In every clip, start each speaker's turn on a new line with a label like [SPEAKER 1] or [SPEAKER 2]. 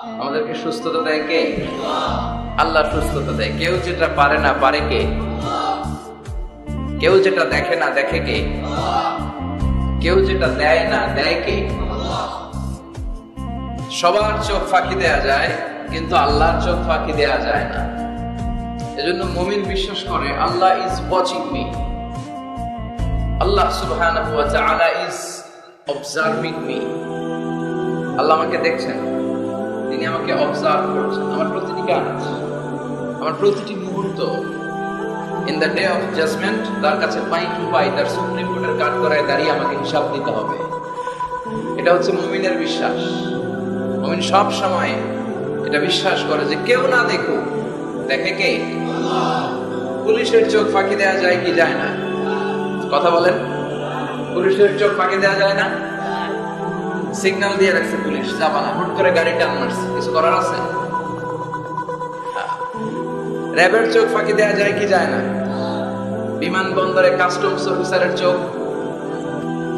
[SPEAKER 1] আমাদেরকে সুস্থতা দেয় কে? আল্লাহ সুস্থতা দেয়। কেউ যেটা পারে না পারে কে? কেউ যেটা দেখে না দেখে কে? কেউ যেটা দেয় না দেয় কে? সবার চোখ ফাঁকি দেয়া যায়, কিন্তু আল্লাহর চোখ ফাঁকি দেয়া যায় না। এজন্য মুমিন বিশ্বাস করে আল্লাহ ইজ ওয়াচিং মি, আল্লাহ সুবহানাহু ওয়া তাআলা ইজ অবজার্ভিং মি। আল্লাহ আমাকে দেখছেন, তিনি আমাকে অবজার্ভ করছেন, আমার প্রতিটি কাজ, আমার প্রতিটি মুহূর্ত। In the day of judgement তার কাছে পাই টু পাই, তার সুপ্রিম কোর্টের কাঠ করায় দাঁড়িয়ে আমাকে হিসাব দিতে হবে। এটা হচ্ছে মুমিনের বিশ্বাস। মুমিন সব সময় এটা বিশ্বাস করে যে কেউ না দেখুক, দেখে কে? পুলিশের চোখ ফাঁকি দেওয়া যায় কি যায় না? কথা বলেন। পুলিশের চোখ ফাঁকি দেওয়া যায় না? সিগন্যাল দিয়ে রাখছে পুলিশ, যাবা না, হুট করে গাড়ি টান মারছে, কিছু করার আছে? র্যাবের চোখ ফাঁকি দেওয়া যায় কি যায় না? বিমানবন্দরে কাস্টমস অফিসারের চোখ,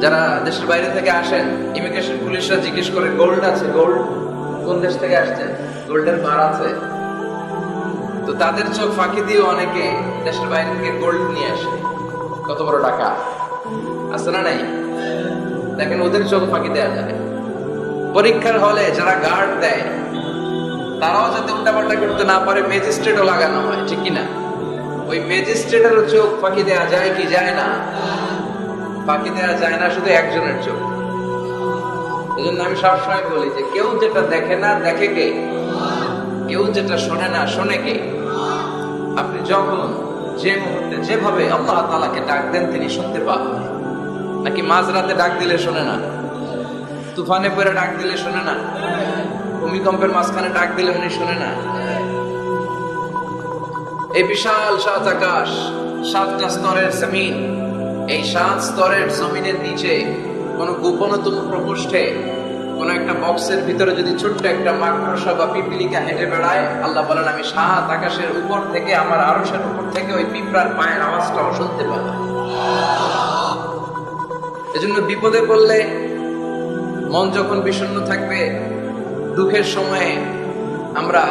[SPEAKER 1] যারা দেশের বাইরে থেকে আসেন, ইমিগ্রেশন পুলিশরা জিজ্ঞেস করে গোল্ড আছে, গোল্ড কোন দেশ থেকে আসছেন, গোল্ডের বার আছে, তো তাদের চোখ ফাঁকি দিয়ে অনেকে দেশের বাইরে থেকে গোল্ড নিয়ে আসে। কত বড় টাকা আছে না নাই? দেখেন, ওদের চোখ ফাঁকি দেওয়া যায়। পরীক্ষার হলে যারা গার্ড দেয়, তারাও যাতে উল্টাপাল্টা করতে না পারে ম্যাজিস্ট্রেটও লাগানো হয়, ঠিক কিনা? ওই ম্যাজিস্ট্রেটেরও চোখ ফাঁকি দেওয়া যায় কি যায় না? ফাঁকি দেওয়া যায় না শুধু একজনের চোখ। এজন্য আমি সবসময় বলি যে কেউ যেটা দেখে না দেখে কে? কেউ যেটা শোনে না শোনে কে? আপনি যখন যে মুহূর্তে যেভাবে আল্লাহ তাআলাকে ডাক দেন তিনি শুনতে পান। নাকি মাঝরাতে ডাক দিলে শোনে না? তুফানে পড়ে ডাক দিলে শোনে না? ভূমিকম্পের মাঝখানে ডাক দিলে উনি শোনে না? এই বিশাল সাত আকাশ, সাতটা স্তরের জমিন, এই 7 স্তরের জমিনের নিচে কোন গোপনতম প্রকোষ্ঠে কোন একটা বক্সের ভিতরে যদি ছোট্ট একটা মাকড়সা বা পিপিলিকা হেঁটে বেড়ায়, আল্লাহ বলেন আমি 7 আকাশের উপর থেকে, আমার আরশের উপর থেকে ওই পিঁপড়ার পায়ের আওয়াজটাও শুনতে পাই। এজন্য বিপদে পড়লে, মন যখন বিষণ্ণ থাকবে, দুঃখের সময়ে আমরা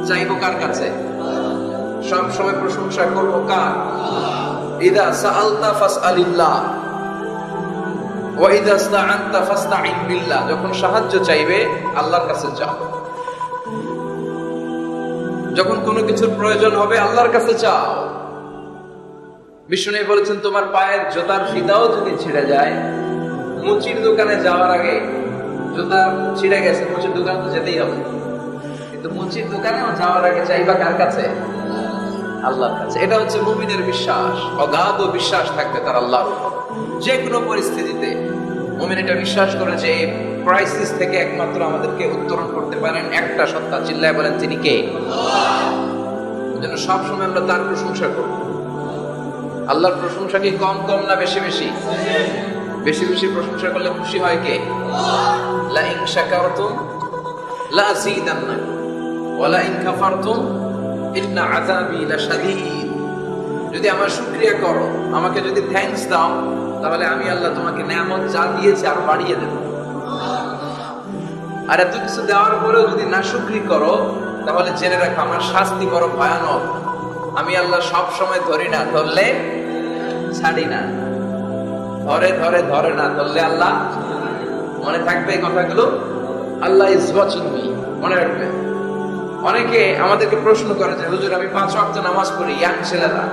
[SPEAKER 1] চাইবো কার কাছে? সব সময় প্রশংসা করবো কার? ইদা সাআলতা ফাসআলিল্লাহ ওয়া ইদা ইসতাআনতা ফাসতাঈন বিল্লাহ। যখন সাহায্য চাইবে আল্লাহর কাছে চাও, যখন কোনো কিছুর প্রয়োজন হবে আল্লাহর কাছে চাও। বিষ্ণু বলেছেন তোমার পায়ের জুতার ফিতাও যদি ছিঁড়ে যায়, মুচির দোকানে যাওয়ার আগে, জুতা ছিঁড়ে গেছে, মুচির দোকানে তো যেতেই হবে, কিন্তু মুচির দোকানেও যাওয়ার আগে চাইবা কার কাছে? আল্লাহর কাছে। এটা হচ্ছে মুমিনের বিশ্বাস। অগাধ বিশ্বাস থাকবে তার আল্লাহর উপর। যে কোনো পরিস্থিতিতে মুমিন এটা বিশ্বাস করে যে এই ক্রাইসিস থেকে একমাত্র আমাদেরকে উত্তরণ করতে পারেন একটা সত্তা। চিল্লায় বলেন তিনি কে? যেন সবসময় আমরা তার প্রশংসা করব। আল্লাহর প্রশংসা কি কম কম না বেশি বেশি? বেশি বেশি প্রশংসা করলে খুশি হয় কে? লা ইন শাকারতুম লা আযীদান্নাকুম ওয়া লা ইন কাফারতুম ইন্না আযাবি লাশাদীদ। যদি আমার শুকরিয়া করো, আমাকে যদি থ্যাঙ্কস দাও, তাহলে আমি আল্লাহ তোমাকে নিয়ামত যা দিয়েছি আরো বাড়িয়ে দেব। আর এত কিছু দেওয়ার পরেও যদি না শুকরি করো, তাহলে জেনে রাখো আমার শাস্তি বড় ভয়ানক। আমি আল্লাহ সব সময় ধরি না, ধরলে ছাড়ি না। ধরে ধরে ধরে না, ধরলে আল্লাহ। মনে থাকবে এই কথাগুলো। আল্লাহ ইজ ওয়াচিং মি, মনে রাখবে। অনেকে আমাদেরকে প্রশ্ন করে যে হুজুর আমি 5 ওয়াক্ত নামাজ পড়ি, ইয়াং ছেলেরা,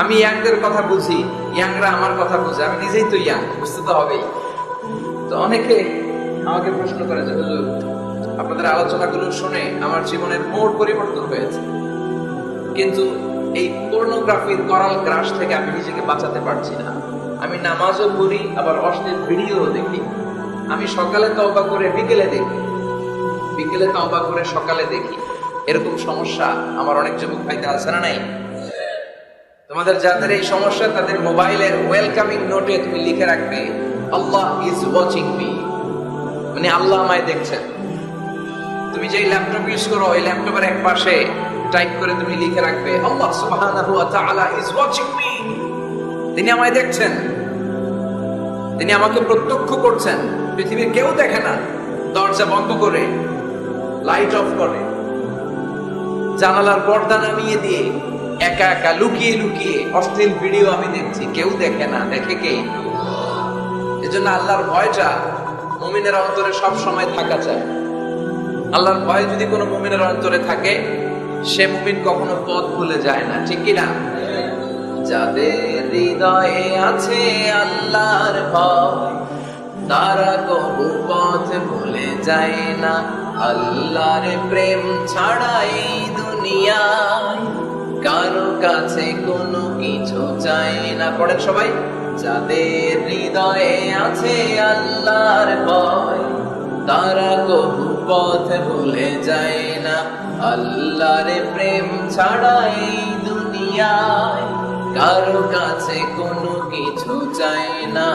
[SPEAKER 1] আমি ইয়াংদের কথা বুঝি, ইয়াংরা আমার কথা বুঝে, আমি নিজেই তো ইয়াং, বুঝতে তো হবেই। তো অনেকে আমাকে প্রশ্ন করে যে হুজুর আপনাদের আলোচনাগুলো শুনে আমার জীবনের মোড় পরিবর্তন হয়েছে, কিন্তু এই পর্নোগ্রাফির করাল গ্রাস থেকে আমি নিজেকে বাঁচাতে পারছি না। আমি নামাজও পড়ি, আবার অশ্লীল ভিডিও দেখি। আমি সকালে তওবা করে বিকেলে দেখি, বিকেলে তওবা করে সকালে দেখি। এরকম সমস্যা আমার অনেক যুবক ভাইদের আছে না নাই? তোমাদের যাদের এই সমস্যা, তাদের মোবাইলের ওয়েলকামিং নোটে তুমি লিখে রাখবে আল্লাহ ইজ ওয়াচিং মি, মানে আল্লাহ আমায় দেখছেন। তুমি যেই ল্যাপটপ ইউজ করো, ওই ল্যাপটপের এক পাশে টাইপ করে তুমি লিখে রাখবে আল্লাহ সুবহানাহু ওয়া তাআলা ইজ ওয়াচিং মি। তিনি আমায় দেখছেন, তিনি আমাকে প্রত্যক্ষ করছেন। পৃথিবীর কেউ দেখে না, দরজা বন্ধ করে লাইট অফ করে, জানালার পর্দা নামিয়ে দিয়ে একা একা লুকিয়ে লুকিয়ে অশ্লীল ভিডিও আমি দেখছি, কেউ দেখে না, দেখে কে? এজন্য আল্লাহর ভয়টা মুমিনের অন্তরে সব সময় থাকা চায়। আল্লাহর ভয় যদি কোনো মুমিনের অন্তরে থাকে, সে মুমিন কখনো পথ ভুলে যায় না, ঠিক কি না? যাদের হৃদয়ে আছে আল্লাহর ভয়, তারা কবু পথ ভুলে যায় না। আল্লাহর প্রেম ছাড়া এই দুনিয়ায় কারো কাছে কোনো কিছু চাই না। পড়েন সবাই। যাদের হৃদয়ে আছে আল্লাহর ভয়, তারা কবু পথ ভুলে যায় না। আল্লাহর প্রেম ছাড়া এই দুনিয়ায় কারো কাছে কোনো কিছু চাই না।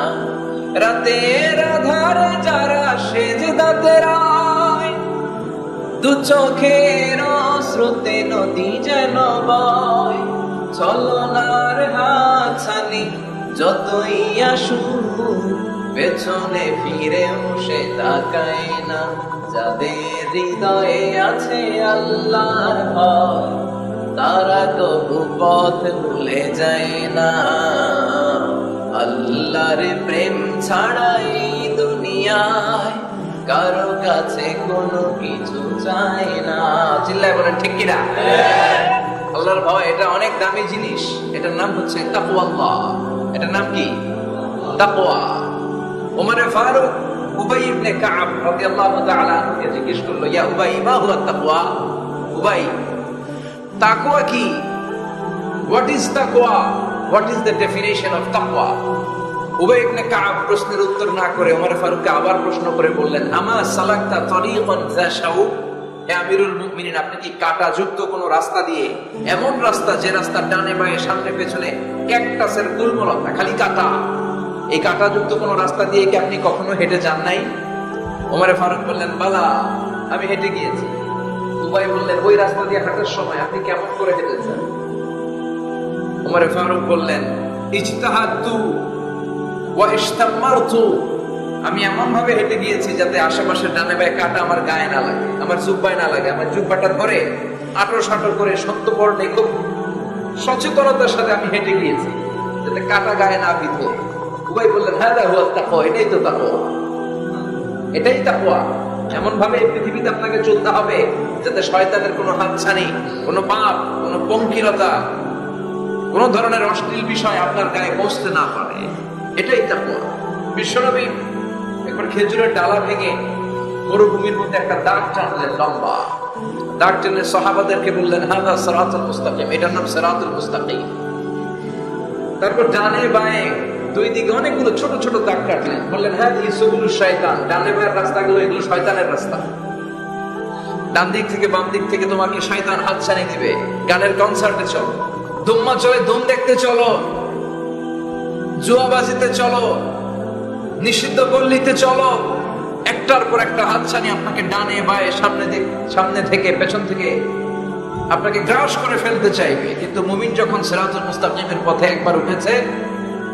[SPEAKER 1] রাতের আধারে যারা সেজদাতে রায়, দু চোখের স্রোতে নদী যেন বয়। চলনার হাতছানি যতই আসুক, পেছনে ফিরেও সে তাকায় না। যাদের হৃদয়ে আছে আল্লাহর ভয়, তারা কবু পথ ভুলে যায় না। আল্লাহর প্রেম ছাড়া এই দুনিয়ায় কারো কাছে কোনো কিছু চাই না। চিল্লায় বলেন ঠিক কিনা? আল্লাহর ভয় এটা অনেক দামি জিনিস। এটার নাম হচ্ছে তাকওয়াল্লাহ। এটার নাম কি? তাকওয়া। ওমর ফারুক উবাই ইবনে কাব রাদিয়াল্লাহু তাআলা আনহুকে জিজ্ঞেস করলো, ইয়া উবাই, মা হুয়া তাকওয়া? উবাই, তাকওয়া কি? হোয়াট ইজ তাকওয়া? What is the definition of তাকওয়া? উবাই ইবনে কাব প্রশ্নের উত্তর না করে ওমর ফারুককে আবার প্রশ্ন করে বললেন, আমা সালাকতা তরিকান যা শাউক? হে আমিরুল মুমিনিন, আপনি কি কাঁটাযুক্ত কোন রাস্তা দিয়ে, এমন রাস্তা যে রাস্তার ডানে বাঁয়ে সামনে পেছনে ক্যাকটাসের গুল্মলতা, খালি কাঁটা, এই কাঁটাযুক্ত কোন রাস্তা দিয়ে কি আপনি কখনো হেঁটে যান নাই? ওমর ফারুক বললেন, বালা, আমি হেঁটে গিয়েছি। উবাই বললেন, ওই রাস্তা দিয়ে হাঁটার সময় আপনি কেমন করে হেঁটেছেন? ওমর ফারুক বললেন, ইজতাহাদতু ওয়া ইশতামারতু, আমি এমন ভাবে হেঁটে গিয়েছি যাতে আশেপাশে ডানে বাঁয়ে কাঁটা আমার গায়ে না লাগে, আমার জুব্বায় না লাগে। আমার জুব্বাটা ধরে আটর সাটর করে সত্যপরণে খুব সচেতনতার সাথে আমি হেঁটে গিয়েছি যাতে কাঁটা গায়ে না বিধে। উবাই বললেন, হ্যাঁ হুয়া তাকওয়া, এটাই তো তাকওয়া, এটাই তাকওয়া। এমন ভাবে এই পৃথিবীতে আপনাকে চলতে হবে যাতে শয়তানের কোনো হাতছানি, কোনো পাপ, কোনো পঙ্কিলতা, কোন ধরনের অশ্লীল বিষয় আপনার গায়ে পৌঁছতে না পারে। এটাই তাকওয়া। বিশ্বনবী একবার খেজুরের ডালা ভেঙে মরুভূমির মধ্যে একটা দাগ টানলেন, লম্বা দাগ টেনে সাহাবাদেরকে বললেন, হাযা সিরাতুল মুস্তাকিম, এটার নাম সিরাতুল মুস্তাকিম। তারপর ডানে বাঁয়ে দুই দিকে অনেকগুলো ছোট ছোট দাগ কাটলেন, বললেন, হ্যাঁ এই সুবুলুশ শয়তান, ডানে বাঁয়ের রাস্তাগুলো এগুলো শয়তানের রাস্তা। ডান দিক থেকে বাম দিক থেকে তোমাকে শয়তান হাতছানি দিবে। গানের কনসার্টে চলো, দুম্মা চলে ধুম দেখতে চলো, জুয়াবাজিতে চলো, নিষিদ্ধ পল্লীতে চলো, একটার পর একটা হাতছানি আপনাকে ডানে বাঁয়ে সামনে থেকে পেছন থেকে আপনাকে গ্রাস করে ফেলতে চাইবে। কিন্তু মুমিন যখন সিরাতুল মুস্তাকিমের পথে একবার উঠেছে,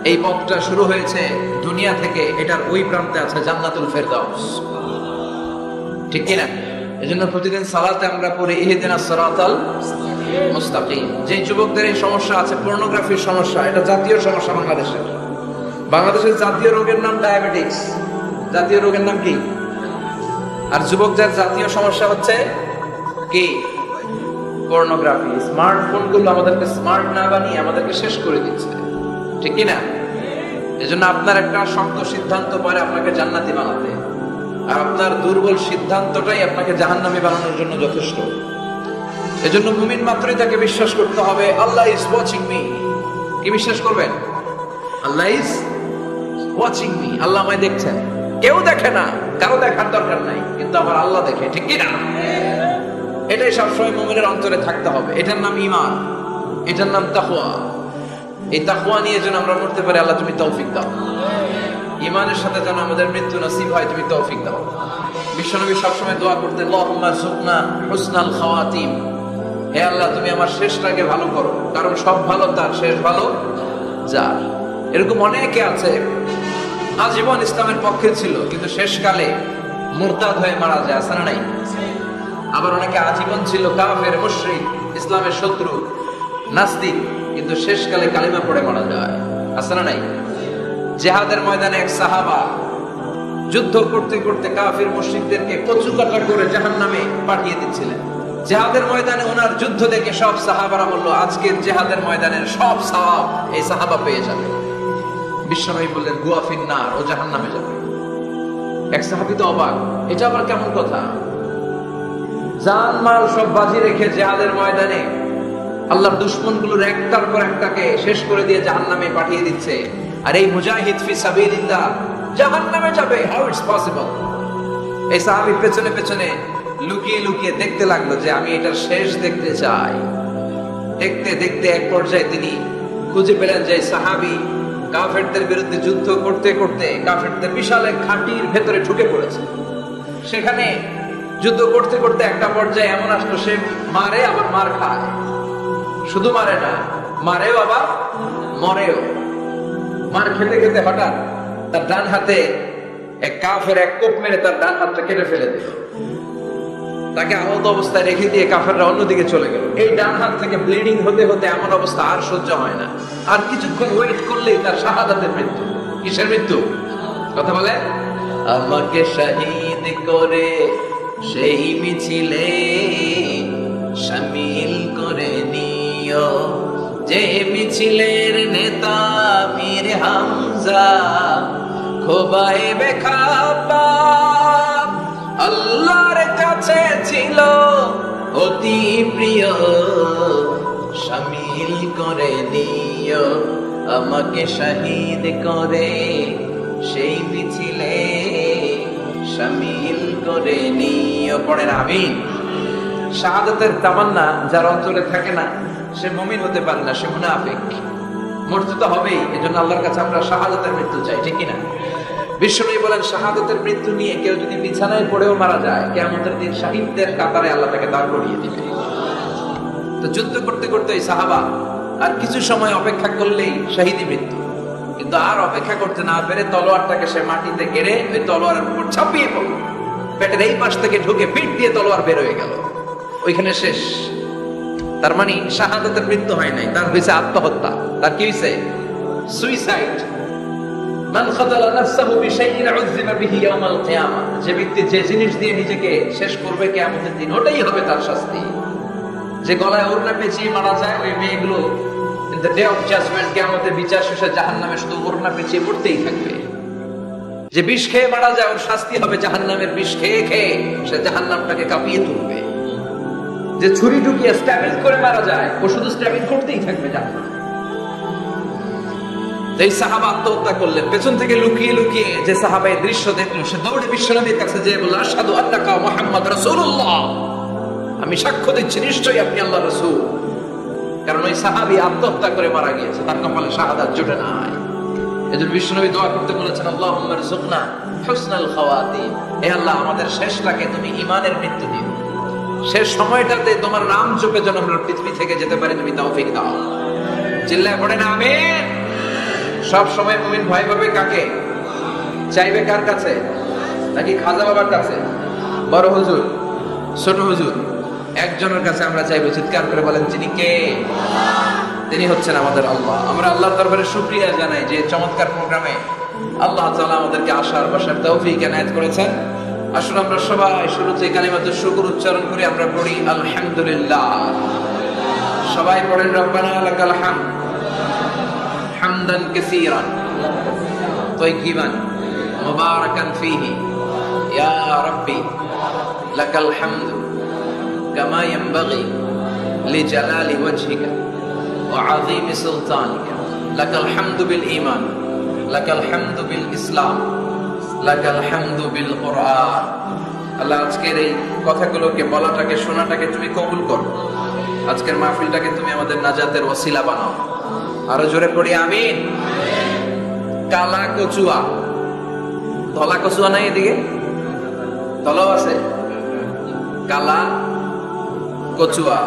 [SPEAKER 1] এই পথটা শুরু হয়েছে দুনিয়া থেকে, এটার ওই প্রান্তে আছে জান্নাতুল ফেরদাউস, ঠিক কিনা? এজন্য প্রতিদিন সালাতে আমরা পড়ি ইহদিনাস সিরাতাল মুস্তাকিম। যে যুবকদের এই সমস্যা আছে, পর্নোগ্রাফির সমস্যা, এটা জাতীয় সমস্যা বাংলাদেশের। বাংলাদেশের জাতীয় রোগের নাম ডায়াবেটিক্স। জাতীয় রোগের নাম কি? আর যুবকদের জাতীয় সমস্যা হচ্ছে কি? পর্নোগ্রাফি। স্মার্টফোন গুলো আমাদেরকে স্মার্ট না বানিয়ে আমাদেরকে শেষ করে দিচ্ছে, ঠিক কিনা? এজন্য আপনার একটা শক্ত সিদ্ধান্ত পারে আপনাকে জান্নাতি বানাতে, আর আপনার দুর্বল সিদ্ধান্তটাই আপনাকে জাহান্নামী বানানোর জন্য যথেষ্ট। এজন্য মুমিন মাত্রই তাকে বিশ্বাস করতে হবে, আল্লাহ ইজ ওয়াচিং মি। কি বিশ্বাস করবেন? আল্লাহ ইজ ওয়াচিং মি, আল্লাহ আমায় দেখছেন। কেউ দেখে না, কারো দেখার দরকার নাই, কিন্তু আমার আল্লাহ দেখে, ঠিক কিনা? এটাই সবসময় মুমিনের অন্তরে থাকতে হবে। এটার নাম ঈমান, এটার নাম তাকওয়া। এই তাকওয়া নিয়ে যেন আমরা মরতে পারি, আল্লাহ তুমি তৌফিক দাও। ঈমানের সাথে যেন আমাদের মৃত্যু নসিব হয়, তুমি তৌফিক দাও। বিশ্বনবী সবসময় দোয়া করতেন, আল্লাহুম্মা রযুকনা হুসনাল খাওয়াতিম, হে আল্লাহ তুমি আমার শেষটাকে ভালো করো, কারণ সব ভালো তার, শেষ ভালো যার। এরকম অনেকে আছে আজীবন ইসলামের পক্ষে ছিল, কিন্তু শেষকালে মুরতাদ হয়ে মারা যায়, আছে না নাই? আবার অনেকে আজীবন ছিল কাফের, মুশরিক, ইসলামের শত্রু, নাস্তিক, কিন্তু শেষকালে কালিমা পড়ে মারা যায়। আছে না নাই? জিহাদের ময়দানে এক সাহাবা যুদ্ধ করতে করতে কাফির মুশরিকদেরকে কচু কাটা করে জাহান্নামে পাঠিয়ে দিচ্ছিলেন। জিহাদের ময়দানে ওনার যুদ্ধ দেখে সব সাহাবারা বলল, আজকের জিহাদের ময়দানের সব সওয়াব এই সাহাবা পেয়ে যাবে। বিশ্বনবী বললেন, হুয়া ফিন্নার, ও জাহান্নামে যাবে। এক সাহাবী তো অবাক, এটা আবার কেমন কথা? জান মাল সব বাজি রেখে জিহাদের ময়দানে আল্লাহর দুশমনগুলোর একটার পর একটাকে শেষ করে দিয়ে জাহান্নামে পাঠিয়ে দিচ্ছে, আর এই মুজাহিদ ফি সাবিলিল্লাহ জাহান্নামে যাবে? How it's possible? এই সাহাবী পেছনে পেছনে লুকিয়ে লুকিয়ে দেখতে লাগলো যে আমি এটার শেষ দেখতে চাই। দেখতে দেখতে এক পর্যায়ে তিনি খুঁজে পেলেন যে সাহাবী কাফেরদের বিরুদ্ধে যুদ্ধ করতে করতে কাফেরদের বিশাল এক ঘাঁটির ভেতরে ঢুকে পড়েছে। সেখানে যুদ্ধ করতে করতে একটা পর্যায়ে এমন আসলো, সে মারে আবার মার খায়। শুধু মারে না, মারেও আবার মরেও। মার খেতে খেতে হঠাৎ তার ডান হাতে এক কাফের এক কোপ মেরে তার ডান হাতটা কেটে ফেলে দিল। তাকে আহত অবস্থায় রেখে দিয়ে কাফেররা অন্যদিকে চলে গেল। এই ডান হাত থেকে ব্লিডিং হতে হতে এমন অবস্থা আর সহ্য হয় না। আর কিছুক্ষণ ওয়েট করলেই তার শাহাদাতের মৃত্যু। কিসের মৃত্যু? কথা বলে, আমাকে শহীদ করে সেই মিছিলে শামিল করে নিও, যে মিছিলের নেতা মীর হামজা খোবাইবে খাব্বাব আল্লাহর কাছে ছিল অতি প্রিয়, শামিল করে নিও আমাকে শহীদ করে সেই মিছিলে শামিল করে নিও। পড়েন আমিন। শাহাদাতের তামান্না যার অন্তরে থাকে না, সে মুমিন হতে পারে না, সে মুনাফিক। মরতে তো হবেই, এজন্য আল্লাহর কাছে আমরা শাহাদাতের মৃত্যু চাই, ঠিক কি না? বিশ্বনবী বলেন, শাহাদাতের মৃত্যু নিয়ে কেউ যদি বিছানায় পড়েও মারা যায়, কিয়ামতের দিন শহীদদের কাতারে আল্লাহ তাকে দাঁড় করিয়ে দিবে। তো যুদ্ধ করতে করতে এই সাহাবা আর কিছু সময় অপেক্ষা করলেই শহীদি মৃত্যু। কিন্তু আর অপেক্ষা করতে না পেরে তলোয়ারটাকে সে মাটিতে গেড়ে ওই তলোয়ারের উপর ছাপিয়ে পড়ল। পেটের এই পাশ থেকে ঢুকে পিঠ দিয়ে তলোয়ার বের হয়ে গেল, ওইখানে শেষ। তার মানে শাহাদাতের মৃত্যু হয় নাই, তার হয়েছে আত্মহত্যা। তার কি হয়েছে? সুইসাইড। মান খাদালা নাফসাহু বিশাইইন উযযিবা বিহি ইয়াওমাল কিয়ামাহ। যে ব্যক্তি যে জিনিস দিয়ে নিজেকে শেষ করবে কিয়ামতের দিন, ওটাই হবে তার শাস্তি। যে গলায় ওড়না পেঁচিয়ে মারা যায়, ওই মেয়েগুলো in the day of judgement, কিয়ামতের বিচার শেষে জাহান্নামে শুধু ওড়না পেঁচিয়ে পড়তেই থাকবে। যে বিষ খেয়ে মারা যায়, ওর শাস্তি হবে জাহান্নামের বিষ খেয়ে খেয়ে সে জাহান্নামটাকে কাঁপিয়ে তুলবে। যে ছুরি ঢুকিয়ে স্ট্যাবিং করে মারা যায়, ও শুধু স্ট্যাবিং করতেই থাকবে জাহান্নামে। এই সাহাবা আত্মহত্যা করলেন। পেছন থেকে লুকিয়ে লুকিয়ে যে সাহাবা এই দৃশ্য দেখলো, সে দৌড়ে বিশ্বনবীর কাছে যেয়ে বলল, আশহাদু আন্নাকা মুহাম্মাদ রাসূলুল্লাহ, আমি সাক্ষ্য দিচ্ছি নিশ্চয়ই আপনি আল্লাহর রাসূল। কারণ ওই সাহাবী আত্মহত্যা করে মারা গিয়েছে, তার কপালে শাহাদাত জুটে নাই। এজন্য বিশ্বনবী দোয়া করতে বলেছেন, আল্লাহুম্মা রযুকনা হুসনাল খাওয়াতিম, হে আল্লাহ আমাদের শেষটাকে তুমি ঈমানের মৃত্যু দিও, শেষ সময়টাতে তোমার নাম জপে যেন আমরা পৃথিবী থেকে যেতে পারি, তুমি তৌফিক দাও। চিল্লায় পড়েন আমিন। সব সময় মুমিন ভয় পাবে কাকে? চাইবে কার কাছে? নাকি খাজা বাবার কাছে, বড় হুজুর, ছোট হুজুর? একজনের কাছে আমরা চাইবো। চিৎকার করে বলেন, যিনি কে? তিনি হচ্ছেন আমাদের আল্লাহ। আমরা আল্লাহর দরবারে শুকরিয়া জানাই যে চমৎকার প্রোগ্রামে আল্লাহ তাআলা আমাদেরকে আসার বসার তৌফিক এনায়েত করেছেন। আসুন আমরা সবাই শুরুতে কালিমাতুশ শুকর উচ্চারণ করি। আমরা পড়ি আলহামদুলিল্লাহ। সবাই পড়েন, রব্বানা লাকাল হামদ হামদান কাসীরান তাইয়িবান মুবারাকান ফীহি ইয়া রাব্বি লাকাল হামদু কামা ইয়ানবাগি লিজালালি ওয়াজহিকা ওয়া আযীমি সুলতানিকা। লাকাল হামদু বিল ঈমান, লাকাল হামদু বিল ইসলাম, লাকাল হামদু বিল কুরআন। আল্লাহ আজকের এই কথাগুলোকে, বলাটাকে, শোনাটাকে তুমি কবুল করো। আজকের মাহফিলটাকে তুমি আমাদের নাজাতের ওসিলা বানাও। আরো জোরে পড়ি আমিন। কালা কচুয়া, ধলা কচুয়া নাই এদিকে? ধলাও আছে। কালা কচুয়া,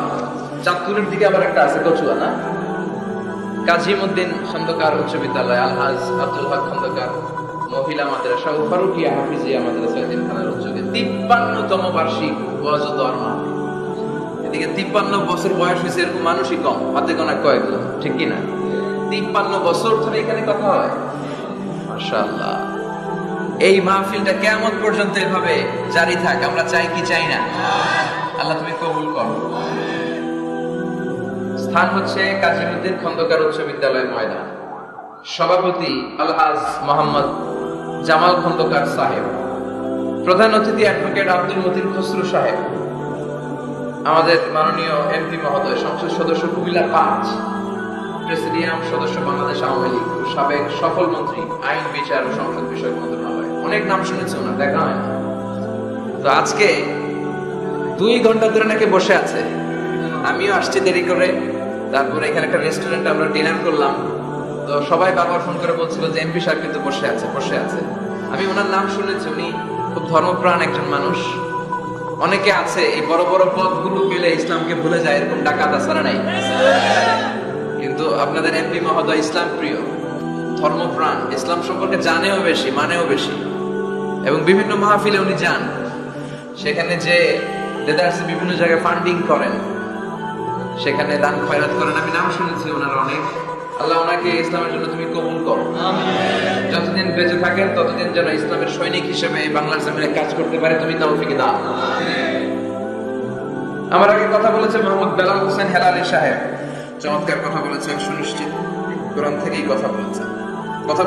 [SPEAKER 1] চাঁদপুরের দিকে আবার একটা আছে কচুয়া, না? কাজীমউদ্দিন খন্দকার উচ্চ বিদ্যালয়, আলহাজ আব্দুল হক খন্দকার মহিলা মাদ্রাসা ও ফারুকিয়া হাফিজিয়া মাদ্রাসা এতিমখানার উদ্যোগে 53তম বার্ষিক ওয়াজ ও দোয়ার মাহফিল। এদিকে 53 বছর বয়স হয়েছে এরকম মানুষই কম, হাতে গোনা কয়েকজন, ঠিক কিনা? 53 বছর ধরে এখানে কথা হয়, মাশাআল্লাহ। এই মাহফিলটা কিয়ামত পর্যন্ত এভাবে জারি থাক, আমরা চাই কি চাই না? আল্লাহ তুমি কবুল করো। স্থান হচ্ছে কাজীউদ্দিন খন্দকার উচ্চ বিদ্যালয় ময়দান। সভাপতি আলহাজ মোহাম্মদ জামাল খন্দকার সাহেব, প্রধান অতিথি অ্যাডভোকেট আব্দুল মতিন খসরু সাহেব, আমাদের মাননীয় এমপি মহোদয়, সংসদ সদস্য কুমিল্লা 5, প্রেসিডিয়াম সদস্য বাংলাদেশ আওয়ামী লীগ, সাবেক সফল মন্ত্রী আইন বিচার ও সংসদ বিষয়ক মন্ত্রণালয়। অনেক নাম শুনেছি ওনার, দেখা হয় না। তো আজকে 2 ঘন্টা ধরে নাকি বসে আছে, আমিও আসছি দেরি করে। তারপরে এখানে একটা রেস্টুরেন্টে আমরা ডিনার করলাম, তো সবাই বারবার ফোন করে বলছিল যে এমপি সাহেব কিন্তু বসে আছে। আমি ওনার নাম শুনেছি, উনি খুব ধর্মপ্রাণ একজন মানুষ। অনেকে আছে এই বড় বড় পদগুলো পেলে ইসলামকে ভুলে যায়, এরকম ডাকাত আছে না নাই? কিন্তু আপনাদের এমপি মহোদয় ইসলাম প্রিয়, ধর্মপ্রাণ, ইসলাম সম্পর্কে জানেও বেশি, মানেও বেশি, এবং বিভিন্ন মাহফিলে উনি যান। সেখানে যে দেদারসে বিভিন্ন জায়গায় ফান্ডিং করেন, সেখানে দান খয়রাত করেন। আমি নাম শুনেছি ওনার অনেক। আল্লাহ ওনাকে ইসলামের জন্য তুমি কবুল করো। যতদিন বেঁচে থাকেন ততদিন যেন ইসলামের সৈনিক হিসেবে এই বাংলার জমিনে কাজ করতে পারে, তুমি তৌফিক দাও। আমার আগে কথা বলেছে মোহাম্মদ বেলাল হোসেন হেলালি সাহেব, চমৎকার কথা বলেছেন, সুনিশ্চিত কোরআন থেকেই কথা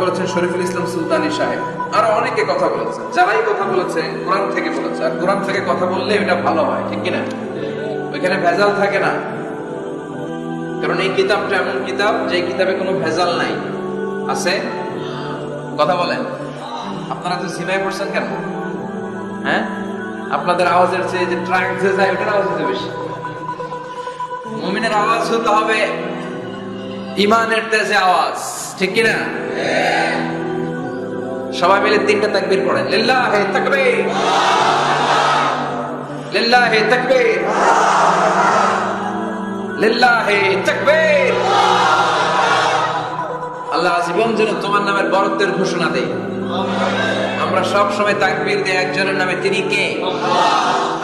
[SPEAKER 1] বলেছেন শরীফুল ইসলাম সুলতানি সাহেব। আরো অনেকে কথা বলেছেন, যারাই কথা বলেছে কোরআন থেকে বলেছে। আর কোরআন থেকে কথা বললে এটা ভালো হয়, ঠিক কিনা? ওইখানে ভেজাল থাকে না, কারণ এই কিতাবটা এমন কিতাব যে কিতাবে কোনো ভেজাল নাই। আছে? কথা বলেন। আপনারা তো সিমাই পড়ছেন কেন? হ্যাঁ, আপনাদের আওয়াজের চেয়ে যে ট্রাক যে যায় ওটার আওয়াজ হতে বেশি। মুমিনের আওয়াজ হতে হবে ইমানের তেজে আওয়াজ, ঠিক কিনা? সবাই মিলে 3টা তাকবীর পড়েন। লিল্লাহি তাকবীর, লিল্লাহি তাকবীর, লিল্লাহি তাকবীর। আল্লাহ জীবন যেন তোমার নামের বরত্বের ঘোষণা দেয়। আমরা সব সময় তাকবীর দেই একজনের নামে, তিনি কে?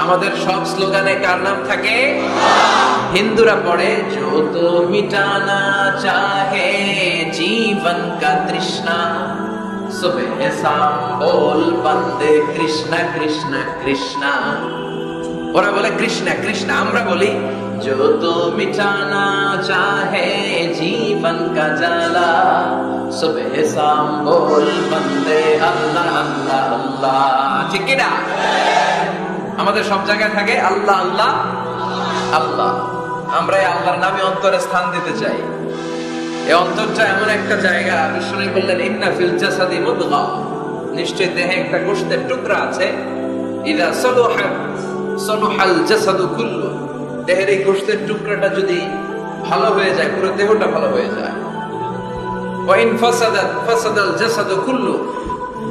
[SPEAKER 1] আমাদের সব স্লোগানে কার নাম থাকে? হিন্দুরা পড়ে जो तो मिटाना चाहे जीवन का तृष्णा सुबह शाम बोल बंदे कृष्णा कृष्णा कृष्णा। ওরা বলে কৃষ্ণা কৃষ্ণা, আমরা বলি जो तो मिटाना चाहे जीवन का जाला सुबह शाम बोल बंदे अल्लाह अल्लाह अल्लाह। ঠিক কি না? আমাদের সব জায়গায় থাকে আল্লাহ আল্লাহ আল্লাহ। আমরা এই আল্লাহর নামে অন্তরে স্থান দিতে চাই। এই অন্তরটা এমন একটা জায়গা, বিষ্ণু বললেন ইন্না ফিল জাসাদি মুদগা, নিশ্চয় দেহে একটা গোশতের টুকরা আছে, ইদা সলুহাত সলুহাল জাসাদু কুল্লু, দেহের এই গোশতের টুকরাটা যদি ভালো হয়ে যায় পুরো দেহটা ভালো হয়ে যায়। ওয়া ইন ফাসাদাত ফাসাদাল জাসাদু কুল্লু,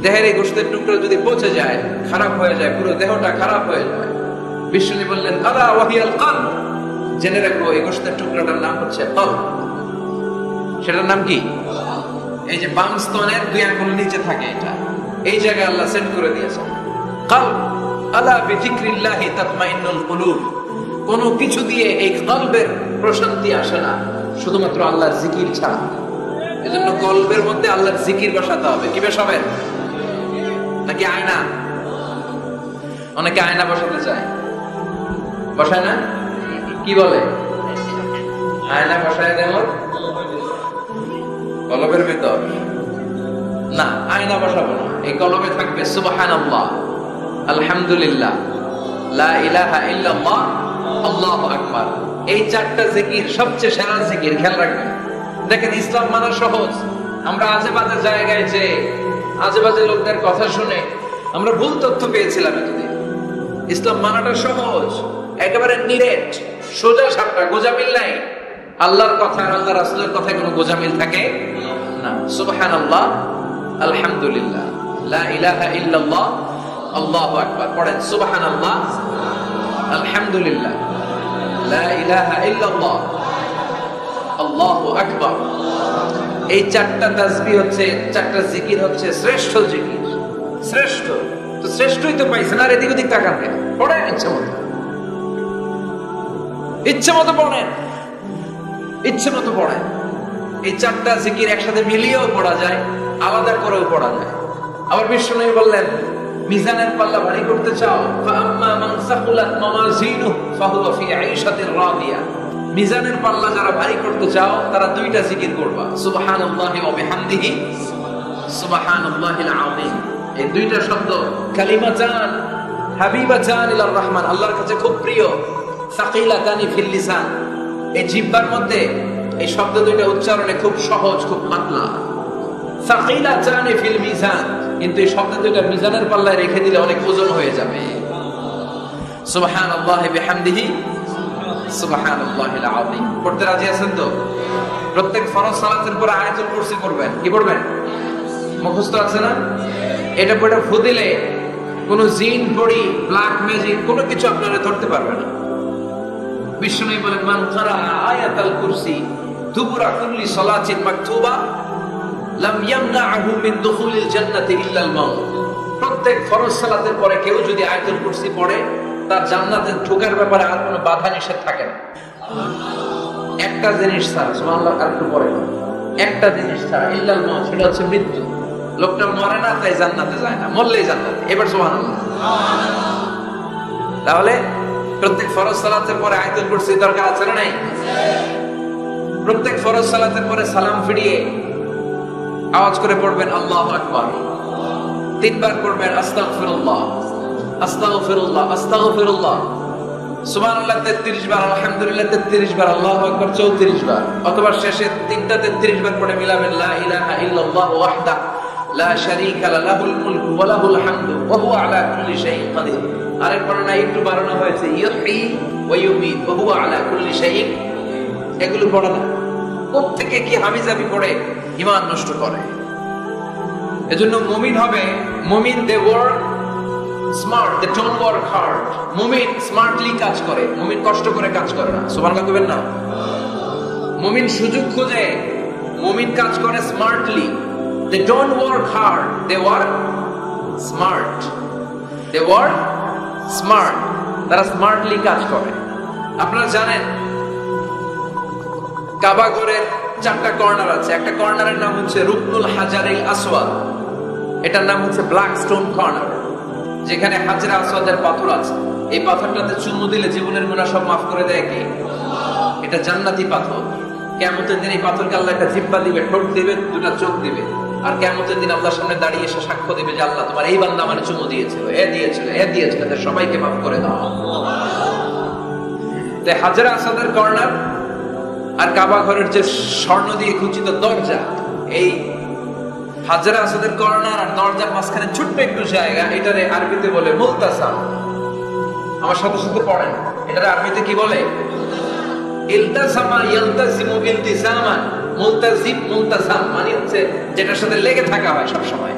[SPEAKER 1] দেহের এই গোশতের টুকরা যদি পচে যায়, খারাপ হয়ে যায়, পুরো দেহটা খারাপ হয়ে যায়। বিষ্ণু বললেন আলা ওয়াহিয়াল কলব, জেনে রাখো এই গোশতের টুকরাটার নাম হচ্ছে কলব। সেটার নাম কি? এই যে বাম স্তনের 2 আঙ্গুল নিচে থাকে, এটা এই জায়গায় আল্লাহ সেট করে দিয়েছেন কলব। আলা বিযিকরিল্লাহি তাতমাইন্নুল কুলুব, কোন কিছু দিয়ে এই কলবের প্রশান্তি আসে না শুধুমাত্র আল্লাহর জিকির ছাড়া। এজন্য কলবের মধ্যে আল্লাহর জিকির বসাতে হবে। কি বসাবেন? নাকি আয়না? অনেকে আয়না বসাতে চায়, বসায় না? কি বলে? আয়না বসায় দেব কলবের ভেতর? না, আয়না বসাবো না। এই কলবে থাকবে সুবহানাল্লাহ, আলহামদুলিল্লাহ, লা ইলাহা ইল্লাল্লাহ, আল্লাহু আকবার। এই 4টা জিকির সবচেয়ে সেরা জিকির, খেয়াল রাখবেন। দেখেন ইসলাম মানা সহজ। আমরা আজে বাজে জায়গায় যে আজে বাজে লোকদের কথা শুনে আমরা ভুল তথ্য পেয়েছিলাম এতদিন। ইসলাম মানাটা সহজ, একেবারে নিরেট, সোজা সাপটা, গোজামিল নাই। আল্লাহর কথা আর আল্লাহ রাসূলের কথায় কোনো গোজামিল থাকে না। সুবহানাল্লাহ, আলহামদুলিল্লাহ, লা ইলাহা ইল্লাল্লাহ, আল্লাহু আকবার। পড়েন সুবহানাল্লাহ, আলহামদুলিল্লাহ, লা ইলাহা ইল্লাল্লাহ, আল্লাহু আকবার। এই চারটা তাসবিহ হচ্ছে, চারটা জিকির হচ্ছে শ্রেষ্ঠ জিকির, শ্রেষ্ঠ। তো শ্রেষ্ঠই তো পাইছেন, আর এদিক ওদিক তাকান কেন? পড়েন ইচ্ছে মতো, ইচ্ছে মতো পড়েন, ইচ্ছে মতো পড়েন। এই চারটা জিকির একসাথে মিলিয়েও পড়া যায়, আলাদা করেও পড়া যায়। আবার বিশ্বনবী বললেন, মিজানের পাল্লা ভারী করতে চাও, ফাআম্মা মান সাকুলাত মাওয়াজিনুহু ফাহুয়া ফি আইশাতির রাদিয়া। মিজানের পাল্লা যারা ভারী করতে চাও তারা দুইটা জিকির করবা, সুবহানাল্লাহি ওয়া বিহামদিহি সুবহানাল্লাহিল আযীম। এই দুইটা শব্দ কালিমাতান হাবিবাতান ইলার রহমান, আল্লাহর কাছে খুব প্রিয়, সাকিলাতানি ফিল লিসান। এই জিহ্বার মধ্যে এই শব্দ দুইটা উচ্চারণে খুব সহজ, খুব পাতলা। সাকিলাতানি ফিল মিজান, কিন্তু এই শব্দ দুইটা মিজানের পাল্লায় রেখে দিলে অনেক ওজন হয়ে যাবে। সুবহানাল্লাহি বিহামদিহি সুবহানাল্লাহিল আযীম। পড়তে রাজি আছেন তো? প্রত্যেক ফরজ সালাতের পর আয়াতুল কুরসি পড়বেন। কি পড়বেন? মুখস্থ আছে না? এটা পড়ে ফু দিলে কোন জিন, পড়ি, ব্ল্যাক ম্যাজিক কোনো কিছু আপনারা ধরতে পারবে না। বিষ্ণু বলেন, মান কারা আয়াতুল কুরসি দুবুরা কুল্লি সালাতিন মাকতুবা লাম ইয়ামনাহু মিন দুখুলিল জান্নাতি ইল্লা আল মাউত। প্রত্যেক ফরজ সালাতের পরে কেউ যদি আয়াতুল কুরসি পড়ে, তার জান্নাতে ঢোকার ব্যাপারে আর কোনো বাধা নিষেধ থাকে না। একটা জিনিস ছাড়া, সুবহানাল্লাহ, আর একটু পরে, একটা জিনিস ছাড়া, ইল্লাল মাউত, সেটা হচ্ছে মৃত্যু। লোকটা মরে না তাই জান্নাতে যায় না, মরলেই জান্নাতে। এবার সুবহানাল্লাহ। তাহলে প্রত্যেক ফরজ সালাতের পরে আয়াতুল কুরসি দরকার আছে না নাই? প্রত্যেক ফরজ সালাতের পরে সালাম ফিরিয়ে আওয়াজ করে পড়বেন আল্লাহু আকবার। 3 বার পড়বেন আস্তাগফিরুল্লাহ, আস্তাগফিরুল্লাহ, আস্তাগফিরুল্লাহ। সুবহানাল্লাহ 33 বার, আলহামদুলিল্লাহ 33 বার, আল্লাহু আকবার 34 বার। অথবা শেষে 3টা 33 বার পড়ে মিলাবেন লা ইলাহা ইল্লাল্লাহ ওয়াহদা লা শারীকা লাহুল মুলকু ওয়া লাহুল হামদু ওয়া হুয়া আলা কুল্লি শাইইন কাদির। আরেক বর্ণনায় একটু বাড়ানো হয়েছে, ইউহয়ী ওয়া ইউমীত ওয়া হুয়া আলা কুল্লি শাইইন। এগুলো পড়া না, প্রত্যেকে কি হাবিজাবি পড়ে ঈমান নষ্ট করে। এজন্য মুমিন হবে, মুমিন they work smart, they don't work hard. মুমিন স্মার্টলি কাজ করে, মুমিন কষ্ট করে কাজ করে না। সুবহানাল্লাহ কইবেন না? মুমিন সুযোগ খোঁজে, মুমিন কাজ করে smartly. They don't work hard, they work smart. They work smart, তারা স্মার্টলি কাজ করে। আপনারা জানেন কাবা ঘরের 4টা কর্নার আছে। একটা কর্নারের নাম হচ্ছে রুকনুল হাজারিল আসওয়াদ, এটার নাম হচ্ছে ব্ল্যাক স্টোন কর্নার, যেখানে হাজরা আসওয়াদের পাথর আছে। এই পাথরটাতে চুমু দিলে জীবনের গুনাহ সব মাফ করে দেয় কে? এটা জান্নাতি পাথর। কিয়ামতের দিন এই পাথরকে আল্লাহ একটা জিহ্বা দিবে, ঠোঁট দিবে, দুটো চোখ দিবে, আর কিয়ামতের দিন আল্লাহর সামনে দাঁড়িয়ে এসে সাক্ষ্য দিবে যে আল্লাহ তোমার এই বান্দা আমারে চুমু দিয়েছিল, এ দিয়েছিল, এ দিয়েছিল, তাদের সবাইকে মাফ করে দাও। তাই হাজরা আসওয়াদের কর্নার আর কাবা ঘরের যে স্বর্ণ দিয়ে খচিত দরজা, এই হাজরা আসওয়াদের কর্নার আর দরজার মাঝখানে ছোট্ট একটু জায়গা, এটারে আরবিতে বলে মুলতাসাম। আমার সাথে সাথে পড়েন, এটারে আরবিতে কি বলে? ইলতাসামা ইয়ালতাসিমু ইলতিসামান। মুলতাজিম, মুলতাসাম মানে হচ্ছে যেটার সাথে লেগে থাকা হয় সব সময়।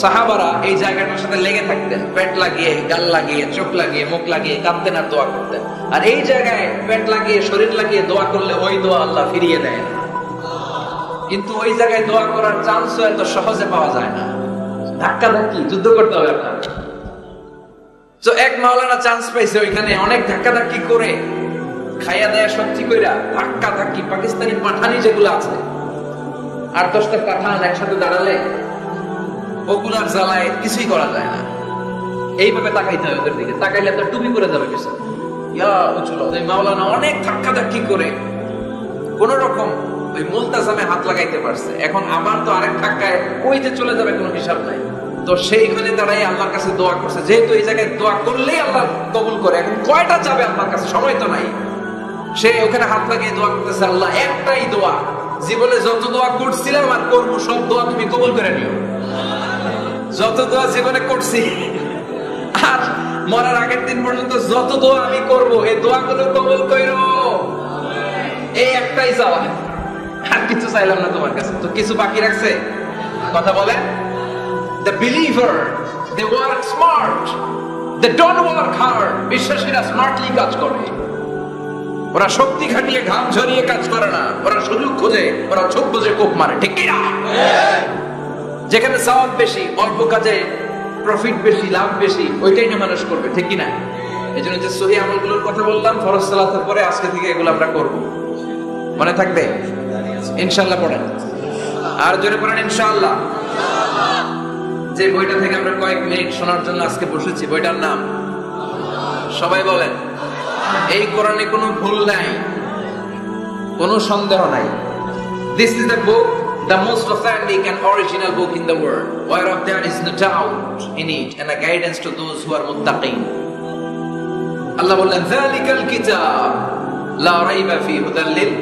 [SPEAKER 1] সাহাবারা এই জায়গাটার সাথে লেগে থাকতেন, পেট লাগিয়ে, গাল লাগিয়ে, চোখ লাগিয়ে, মুখ লাগিয়ে কাঁদতেন আর দোয়া করতেন। আর এই জায়গায় পেট লাগিয়ে, শরীর লাগিয়ে দোয়া করলে ওই দোয়া আল্লাহ ফিরিয়ে দেয় না। কিন্তু ওই জায়গায় দোয়া করার চান্সও এত সহজে পাওয়া যায় না, ধাক্কা ধাক্কি যুদ্ধ করতে হবে আপনার। তো এক মাওলানা চান্স পাইছে, ওইখানে অনেক ধাক্কা ধাক্কি করে খাইয়া দেয়া সত্যি কইরা ধাক্কা ধাক্কি, পাকিস্তানি পাঠানি যেগুলো আছে 8-10টা পাঠান একসাথে দাঁড়ালে ওগুলার জ্বালায় কিছুই করা যায় না। এইভাবে তাকাইতে হবে ওদের দিকে, তাকাইলে তো টুপি করে যাবে কিছু। মাওলানা অনেক ধাক্কা ধাক্কি করে কোন রকম ওই মুলতাসামে হাত লাগাইতে পারছে। এখন আমার তো আরেক ধাক্কায় ওই যে চলে যাবে, কোনো হিসাব নাই। তো সেইখানে দাঁড়াই আল্লাহর কাছে দোয়া করছে, যেহেতু এই জায়গায় দোয়া করলেই আল্লাহ কবুল করে। এখন কয়টা যাবে আল্লাহর কাছে, সময় তো নাই। সে ওখানে হাত লাগিয়ে দোয়া করতেছে, আল্লাহ একটাই দোয়া, জীবনে যত দোয়া করছিলাম আর করবো সব দোয়া তুমি কবুল করে নিও। যত দোয়া জীবনে করছি আর মরার আগের দিন পর্যন্ত যত দোয়া আমি করবো, এই দোয়াগুলো কবুল কইরো। এই একটাই চাওয়া, আর কিছু চাইলাম না তোমার কাছে। তো কিছু বাকি রাখছে? কথা বলেন। The believer, they work smart, they don't work hard. বিশ্বাসীরা স্মার্টলি কাজ করে। ওরা শক্তি খাটিয়ে ঘাম ঝরিয়ে কাজ করে না, ওরা সুযোগ খোঁজে, ওরা চোখ বুঝে কোপ মারে, ঠিক কি না? যেখানে সওয়াব বেশি, অল্প কাজে প্রফিট বেশি, লাভ বেশি, ওইটাই না মানুষ করবে, ঠিক কি না? এই জন্য যে সহিহ আমলগুলোর কথা বললাম ফরজ সালাতের পরে, আজকে থেকে এগুলো আমরা করব। মনে থাকবে ইনশাআল্লাহ? পড়েন আর জোরে পড়েন ইনশাআল্লাহ। যে বইটা থেকে আমরা কয়েক মিনিট শোনার জন্য আজকে বসেছি, বইটার নাম সবাই বলেন। এই কোরআনে কোনো ভুল নাই, কোনো সন্দেহ নাই। This is the book, the most authentic and original book in the world, whereof there is no doubt in it, and a guidance to those who are muttaqin. আল্লাহ বললেন যালিকাল কিতাব লা রাইবা ফীহি হুদাল লিল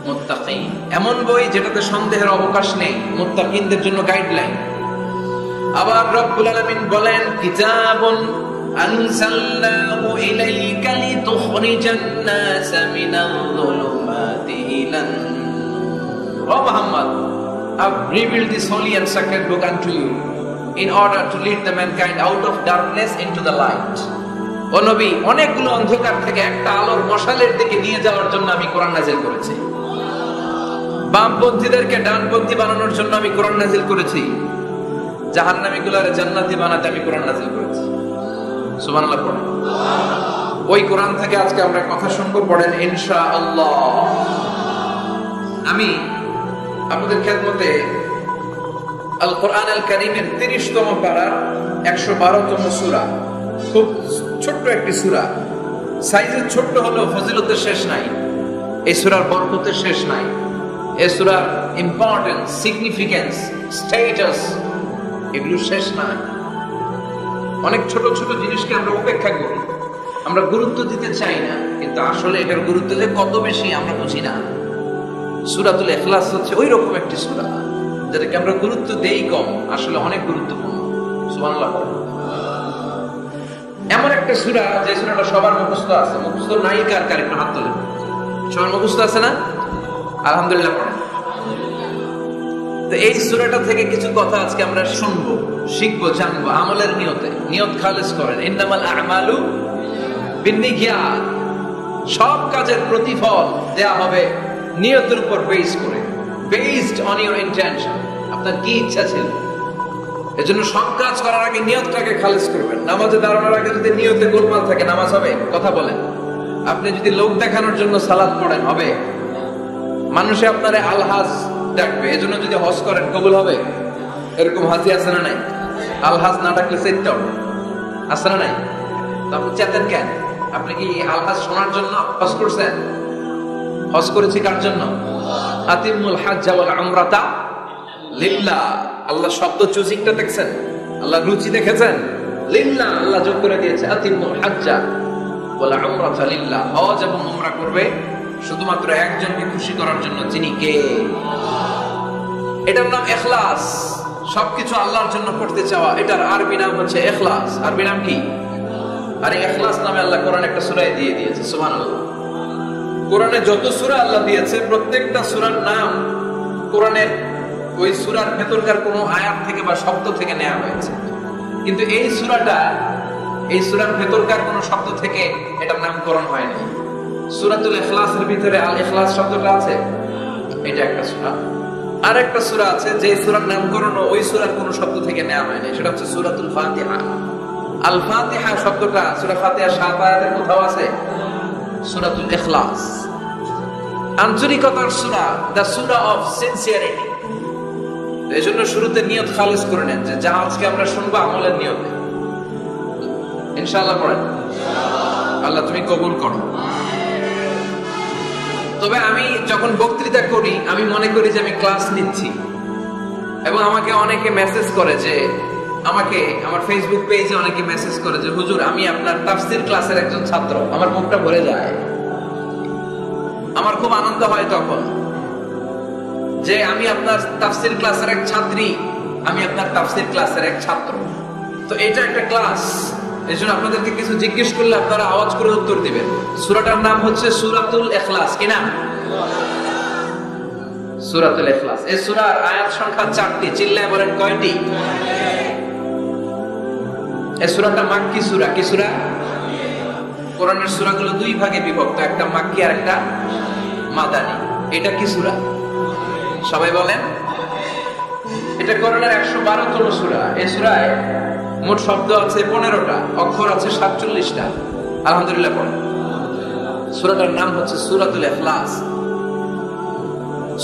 [SPEAKER 1] মুত্তাকিন। এমন বই যেটাতে সন্দেহের অবকাশ নেই, মুত্তাকিনদের জন্য গাইডলাইন। আবার রব্বুল আলামিন বলেন কিতাবুন আনজালনাহু ইলাইকা লিতুখরিজান নাসা মিনাল যুলুমাতি ইলান। ও Muhammad, I've revealed this holy and sacred book unto you in order to lead the mankind out of darkness into the light. ও নবী, অনেকগুলো অন্ধকার থেকে একটা আলোর মশালের দিকে নিয়ে যাওয়ার জন্য আমি কোরআন নাযিল করেছি। বামপন্থীদেরকে ডানপন্থী বানানোর জন্য আমি কোরআন নাযিল করেছি। জাহান্নামীগুলোরে জান্নাতি বানাতে আমি কোরআন নাযিল করেছি। সুবহানাল্লাহ পড়েন। ওই কোরআন থেকে আজকে আমরা কথা শুনবো, পড়েন ইনশাআল্লাহ। আমি আপনাদের খেদমতে আল কোরআন আল কারীমের 30তম পারার 112তম সূরা, খুব ছোট্ট একটি সূরা। সাইজে ছোট্ট হলেও ফজিলতের শেষ নাই, এই সূরার বরকতের শেষ নাই। এই সূরার ইম্পর্টেন্স, সিগনিফিকেন্স, স্ট্যাটাস এগুলো শেষ নাই। অনেক ছোট ছোট জিনিসকে আমরা উপেক্ষা করি, আমরা গুরুত্ব দিতে চাই না, কিন্তু আসলে এটার গুরুত্ব যে কত বেশি আমরা বুঝি না। সূরাতুল ইখলাস হচ্ছে ওই রকম একটি সূরা যেটাকে আমরা গুরুত্ব দেই কম, আসলে অনেক গুরুত্বপূর্ণ। সুবহানাল্লাহ। এমন একটা সূরা যে সূরাটা সবার মুখস্থ আছে, মুখস্থ নাই কার কার একটু হাত তোলেন। সবার মুখস্থ আছে না? আলহামদুলিল্লাহ পড়েন। তো এই সূরাটা থেকে কিছু কথা আজকে আমরা শুনবো, শিখবো, জানবো আমলের নিয়তে। নিয়ত খালেস করেন, ইন্নামাল আ'মালু বিন্নিয়াত। সব কাজের প্রতিফল দেয়া হবে নিয়তের উপর বেস করে, বেসড অন ইওর ইন্টেনশন। আপনার কি ইচ্ছা ছিল, এজন্য সব কাজ করার আগে নিয়তটাকে খালেস করবেন। নামাজে দাঁড়ানোর আগে যদি নিয়তে গোলমাল থাকে, নামাজ হবে? কথা বলেন। আপনি যদি লোক দেখানোর জন্য সালাত পড়েন, হবে? মানুষে আপনারে আলহাজ ডাকবে, এজন্য যদি হজ করেন কবুল হবে? এরকম হাজি আছে না নাই? আলহাজ না ডাকলে সেটটা আছে না নাই? আপনি চেতেন কেন? আপনি কি আলহাজ শোনার জন্য হজ করছেন? হজ করেছি কার জন্য? আতিমুল হাজ্জা ওয়াল উমরাতা লিল্লাহ। আল্লাহ শব্দ চুজিংটা দেখছেন? আল্লাহ রুচি দেখেছেন? লিল্লাহ, আল্লাহ যোগ করে দিয়েছে আতিমুল হাজ্জা ওয়াল উমরাতা লিল্লাহ। হজ এবং উমরা করবে শুধুমাত্র একজনকে খুশি করার জন্য, যিনি কে? এটার নাম ইখলাস। সবকিছু আল্লাহর জন্য করতে চাওয়া, এটার আরবি নাম হচ্ছে ইখলাস। আরবি নাম কি? আর এই ইখলাস নামে আল্লাহ কোরআন একটা সূরায় দিয়ে দিয়েছে। সুবহানাল্লাহ। কোরআনে যত সূরা আল্লাহ দিয়েছে, প্রত্যেকটা সূরার নাম কোরআনের ওই সূরার ভেতরকার কোনো আয়াত থেকে বা শব্দ থেকে নেওয়া হয়েছে। কিন্তু এই সূরাটা, এই সূরার ভেতরকার কোনো শব্দ থেকে এটার নামকরণ হয়নি। সূরাতুল ইখলাসের ভিতরে আল ইখলাস শব্দটা আছে, এটা একটা সূরা। আর একটা সূরা আছে যে সূরার নামকরণ ওই সূরার কোনো শব্দ থেকে নেওয়া হয়নি, সেটা হচ্ছে সূরাতুল ফাতিহা। আল ফাতিহা শব্দটা সূরা ফাতিহা 7 আয়াতের কোথাও আছে? সূরাতুল ইখলাস আন্তরিকতার সূরা, দ্য সূরা অফ সিনসিয়ারিটি। এজন্য শুরুতে নিয়ত খালেস করে নেন যে যা আজকে আমরা শুনবো আমলের নিয়তে। ইনশাআল্লাহ পড়েন। আল্লাহ তুমি কবুল করো। তবে আমি যখন বক্তৃতা করি, আমি মনে করি যে আমি ক্লাস নিচ্ছি, এবং আমাকে অনেকে মেসেজ করে যে, আমাকে আমার ফেসবুক পেজে অনেকে মেসেজ করে যে হুজুর আমি আপনার তাফসীর ক্লাসের একজন ছাত্র। আমার মুখটা ভরে যায়, আমার খুব আনন্দ হয় তখন যে আমি আপনার তাফসীর ক্লাসের এক ছাত্রী, আমি আপনার তাফসীর ক্লাসের এক ছাত্র। তো এটা একটা ক্লাস, এজন্য আপনাদেরকে কিছু জিজ্ঞেস করলে আপনারা আওয়াজ করে উত্তর দিবেন। সূরাটার নাম হচ্ছে সূরাতুল ইখলাস। কি নাম? সূরাতুল ইখলাস। এই সূরার আয়াত সংখ্যা 4টি। চিল্লায় বলেন কয়টি? এই সূরাটা মাক্কি সূরা। কি সূরা? কোরআনের সূরাগুলো দুই ভাগে বিভক্ত, একটা মাক্কি আর একটা মাদানী। এটা কি সূরা? সবাই বলেন। এটা কোরআনের 112তম সূরা। এই সূরায় মোট শব্দ আছে 15টা, অক্ষর আছে 47টা। আলহামদুলিল্লাহ পড়েন। সূরাটার নাম হচ্ছে সূরাতুল ইখলাস।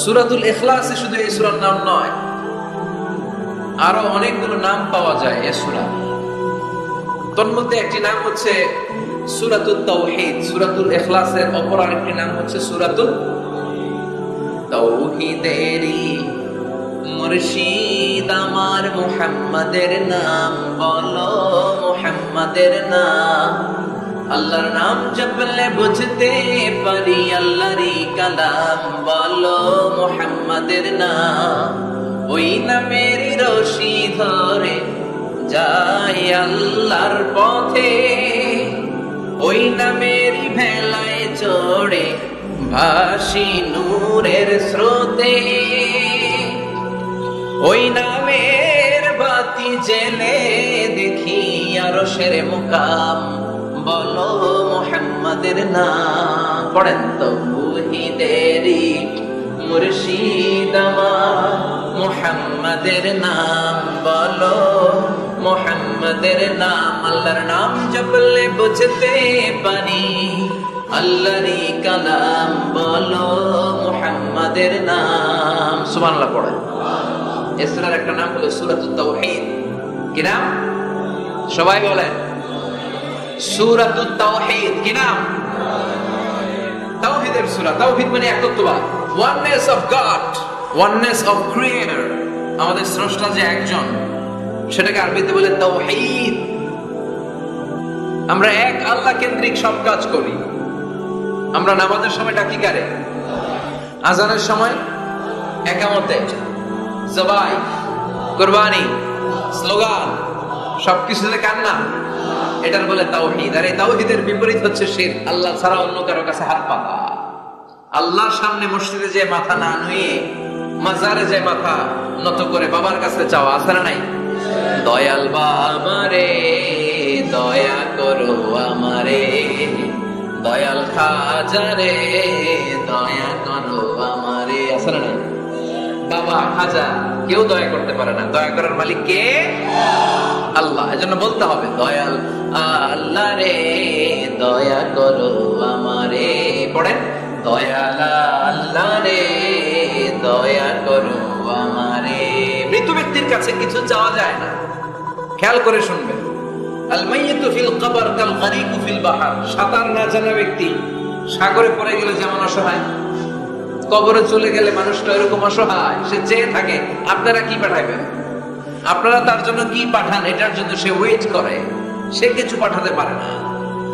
[SPEAKER 1] সূরাতুল ইখলাসে শুধু এই সূরার নাম নয়, আরো অনেকগুলো নাম পাওয়া যায় এই সূরা। তন্মধ্যে একটি নাম হচ্ছে সূরাতুত তাওহীদ। সূরাতুল ইখলাসের অপর আরেকটি নাম হচ্ছে সূরাতুত তাওহীদেরি মুর্শিদ আমার মুহাম্মাদের নাম বলো, মুহাম্মাদের নাম। আল্লাহর নাম জপলে বুঝতে পারি আল্লাহরই কালাম বলো, মুহাম্মাদের নাম। ওই নামেরই রশি ধরে যাই আল্লাহর পথে, ওই নামেরই ভেলায় চড়ে ভাসি নূরের স্রোতে। ওই নামের বাতি জেলে দেখি আরশের মুকাম বলো, মুহাম্মাদের নাম। পড়েন তাওহীদেরি মুর্শিদ আমার মুহাম্মাদের নাম বলো, মুহাম্মাদের নাম। আল্লাহর নাম জপলে বুঝতে পারি আল্লাহরই কালাম বলো, মুহাম্মাদের নাম। সুবহানাল্লাহ পড়েন। এই সূরার একটা নাম হলো সূরাতুত তাওহীদ। কি নাম? সবাই বলেন। সূরাতুত তাওহীদ কি নাম? তাওহীদের সূরা। তাওহীদ মানে একত্ববাদ, oneness of God, oneness of creator। আমাদের স্রষ্টা যে একজন, সেটাকে আরবিতে বলে তাওহীদ। আমরা এক আল্লাহ কেন্দ্রিক সব কাজ করি। আমরা নামাজের সময় ডাকি কারে? আজানের সময়, একামতে, জবাই, কুরবানি, স্লোগান, সবকিছুতে কার নাম? এটার বলে তাওহীদ। আর এই তাওহীদের বিপরীত হচ্ছে শিরক, আল্লাহ ছাড়া অন্য কারো কাছে হাত পাতা। আল্লাহর সামনে মসজিদে যে মাথা না নুয়ে মাজারে যে মাথা নত করে বাবার কাছে চাওয়া, আছে না নাই? দয়াল বাবা রে দয়া করো আমারে, দয়াল খাজা রে দয়া করো আমারে, আছে না নাই? বাবা খাজা কেউ দয়া করতে পারে না, দয়া করার মালিক কে? আল্লাহ। এজন্য বলতে হবে দয়াল আল্লাহ রে দয়া করো আমারে। পড়েন, দয়াল আল্লাহ রে দয়া করো আমারে। মৃত ব্যক্তির কাছে কিছু চাওয়া যায় না, খেয়াল করে শুনবেন। আল মাইয়িতু ফিল কবর কাল গরিকু ফিল বাহর। সাঁতার না জানা ব্যক্তি সাগরে পড়ে গেলে যেমন অসহায়, কবরে চলে গেলে মানুষটা এরকম অসহায়, সে চেয়ে থাকে আপনারা কি পাঠাবেন, আপনারা তার জন্য কি পাঠান, এটার জন্য সে ওয়েট করে। সে কিছু পাঠাতে পারে না,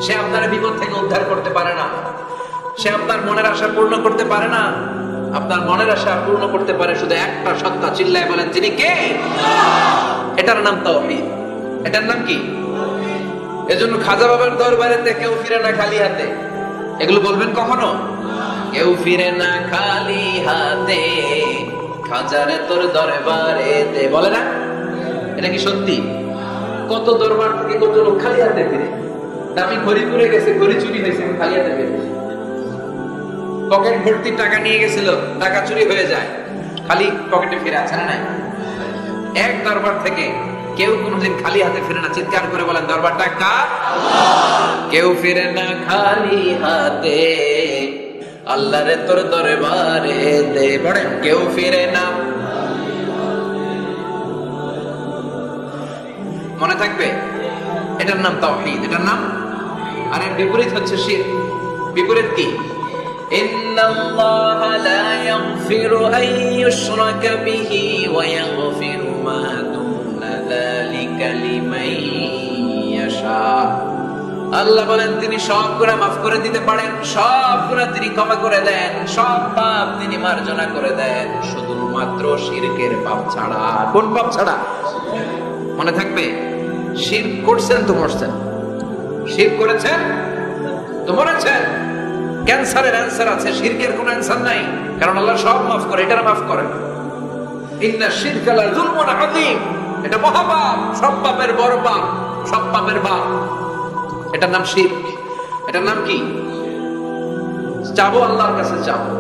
[SPEAKER 1] সে আপনার বিপদ থেকে উদ্ধার করতে পারে না, সে আপনার মনের আশা পূর্ণ করতে পারে না। আপনার মনের আশা পূর্ণ করতে পারে শুধু একটা সত্তা, চিল্লায় বলেন তিনি কে? এটার নাম তাওহীদ। এটার নাম কি? এজন্য খাজা বাবার দরবারেতে কেউ ফিরে না খালি হাতে। এগুলো বলবেন কখনো? কেউ ফিরে না খালি হাতে, খাজারে তোর দরবারেতে, বলে না? এটা কি সত্যি? কত দরবার থেকে কত লোক খালি হাতে ফিরে। দামি ঘড়ি পরে গেছে, ঘড়ি চুরি হয়েছে, খালি হাতে ফিরে। পকেট ভর্তি টাকা নিয়ে গেছিল, টাকা চুরি হয়ে যায়, খালি পকেটে ফিরে, আছে না নাই? এক দরবার থেকে কেউ কোনোদিন খালি হাতে ফিরে না। চিৎকার করে বলেন দরবারটা কার? কেউ ফিরে না খালি হাতে, আল্লাহরে তোর দরবারে দে। বলেন, কেউ ফিরে না। মনে থাকবে? এটার নাম তাওহীদ, এটার নাম। আর এর বিপরীত হচ্ছে শিরক। বিপরীত কি? ইন্নাল্লাহা লা ইয়াগফিরু আন ইউশরাকা বিহি ওয়া ইয়াগফিরু মা দুনা যালিকা লিমান ইয়াশা। আল্লাহ বলেন তিনি সব গুনাহ মাফ করে দিতে পারেন, সব গুনাহ তিনি ক্ষমা করে দেন, সব পাপ তিনি মার্জনা করে দেন, শুধুমাত্র শিরকের পাপ ছাড়া। কোন পাপ ছাড়া? মনে থাকবে, শিরক করছেন তো মরছেন, শিরক করেছেন তো মরেছেন। ক্যান্সারের অ্যানসার আছে, শিরকের কোনো অ্যানসার নাই, কারণ আল্লাহ সব মাফ করে, এটার মাফ করেন। ইন্না শিরকা লা যুলমুন আযীম, এটা মহাপাপ, সব পাপের বড় পাপ, সব পাপের বাপ। এটার নাম শিরক। এটার নাম কি? চাবো আল্লাহর কাছে, চাবো,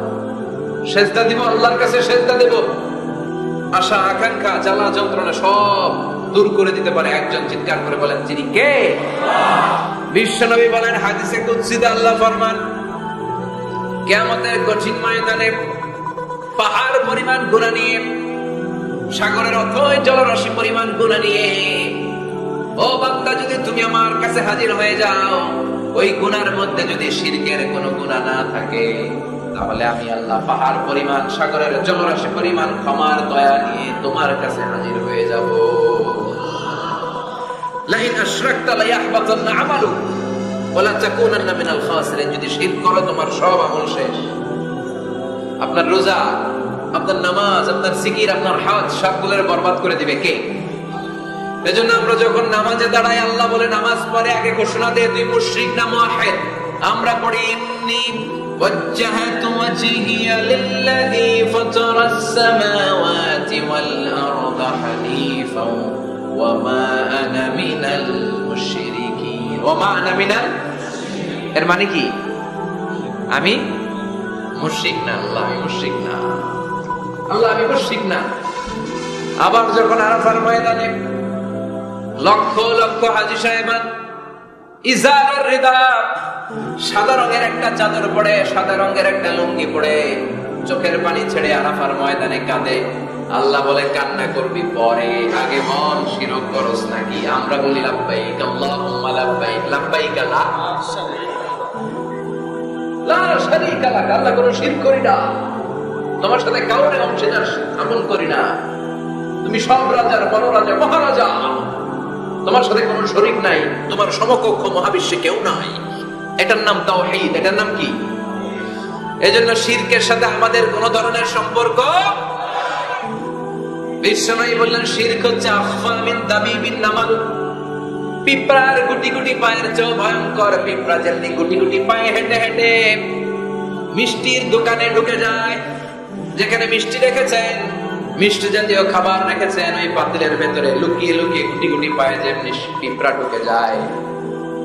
[SPEAKER 1] সেজদা দিব আল্লাহর কাছে, সেজদা দেব। আশা আকাঙ্ক্ষা জ্বালা যন্ত্রণা সব দূর করে দিতে পারে একজন। চিৎকার করে বলেন যিনি কে? বিশ্বনবী বলেন হাদিসে কুদসিতে আল্লাহ ফরমান, কিয়ামতের কঠিন ময়দানে পাহাড় পরিমাণ গুনাহ নিয়ে, সাগরের অথই জলরাশি পরিমাণ গুনাহ নিয়ে, ও বান্দা যদি তুমি আমার কাছে হাজির হয়ে যাও, ওই গুনার মধ্যে যদি শিরকের কোনো গুনাহ না থাকে, তাহলে আমি আল্লাহ পাহাড় পরিমাণ, সাগরের জলরাশি পরিমাণ ক্ষমার দয়া নিয়ে তোমার কাছে হাজির হয়ে যাব। লাইন আশরাকতা লায়াহবাতান্না আমালুক ওয়া লা তাকুনান্না মিনাল খাসিরিন। যদি শিরক করো তোমার সব আমল শেষ। আপনার রোজা, আপনার নামাজ, আপনার জিকির, আপনার হজ সবগুলোর বরবাদ করে দিবে কে? এজন্য আমরা যখন নামাজে দাঁড়াই, আল্লাহ বলে নামাজ পড়ে আগে ঘোষণা দেয় তুই মুশরিক না মুওয়াহহিদ। আমরা পড়ি ইন্নী ওয়াজ্জাহতু ওয়াজহিয়া লিল্লাযী ফাতারাস সামাওয়াতি ওয়াল আরদা হানিফাও ওয়া মা আনা মিনাল মুশরিকিন। ওয়া মা আনা মিনাল, এর মানে কি? আমি মুশরিক না, আল্লাহ আমি মুশরিক না, আল্লাহ আমি মুশরিক না। আবার যখন আরাফার ময়দানে লক্ষ লক্ষ হাজী সাহেবান ইজারার রিদা, সাদা রঙের একটা চাদর পরে, সাদা রঙের একটা লুঙ্গি পরে, চোখের পানি ছেড়ে আরাফার ময়দানে কাঁদে। আল্লাহ বলে কান্না করবি পরে, আগে মন শিরক করস নাকি? আমরা বলি লাব্বাইক আল্লাহুম্মা লাব্বাইক, লাব্বাইক লা শারীকা লাক, আল্লাহ কোনো শিরক করি না, তোমার সাথে কাউরে অংশীদার স্থাপন করি না, তুমি সব রাজার বড় রাজা, মহারাজা, তোমার সাথে কোনো শরীক নাই, তোমার সমকক্ষ মহাবিশ্বে কেউ নাই। এটার নাম তাওহীদ। এটার নাম কি? এজন্য শিরকের সাথে আমাদের কোন ধরনের সম্পর্ক। বিশ্বনবী বললেন শিরক হচ্ছে আফা মিন দাবিবিন নামাল, পিঁপড়ার গুটি গুটি পায়ের চেয়ে ভয়ঙ্কর। পিঁপড়া যেমনি গুটি গুটি পায়ে হেঁটে হেঁটে মিষ্টির দোকানে ঢুকে যায়, যেখানে মিষ্টি রেখেছেন, মিষ্টি জাতীয় খাবার রেখেছেন, ওই পাতিলের ভেতরে লুকিয়ে লুকিয়ে গুটি গুটি পায়ে যেমনি পিঁপড়া ঢুকে যায়,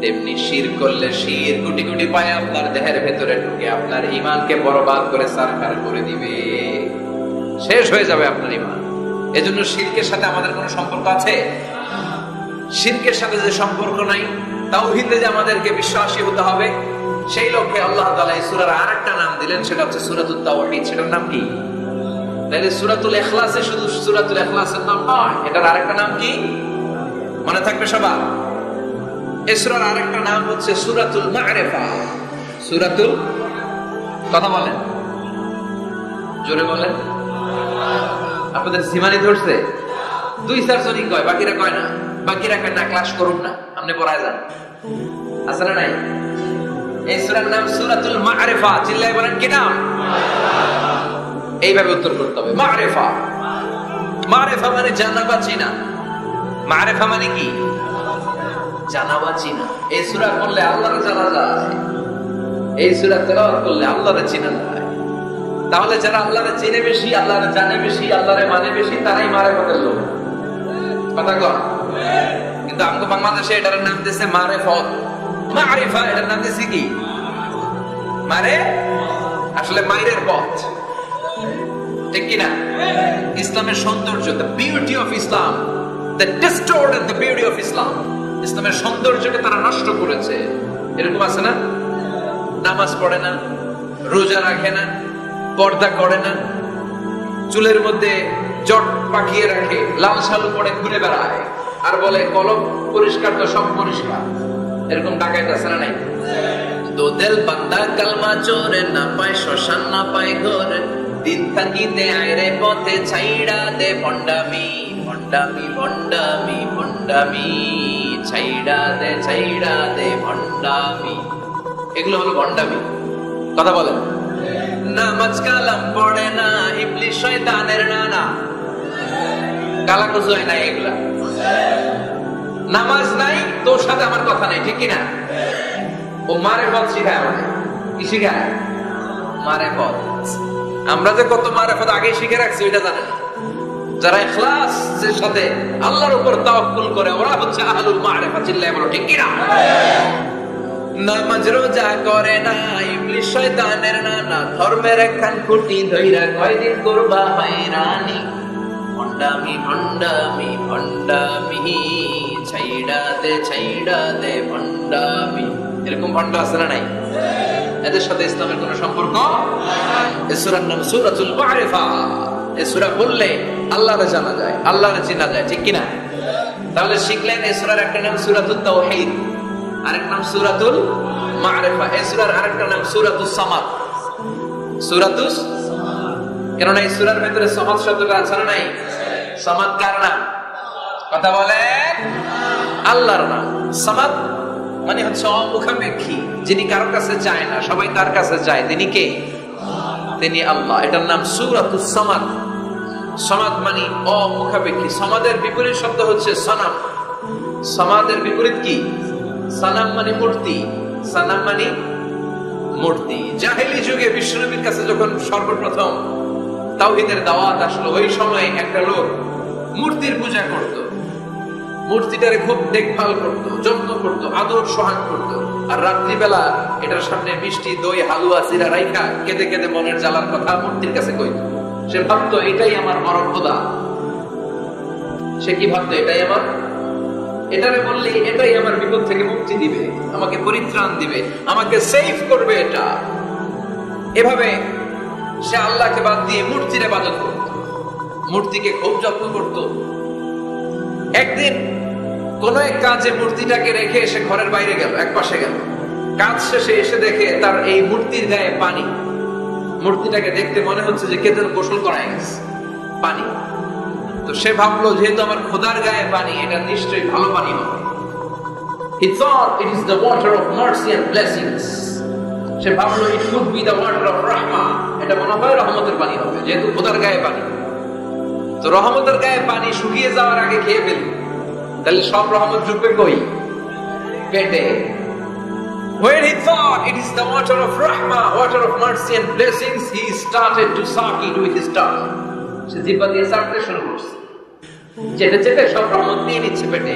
[SPEAKER 1] তেমনি শিরক করলে শির গুটি গুটি পায়ে আপনার দেহের ভেতরে ঢুকে আপনার ঈমানকে বরবাদ করে সারখার করে দিবে, শেষ হয়ে যাবে আপনার ঈমান। এজন্য শিরকের সাথে আমাদের কোনো সম্পর্ক আছে? শিরকের সাথে যে সম্পর্ক নাই, তাওহীদে যে আমাদেরকে বিশ্বাসী হতে হবে, সেই লক্ষ্যে আল্লাহ তাআলা এই সূরার আরেকটা নাম দিলেন, সেটা হচ্ছে সূরাতুত তাওহীদ। সেটার নাম কি? তাহলে সূরাতুল ইখলাসে শুধু সূরাতুল ইখলাসের নাম নয়, এটার আরেকটা নাম কি মনে থাকবে সবার? এই সূরার আরেকটা নাম হচ্ছে সূরাতুল মা'রিফা। সূরাতুল, কথা বলেন, জোরে বলেন। আপনাদের সীমানি ধরছে? 2-4 জনই কয়, বাকিরা কয় না। বাকিরা কয় না ক্লাস করুন না, আপনি পড়ায় যান। আছে না নাই? এই সূরার নাম সূরাতুল মা'রিফা। চিল্লায় বলেন কি নাম? এইভাবে উত্তর করতে হবে, মা'রিফা। মা'রিফা মানে জানা বা চিনা। মা'রিফা মানে কি? জানা বা চিনা। এই সূরা পড়লে আল্লাহর জানা যায়, এই সূরা তেলাওয়াত করলে আল্লাহর চিনা যায়। তাহলে যারা আল্লাহরে চিনে বেশি, আল্লাহরে জানে বেশি, আল্লাহরে মানে বেশি, তারাই মা'রিফাতের লোক। কথা কর। কিন্তু আমাদের বাংলাদেশে এটার নাম দিয়েছে মা'রিফত। মা'রিফা এটার নাম দিয়েছে কি? মানে আসলে মাইরের পথ, ঠিক কিনা? ইসলামের সৌন্দর্য, the beauty of Islam, the distorted the beauty of Islam, ইসলামের সৌন্দর্যকে তারা নষ্ট করেছে। এরকম আছে না? নামাজ পড়ে না, রোজা রাখে না, পর্দা করে না, চুলের মধ্যে জট পাকিয়ে রাখে, লাল শালু পরে ঘুরে বেড়ায়, আর বলে কলম পরিষ্কার তো সব পরিষ্কার। এরকম ডাকাইত আছে না নাই? দো দিল বান্দা কালমা চোরে, না পায় শ্মশান না পায় ঘর, দিন থাকিতে আইরে পথে ছাইড়া দে ভণ্ডামি, ভণ্ডামি ভণ্ডামি ভণ্ডামি, ছাইড়া দে ভণ্ডামি। এগুলো হলো ভণ্ডামি। কথা বলেন। নামাজ কালাম পড়ে না, ইবলিস শয়তানের নানা, কালা কুজু হয় না এগুলা। নামাজ নাই, তোর সাথে আমার কথা নাই, ঠিক কিনা? ও মারেফত শিখায় আমাদের। কি শিখায়? মারেফত। আমরা যে কত মারেফত আগে শিখে রাখছি ওইটা জানেন না। যারা ইখলাসের সাথে আল্লাহর উপর তাওয়াক্কুল করে, ওরা হচ্ছে আহলুল মারেফা। চিল্লায় বলো ঠিক কিনা? নামাজ রোজা করে না, ইবলিস শয়তানের নানা, ধর্মের একখান খুঁটি ধইরা কয়দিন করবা হয়রানি। ভণ্ডামি ভণ্ডামি ভণ্ডামি, ছাইড়া দে ভণ্ডামি। এরকম ভণ্ড আছে না নাই? এদের সাথে ইসলামের কোন সম্পর্ক? এই সূরার নাম সূরাতুল মারিফা। এই সূরা বললে আল্লাহরে জানা যায়, আল্লাহরে চেনা যায়, ঠিক কিনা? তাহলে শিখলেন এই সূরার একটা নাম সূরাতুত তাওহীদ, আরেক নাম সূরাতুল মারিফা। এই সূরার আরেকটা নাম সূরাতুস সামাদ। সূরাতুস, কেননা এই সূরার ভিতরে সামাদ শব্দটা আছে না নাই? সামাদ কার নাম? কথা বলেন, আল্লাহর নাম। সামাদ মানে হচ্ছে অমুখাপেক্ষী, যিনি কারোর কাছে চায় না, সবাই তার কাছে চায়। তিনি কে? তিনি আল্লাহ। এটার নাম সূরাতুস সামাদ। সামাদ মানে অমুখাপেক্ষী। সামাদের বিপরীত শব্দ হচ্ছে সানাম। সামাদের বিপরীত কি? সানাম মানে মূর্তি। সানাম মানে মূর্তি। জাহেলি যুগে বিশ্বনবীর কাছে যখন সর্বপ্রথম তাওহীদের দাওয়াত আসলো, ওই সময় একটা লোক মূর্তির পূজা করত, মূর্তিটারে খুব দেখভাল করত, যত্ন করত, আদর সোহাগ করত। আর রাত্রিবেলা এটার সামনে মিষ্টি দই হালুয়া চিরা রাইখা কেঁদে কেঁদে মনের জ্বালার কথা মূর্তির কাছে কইত। সে ভাবতো এটাই আমার বড় খোদা। সে কি ভাবতো? এটারে বললে এটাই আমার বিপদ থেকে মুক্তি দিবে, আমাকে পরিত্রাণ দিবে, আমাকে সেভ করবে এটা। এভাবে সে আল্লাহকে বাদ দিয়ে মূর্তির ইবাদত করত, মূর্তিকে খুব যত্ন করত। একদিন কোন এক কাজে মূর্তিটাকে রেখে এসে ঘরের বাইরে গেল, এক পাশে গেল। কাজ শেষে এসে দেখে তার এই মূর্তির গায়ে পানি। মূর্তিটাকে দেখতে মনে হচ্ছে যে কে যেন গোসল করায় গেছে, পানি। তো সে ভাবলো যেহেতু আমার খোদার গায়ে পানি, এটা নিশ্চয়ই ভালো পানি হবে। He thought it is the water of mercy and blessings. সে ভাবলো it could be the water of rahmah. এটা মনে হয় রহমতের পানি হবে, যেহেতু খোদার গায়ে পানি। তো রহমতের গায়ে পানি শুকিয়ে যাওয়ার আগে খেয়ে ফেলি, তাহলে সব রহমত ঢুকবে কই? পেটে। When he thought it is the water of rahmah, water of mercy and blessings, he started to suck it with his tongue. সে জিহ্বা দিয়ে চাটতে শুরু করছে, চেটে চেটে সব রহমত নিয়ে নিচ্ছে পেটে।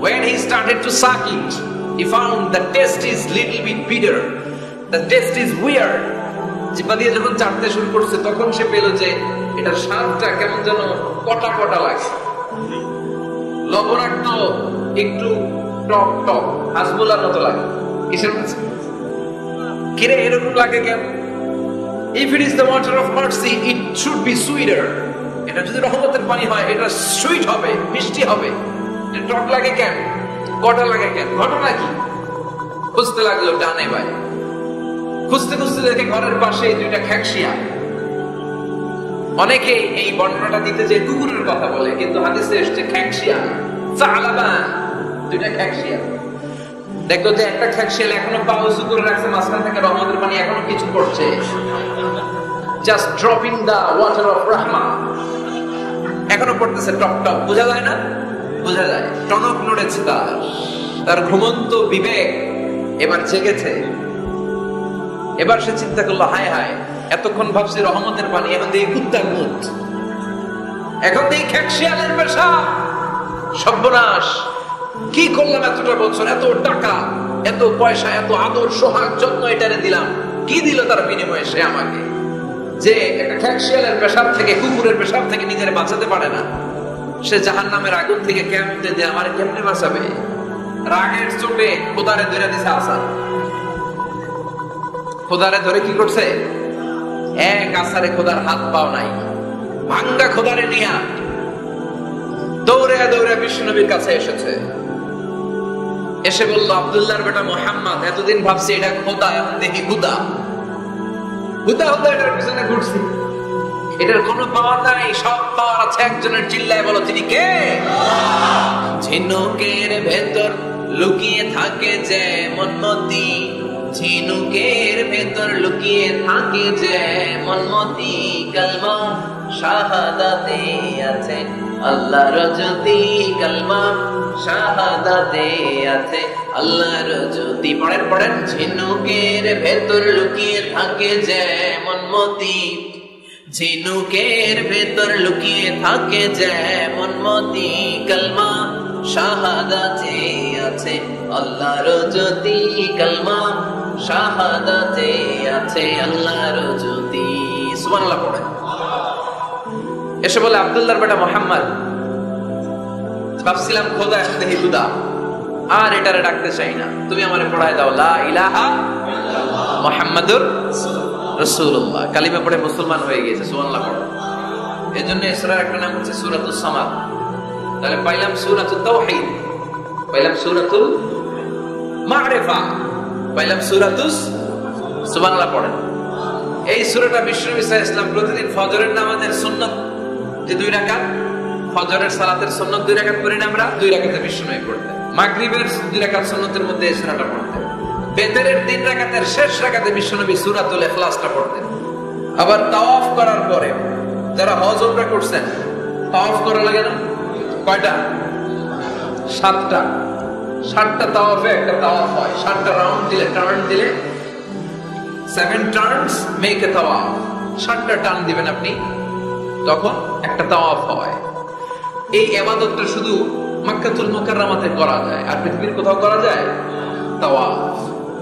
[SPEAKER 1] When he started to suck it, he found the taste is little bit bitter. The taste is weird. জিহ্বা দিয়ে যখন চাটতে শুরু করছে, তখন সে পেল যে এটার স্বাদটা কেমন যেন কটা কটা লাগছে, লবণাক্ত, একটু টক টক, হাসবুলার মতো লাগে। কিসের মতো? কিরে এরকম লাগে কেন? If it is the water of mercy, it should be sweeter. এটা যদি রহমতের পানি হয়, এটা সুইট হবে, মিষ্টি হবে। এটা টক লাগে কেন? কটা লাগে কেন? ঘটনা কি? খুঁজতে লাগলো ডানে বাই। খুঁজতে খুঁজতে দেখে ঘরের পাশে দুইটা খ্যাকশিয়া। অনেকে এই বর্ণনাটা দিতে যে কুকুরের কথা বলে, কিন্তু হাদিসে এসেছে খ্যাকশিয়া, সালাবান, দুইটা খ্যাকশিয়া। দেখলো যে একটা খ্যাকশিয়াল এখনো পা উঁচু করে রাখছে, মাঝখান থেকে রহমতের পানি এখনো কিছু করছে, just dropping the water of রাহমাহ, এখনো পড়তেছে টপ টপ। বোঝা যায় না? বোঝা যায়। টনক নড়েছে তার ঘুমন্ত বিবেক এবার জেগেছে। এবার সে চিন্তা করলো, হায় হায়, এতক্ষণ ভাবছি রহমতের পানি, এখন দিয়ে কুত্তার মুত, এখন দিয়ে খ্যাকশিয়ালের পেশা। সর্বনাশ, কি করলাম এতটা বছর, এত টাকা, এত পয়সা, এত আদর সোহাগ যত্ন এটারে দিলাম, কি দিল তার বিনিময়ে সে আমাকে? যে একটা খ্যাকশিয়ালের পেশাব থেকে, কুকুরের পেশাব থেকে নিজের বাঁচাতে পারে না, সে জাহান্নামের আগুন থেকে কেমনে দিয়ে আমার কেমনে বাঁচাবে? রাগের চোটে খোদারে ধরে দিছে আসার। খোদারে ধরে কি করছে? এক আসারে খোদার হাত পাও নাই, ভাঙ্গা খোদারে নিয়া দৌড়ে দৌড়ে বিষ্ণুনবীর কাছে এসেছে। এসে বলল, আব্দুল্লাহর বেটা মুহাম্মদ, এতদিন ভাবছি এটা খোদা, এখন দেখি হুদা। হুদা হুদা এটার পিছনে ঘুরছি, এটার কোনো পাওয়ার নাই, সব পাওয়ার আছে একজনের। চিল্লায় বলো, তিনি কে? ঝিনুকের ভেতর লুকিয়ে থাকে যেমন মতি, ঝিনুকের ভেতর লুকিয়ে থাকে যেমন মতি, কালমা শাহাদাতে আছে আল্লাহর জ্যোতি, কালমা শাহাদাতে আছে আল্লাহর জ্যোতি। পড়েন পড়েন। ঝিনুকের ভেতর লুকিয়ে থাকে যেমন মতি, ঝিনুকের ভেতর লুকিয়ে থাকে যেমন মতি, কালমা শাহাদাতে আছে আল্লাহর জ্যোতি, কালমা শাহাদাতে আছে আল্লাহর জ্যোতি। সুবহানাল্লাহ পড়ে এসে বলে, আব্দুল্লাহর বেটা মুহাম্মদ, ভাবছিলাম খোদা একসাথে হিদুদা, আর এটারে ডাকতে চাই না, তুমি আমারে পড়ায় দাও লা ইলাহা মুহাম্মাদুর রাসূলুল্লাহ। কালিমা পড়ে মুসলমান হয়ে গেছে। সুবহানাল্লাহ পড়ে। এজন্য এই সূরার একটা নাম হচ্ছে সূরাতুস সামাদ। তাহলে পাইলাম সূরাতুত তাওহীদ, পাইলাম সূরাতুল মারিফা, পাইলাম সূরাতুস। সুবহানাল্লাহ পড়ে। এই সূরাটা বিশ্বনবী সাল্লাল্লাহু আলাইহি ওয়াসাল্লাম প্রতিদিন ফজরের নামাজের সুন্নাত যে 2 রাকাত, ফজরের সালাতের সুন্নাত 2 রাকাত করি না আমরা, 2 রাকাতে বিশ্বনবী পড়তেন। মাগরিবের 2 রাকাত সুন্নাতের মধ্যে এই সূরাটা পড়তেন। বেতেরের 3 রাকাতের শেষ রাকাতে বিশ্বনবী সূরাতুল ইখলাসটা পড়তেন। আবার তাওয়াফ করার পরে যারা হজ উমরা করছেন, তাওয়াফ করা লাগে না? কয়টা? 7টা। 7টা তাওয়াফে একটা তাওয়াফ হয়। 7টা রাউন্ড দিলে, টার্ন দিলে 7 টার্নস মেক এ তাওয়াফ। 7টা টার্ন দিবেন আপনি, তখন একটা তাওয়াফ হয়। এই ইবাদতটা শুধু মক্কাতুল মুকাররমাতে করা যায়, আর পৃথিবীর কোথাও করা যায়? তাওয়াফ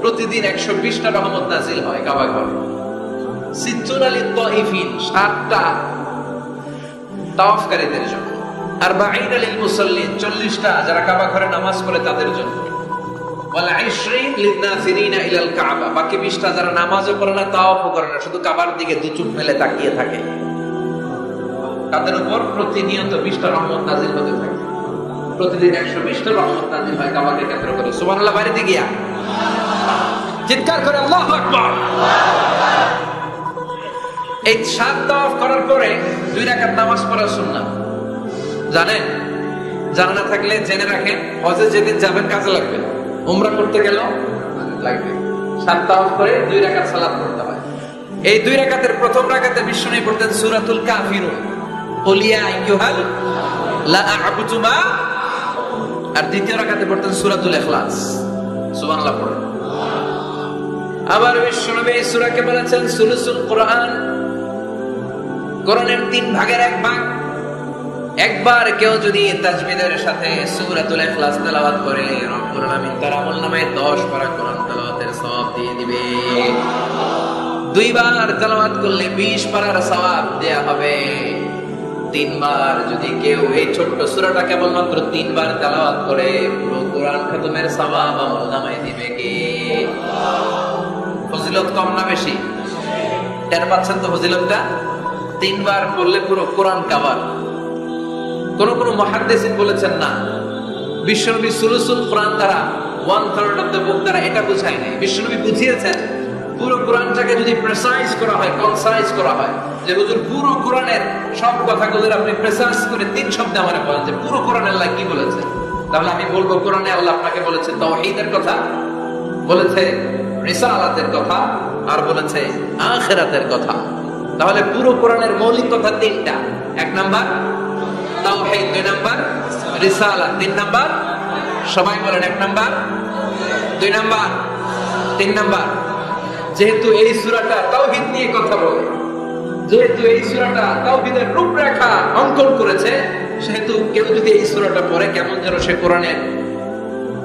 [SPEAKER 1] প্রতিদিন 120টা রহমত নাজিল হয় কাবা ঘরে। সিত্তুনা লিত-তাইফিন, 7টা তাওয়াফকারীদের জন্য। আর 40 লিল মুসাল্লিন, 40টা যারা কাবা ঘরে নামাজ পড়ে তাদের জন্য। ওয়াল 20 লিন-নাসিরিনা ইলাল কাবা, বাকি 20টা যারা নামাজও পড়ে না, তাওয়াফও করে না, শুধু কাবার দিকে দু চোখ মেলে তাকিয়ে থাকে, তাদের উপর প্রতিনিয়ত 20টা রহমত নাজিল হতে থাকে। প্রতিদিন 120টা রহমত নাজিল হয় কাবাকে কেন্দ্র করে। সুবহানাল্লাহ বাড়িতে গিয়া চিৎকার করে আল্লাহু আকবার। এই 7 তাওয়াফ করার পরে 2 রাকাত নামাজ পড়া সুন্নাত। জানেন? জানা না থাকলে জেনে রাখেন, হজে যেদিন যাবেন কাজে লাগবে, উমরা করতে গেলেও লাগবে। 7 তাওয়াফ করে 2 রাকাত সালাত পড়তে হয়। এই 2 রাকাতের প্রথম রাকাতে বিশ্বনবী পড়তেন সূরাতুল কাফিরুন, কুল ইয়া আইয়ুহাল লা আ'বুদু মা, আর দ্বিতীয় রাকাতে পড়তেন সূরাতুল ইখলাস। সুবহানাল্লাহ পড়েন। আবার বিশ্বনবী এই সূরাকে বলেছেন সুলুসুল কোরআন, কোরআনের 3 ভাগের 1 ভাগ। একবার কেউ যদি তাজবিদের সাথে সূরাতুল ইখলাস তেলাওয়াত করে, রব্বুল আলামিন তার আমলনামায় 10 পারা কোরআন তেলাওয়াতের সওয়াব দিয়ে দিবে। 2 বার তেলাওয়াত করলে 20 পারার সওয়াব দেয়া হবে। 3 বার যদি কেউ এই ছোট্ট সূরাটা কেবলমাত্র 3 বার তেলাওয়াত করে, পুরো কোরআন খতমের সওয়াব আমলনামায় দিবে কে? ফজিলত কম না বেশি? টের পাচ্ছেন তো ফজিলতটা? 3 বার পড়লে পুরো কোরআন কভার। কোন কোন মুহাদ্দিসিন বলেছেন না, বিশ্বনবী সুলুসুল কোরআন দ্বারা 1/3 অফ দ্য বুক দ্বারা এটা বুঝায় নাই। বিশ্বনবী বুঝিয়েছেন পুরো কোরআনটাকে যদি প্রেসাইজ করা হয়, কনসাইজ করা হয়, যে হুজুর পুরো কোরআনের সব কথাগুলো আপনি প্রেসাইজ করে 3 শব্দে আমারে বলেন যে পুরো কোরআনে আল্লাহ কি বলেছেন, তাহলে আমি বলবো কোরআনে আল্লাহ আপনাকে বলেছে তাওহীদের কথা, বলেছে রিসালাতের কথা, আর বলেছে আখিরাতের কথা। তাহলে পুরো কোরআনের মৌলিক কথা 3টা। 1 নাম্বার তাওহীদ, 2 নাম্বার রিসালাত, 3 নাম্বার, সবাই বলেন 1 নাম্বার, 2 নাম্বার, 3 নাম্বার। যেহেতু এই সূরাটা তাওহীদ নিয়ে কথা বলে, যেহেতু এই সূরাটা তাওহীদের রূপরেখা অঙ্কন করেছে, সেহেতু কেউ যদি এই সূরাটা পড়ে কেমন যেন সে কোরআনের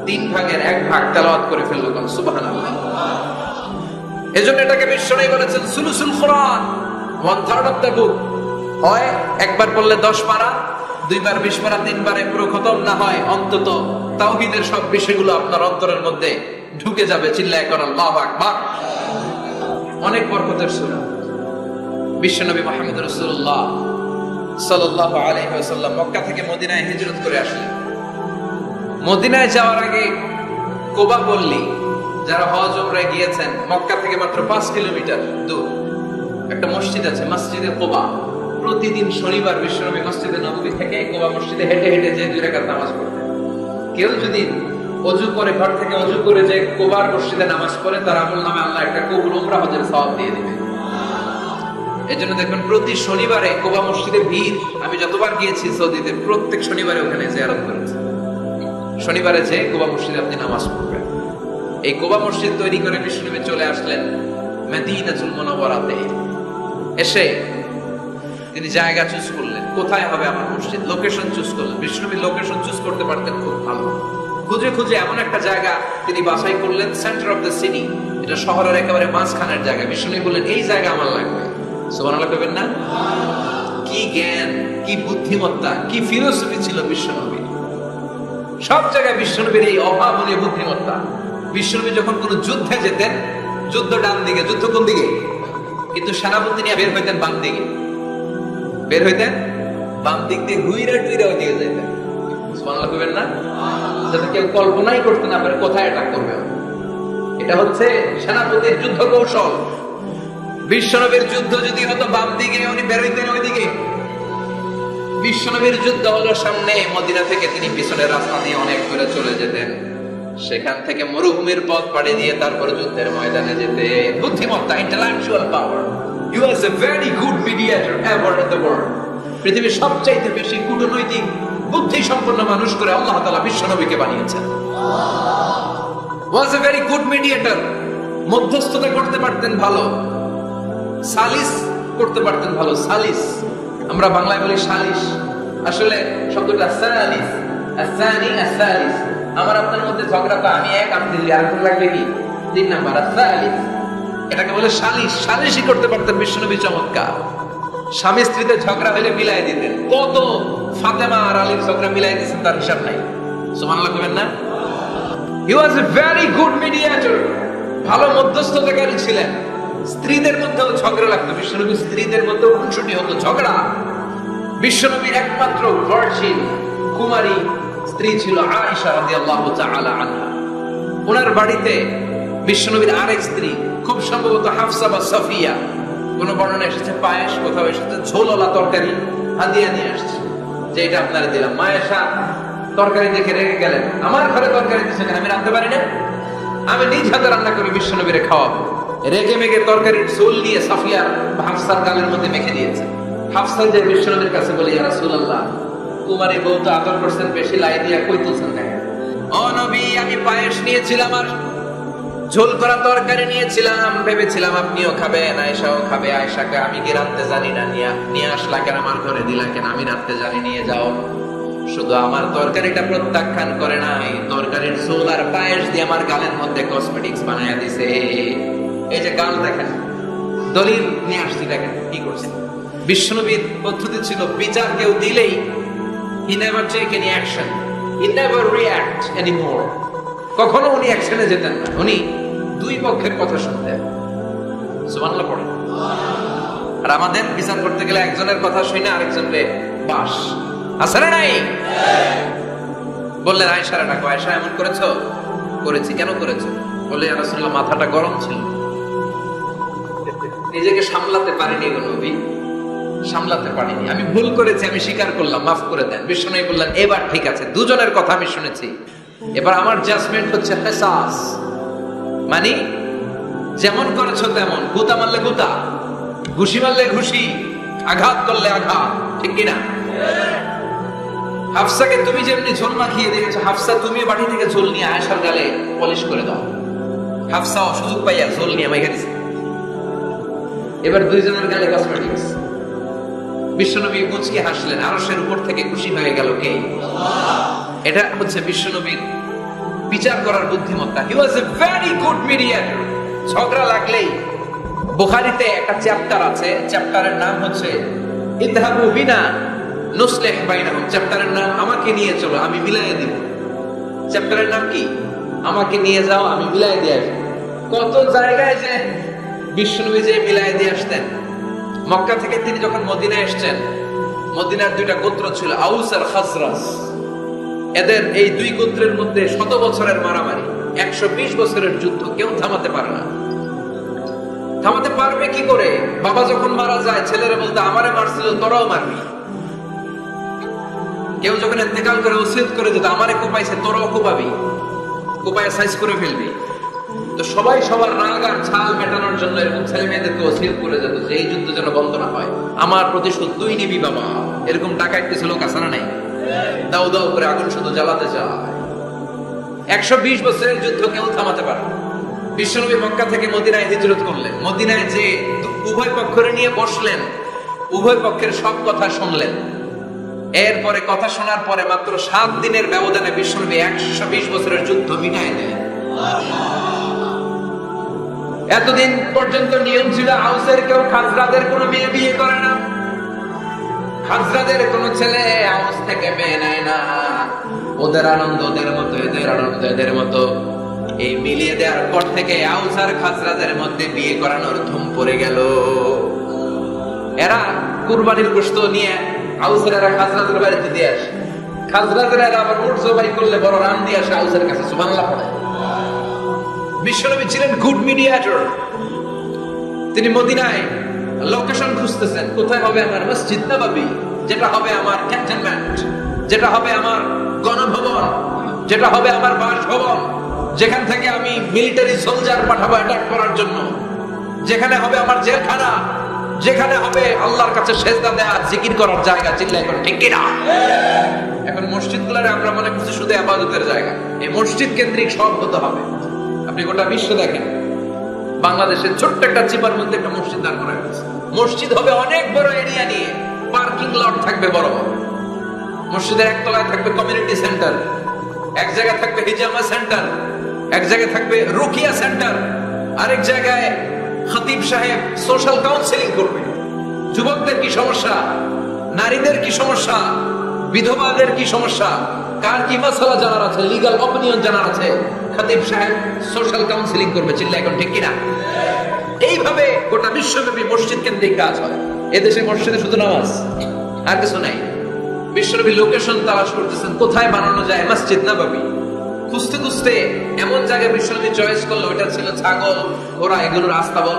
[SPEAKER 1] 3 ভাগের 1 ভাগ তেলাওয়াত করে ফেললো। সুবহানাল্লাহ। এজন্য এটাকে বিশ্বনবী বলেছেন সুলুসুল কোরআন, 1/3 অফ দ্য বুক। হয় একবার পড়লে 10 পারা, 2 বার 20 পারা, 3 বারে পুরো খতম না হয়, অন্তত তাওহীদের সব বিষয়গুলো আপনার অন্তরের মধ্যে ঢুকে যাবে। চিল্লায় কর আল্লাহু আকবার। অনেক বরকতের সূরা। বিশ্বনবী মুহাম্মদ রাসূলুল্লাহ সাল্লাল্লাহু আলাইহি ওয়াসাল্লাম মক্কা থেকে মদিনায় হিজরত করে আসলেন। মদিনায় যাওয়ার আগে কুবা পল্লী, যারা হজ উমরায় গিয়েছেন, মক্কা থেকে মাত্র 5 কিলোমিটার দূর একটা মসজিদ আছে, মসজিদে কুবা। প্রতিদিন শনিবার বিশ্বনবী মসজিদে নববী থেকে কুবা মসজিদে হেঁটে হেঁটে যে 2 রাকাত নামাজ পড়তেন। কেউ যদি ওযু করে, ঘর থেকে ওযু করে যে কুবার মসজিদে নামাজ পড়ে, তার আমলনামায় আল্লাহ একটা কবুল উমরা হজের সওয়াব দিয়ে দিবে। এজন্য দেখবেন প্রতি শনিবারে কুবা মসজিদে ভিড়। আমি যতবার গিয়েছি সৌদিতে, প্রত্যেক শনিবারে ওখানে জিয়ারত করেছি। শনিবারে যে কুবা মসজিদে আপনি নামাজ পড়বেন। এই কুবা মসজিদ তৈরি করে বিশ্বনবী চলে আসলেন মদিনাতুল মুনাওয়ারাতে। এসে তিনি জায়গা চুজ করলেন। কোথায় হবে আমার মসজিদ, লোকেশন চুজ করলেন। বিশ্বনবী লোকেশন চুজ করতে পারতেন খুব ভালো, খুঁজে খুঁজে এমন একটা জায়গা তিনি বাছাই করলেন, সেন্টার অফ দ্য সিটি, এটা শহরের একেবারে মাঝখানের জায়গা। বিশ্বনবী বললেন এই জায়গা আমার লাগবে। সুবহানাল্লাহ কইবেন না? কি জ্ঞান, কি বুদ্ধিমত্তা, কি ফিলোসফি ছিল বিশ্বনবীর। সব জায়গায় বিশ্বনবীর এই অভাবনীয় বুদ্ধিমত্তা। বিশ্বনবী যখন কোন যুদ্ধে যেতেন, যুদ্ধ ডান দিকে, যুদ্ধ কোন দিকে, কিন্তু সেনাপতি নিয়ে বের হইতেন বাম দিকে, বের হইতেন বাম দিক দিয়ে, ঘুইরা টুইরা ওইদিকে যেতেন। সুবহানাল্লাহ কইবেন না? যাতে কেউ কল্পনাই করতে না পারে কোথায় অ্যাটাক করবে। এটা হচ্ছে সেনাপতির যুদ্ধ কৌশল। বিশ্বনবীর যুদ্ধ যদি হতো বাম দিকে, উনি বের হইতেন ওইদিকে। বিশ্বনবীর যুদ্ধ হলো সামনে, মদিনা থেকে তিনি পিছনের রাস্তা দিয়ে অনেক দূরে চলে যেতেন, সেখান থেকে মরুভূমির পথ পাড়ি দিয়ে তারপর যুদ্ধের ময়দানে যেতে। বুদ্ধিমত্তা, intellectual power. He was a very good mediator ever in the world. পৃথিবীর সবচাইতে বেশি কূটনৈতিক বুদ্ধি সম্পন্ন মানুষ করে আল্লাহ তাআলা বিশ্বনবীকে বানিয়েছেন। Was a very good mediator. মধ্যস্থতা করতে পারতেন ভালো, সালিস করতে পারতেন ভালো। সালিস আমরা বাংলায় বলি সালিশ, আসলে শব্দটা সালিস, আসানি আসালিস। আমার আপনার মধ্যে ঝগড়া, তো আমি এক, আপনি দুই, আরেকজন লাগবে কি 3 নাম্বার, আসালিস। এটাকে বলে সালিশ। সালিশই করতে পারতেন বিশ্বনবী, চমৎকার। স্বামী স্ত্রীতে ঝগড়া হলে মিলাই দিতেন। কত ফাতেমা আর আলীর ঝগড়া মিলাই দিয়েছেন তার হিসাব নাই। সুবহানাল্লাহ কইবেন না? He was a very good mediator. ভালো মধ্যস্থতাকারী ছিলেন। স্ত্রীদের মধ্যেও ঝগড়া লাগতো, বিশ্বনবী স্ত্রীদের মধ্যেও খুনসুটি হতো, ঝগড়া। বিশ্বনবীর একমাত্র ভার্জিন কুমারী স্ত্রী ছিল আয়েশা রাদিয়াল্লাহু তাআলা আনহা। ওনার বাড়িতে বিশ্বনবীর আরেক স্ত্রী, খুব সম্ভবত হাফসা বা সাফিয়া, কোন বর্ণনা এসেছে পায়েস, কোথাও এসেছে ঝোলওয়ালা তরকারি হাদিয়া নিয়ে আসছে, যে এটা আপনারা দিলাম। মায়েশা তরকারি দেখে রেগে গেলেন, আমার ঘরে তরকারি দিচ্ছে কেন, আমি রাঁধতে পারি না, আমি নিজ হাতে রান্না করে বিশ্বনবীরে খাওয়াবো। রেগে মেগে তরকারির ঝোল নিয়ে সাফিয়া হাফসার গালের মধ্যে মেখে দিয়েছে। হাফসা যে বিশ্বনবীর কাছে বলে, ইয়া রাসূলুল্লাহ, কুমারী বউ তো আদর করছেন বেশি, লাই দিয়া কই তুলছেন না? ও নবী, আমি পায়েস নিয়েছিলাম আর ঝোল করা তরকারি নিয়েছিলাম, ভেবেছিলাম আপনিও খাবেন, আয়েশাও খাবে। আয়েশাকে আমি কি রাঁধতে জানি না, নিয়ে আসলা কেন, আমার ঘরে দিলা কেন, আমি রাঁধতে জানি, নিয়ে যাও। শুধু আমার তরকারিটা প্রত্যাখ্যান করে নাই, তরকারির ঝোল আর পায়েস দিয়ে আমার গালের মধ্যে কসমেটিক্স বানায়া দিছে। এই যে গাল দেখেন, দলিল নিয়ে আসছি, দেখেন কি করছে। বিশ্বনবীর পদ্ধতি ছিল, বিচার কেউ দিলেই he never take any action, he never react anymore. কখনো উনি অ্যাকশনে যেতেন না, উনি দুই পক্ষের কথা শুনতেন। সুবহানাল্লাহ পড়েন। আর আমাদের বিচার করতে গেলে একজনের কথা শুনে আরেকজনকে বাস আছে না নাই? বললেন আয়েশা ডাকো, আয়েশা এমন করেছো? করেছি। কেন করেছো? বলে ইয়া রাসূলুল্লাহ, মাথাটা গরম ছিল, নিজেকে সামলাতে পারিনি গো নবী, সামলাতে পারিনি, আমি ভুল করেছি, আমি স্বীকার করলাম, মাফ করে দেন। বিশ্বনবী বললেন এবার ঠিক আছে, দুজনের কথা আমি শুনেছি, এবার আমার জাজমেন্ট হচ্ছে কিসাস, মানে যেমন করেছো তেমন, গুতা মারলে গুতা, ঘুষি মারলে ঘুষি, আঘাত করলে আঘাত, ঠিক কিনা? হাফসাকে তুমি যেমনি ঝোল মাখিয়ে দিয়েছো, হাফসা তুমি বাড়ি থেকে ঝোল নিয়ে আয়েশার গালে পলিশ করে দাও। হাফসা সুযোগ পাইয়া ঝোল নিয়ে মাইখা দিছে। এবার দুইজনের গালে কসমেটিক্স। বিশ্বনবী মুচকি হাসলেন, আরশের উপর থেকে খুশি হয়ে গেল কে? এটা হচ্ছে বিশ্বনবীর বিচার করার বুদ্ধিমত্তা। হি ওয়াজ এ ভেরি গুড মিডিয়েটর। ঝগড়া লাগলেই, বুখারীতে একটা চ্যাপ্টার আছে, চ্যাপ্টারের নাম হচ্ছে ইযহাবু বিনা নুসলিহ বাইনাহুম। চ্যাপ্টারের নাম আমাকে নিয়ে চলো, আমি মিলাইয়ে দিব। চ্যাপ্টারের নাম কি? আমাকে নিয়ে যাও, আমি মিলাইয়ে দিয়ে আসবো। কত জায়গায় যে বিশ্বনবী যে মিলাইয়ে দিয়ে আসতেন। মক্কা থেকে তিনি যখন মদিনায় এসেছেন, মদিনার দুইটা গোত্র ছিল, আউস আর খাজরাজ। এদের এই দুই গোত্রের মধ্যে 100 বছরের মারামারি, 120 বছরের যুদ্ধ, কেউ থামাতে পারে না। থামাতে পারবে কি করে? বাবা যখন মারা যায়, ছেলেরা বলতে আমারে মারছিল, তোরাও মারবি। কেউ যখন ইন্তেকাল করে ওসিয়ত করে যেত, আমারে কোপাইছে, তোরাও কোপাবি, কোপায় সাইজ করে ফেলবি। তো সবাই সবার রাগ আর ছাল মেটানোর জন্য এরকম ছেলে মেয়েদেরকে ওসিয়ত করে যেত যে এই যুদ্ধ যেন বন্ধ না হয়, আমার প্রতিশোধ তুই নিবি বাবা। এরকম ডাকাত কিছু লোক আছে না নাই? দাও দাও করে আগুন শুধু জ্বালাতে যায়। 120 বছরের যুদ্ধ কেউ থামাতে পারে না। বিশ্বনবী মক্কা থেকে মদিনায় হিজরত করলেন। মদিনায় যে উভয় পক্ষের নিয়ে বসলেন, উভয় পক্ষের সব কথা শুনলেন। এরপরে কথা শোনার পরে মাত্র 7 দিনের ব্যবধানে বিশ্বনবী 120 বছরের যুদ্ধ মিটায় দেয়। এতদিন পর্যন্ত নিয়ম ছিল আউসের কেউ খাজরাদের কোনো মেয়ে বিয়ে করে না, খাজরাদের কোনো ছেলে আউস থেকে মেয়ে নেয় না। ওদের আনন্দ ওদের মতো, এদের আনন্দ এদের মতো। এই মিলিয়ে দেওয়ার পর থেকে আউস আর খাজরাদের মধ্যে বিয়ে করানোর ধুম পড়ে গেল। এরা কুরবানির গোশত নিয়ে আউসেরা খাজরাদের বাড়িতে দিয়ে আসে, খাজরাদের আবার উট জবাই করলে বড় রান দিয়ে আসে আউসের কাছে। সুবহানাল্লাহ পড়ে। বিশ্বনবী ছিলেন গুড মিডিয়েটর। তিনি মদিনায় লোকেশন খুঁজতেছেন, কোথায় হবে আমার মসজিদ নববী, যেটা হবে আমার ক্যান্টনমেন্ট, যেটা হবে আমার গণভবন, যেটা হবে আমার বাসভবন, যেখান থেকে আমি মিলিটারি সোলজার পাঠাবো অ্যাটাক করার জন্য, যেখানে হবে আমার জেলখানা, যেখানে হবে আল্লাহর কাছে সেজদা দেয়া জিকির করার জায়গা। চিল্লায় এখন ঠিক কিনা? এখন মসজিদগুলোরে আমরা মনে করছি শুধু ইবাদতের জায়গা। এই মসজিদ কেন্দ্রিক সব হতে হবে। আপনি গোটা বিশ্ব দেখেন, বাংলাদেশের ছোট্ট একটা চিপার মধ্যে একটা মসজিদ দাঁড় করা হয়েছে। মসজিদ হবে অনেক বড় এরিয়া নিয়ে, পার্কিং লট থাকবে বড় বড়। মসজিদের একতলায় থাকবে কমিউনিটি সেন্টার, এক জায়গায় থাকবে হিজামা সেন্টার, এক জায়গায় থাকবে রুকিয়া সেন্টার, আরেক জায়গায় খতিব সাহেব সোশ্যাল কাউন্সেলিং করবে। যুবকদের কি সমস্যা, নারীদের কি সমস্যা, বিধবাদের কি সমস্যা, কার কি মাসালা জানার আছে, লিগ্যাল অপিনিয়ন জানার আছে, খতিব সাহেব সোশ্যাল কাউন্সেলিং করবে। চিল্লা এখন ঠিক কিনা? এইভাবে গোটা বিশ্বব্যাপী মসজিদ কেন্দ্রিক কাজ হয়। এদেশে মসজিদে শুধু নামাজ, আর কিছু নাই। বিশ্বব্যাপী লোকেশন তালাশ করতেছেন কোথায় বানানো যায় মসজিদ নববী। খুঁজতে খুঁজতে এমন জায়গায় বিশ্বব্যাপী চয়েস করলো, ওটা ছিল ছাগল ঘোড়া এগুলোর আস্তাবল।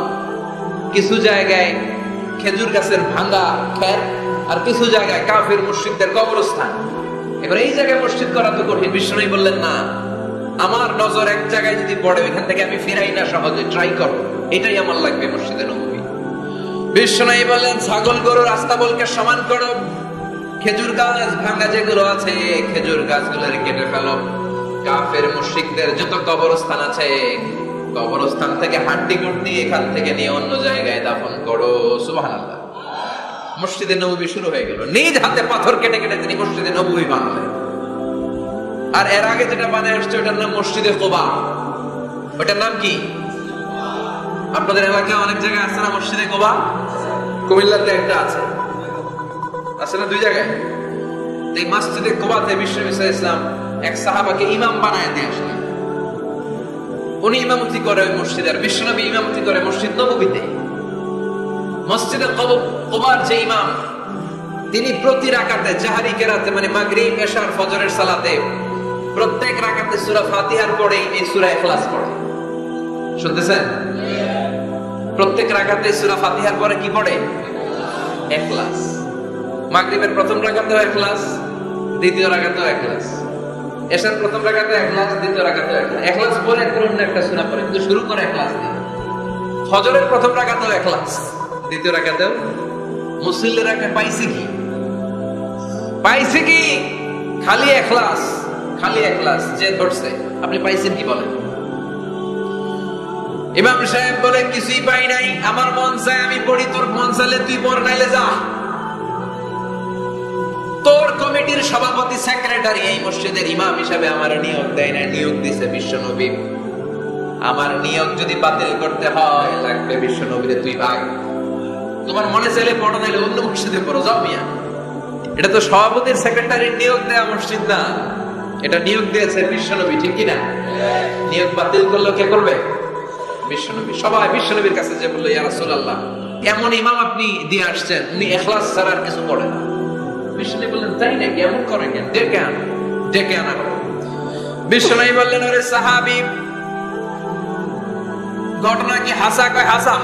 [SPEAKER 1] কিছু জায়গায় খেজুর গাছের ভাঙ্গা খেত, আর কিছু জায়গায় কাফির মুশরিকদের কবরস্থান। এবার এই জায়গায় মসজিদ করা তো কঠিন। বিশ্বনবী বললেন না, আমার নজর এক জায়গায় যদি পড়ে ওইখান থেকে আমি ফিরাই না, সহজে ট্রাই করো, এটাই আমার লাগবে মসজিদে নববী। বিশ্বনবী বললেন ছাগল গরুর আস্তাবলকে সমান করো, খেজুর গাছ ভাঙ্গা যেগুলো আছে খেজুর গাছগুলোর কেটে ফেলো, কাফের মুশরিকদের যত কবরস্থান আছে কবরস্থান থেকে হাড্ডি গুড্ডি এখান থেকে নিয়ে অন্য জায়গায় দাফন করো। সুবহানাল্লাহ। মসজিদে নববী শুরু হয়ে গেল। নিজ হাতে পাথর কেটে কেটে তিনি মসজিদে নববী বানালেন। আর এর আগে যেটা বানায় আসছে ওটার নাম মসজিদে কুবা। ওটার নাম কি? আপনাদের এলাকায় অনেক জায়গায় আছে না মসজিদে কুবা? কুমিল্লাতে একটা আছে, আছে না 2 জায়গায়? এই মসজিদে কুবাতে বিশ্বনবী সাল্লাল্লাহু আলাইহি ওয়াসাল্লাম এক সাহাবাকে ইমাম বানায় দিয়ে আসলেন। উনি ইমামতি করে ওই মসজিদে, আর বিশ্বনবী ইমামতি করে মসজিদ নববীতে। মসজিদে কুবার যে ইমাম, তিনি প্রতি রাকাতে জাহরি কেরাতে মানে মাগরিব এশার ফজরের সালাতে প্রত্যেক রাকাতে সূরা ফাতিহার পরে এই সূরা ইখলাস পড়ে। শুনতেছেন? প্রত্যেক রাকাতে সূরা ফাতিহার পরে কি পড়ে? ইখলাস। মাগরিবের প্রথম রাকাতেও ইখলাস, দ্বিতীয় রাকাতেও ইখলাস, এশার প্রথম রাকাতে ইখলাস, দ্বিতীয় রাকাতেও ইখলাস। ইখলাস পরে অন্য একটা সূরা পড়ে, কিন্তু শুরু করে ইখলাস দিয়ে। ফজরের প্রথম রাকাতেও ইখলাস, দ্বিতীয় রাকাতেও। মুসল্লিরা পাইছে কি? পাইছে কি? খালি ইখলাস, খালি ইখলাস। যে ধরছে আপনি পাইছেন কি বলেন? ইমাম সাহেব বলে কিছুই পাই নাই, আমার মন চায় আমি পড়ি, তোর মন চাইলে তুই পড়, নাইলে যা। তোর কমিটির সভাপতি সেক্রেটারি এই মসজিদের ইমাম হিসাবে আমার নিয়োগ দেয় না, নিয়োগ দিছে বিশ্বনবী। আমার নিয়োগ যদি বাতিল করতে হয় লাগবে বিশ্বনবীরে তুই ভাগ। তোমার মনে চাইলে পড়ো, নাইলে অন্য মসজিদে পড়ো, যাও মিয়া। এটা তো সভাপতির সেক্রেটারির নিয়োগ দেয়া মসজিদ না, এটা নিয়োগ দিয়েছে বিশ্বনবী। ঠিক কিনা? নিয়োগ বাতিল করলে কে করবে? বিশ্বনবী। সবাই বিশ্বনবীর কাছে যে বললো, ইয়া রাসূলুল্লাহ, এমন ইমাম আপনি দিয়ে আসছেন, উনি ইখলাস ছাড়া আর কিছু পড়ে না। বিশ্বনবী বললেন, তাই নাকি? এমন করে কেন? ডেকে আনা হলো। বিশ্বনবী বললেন, ওরে সাহাবী, ঘটনা কি হাসা? কয় হাসা।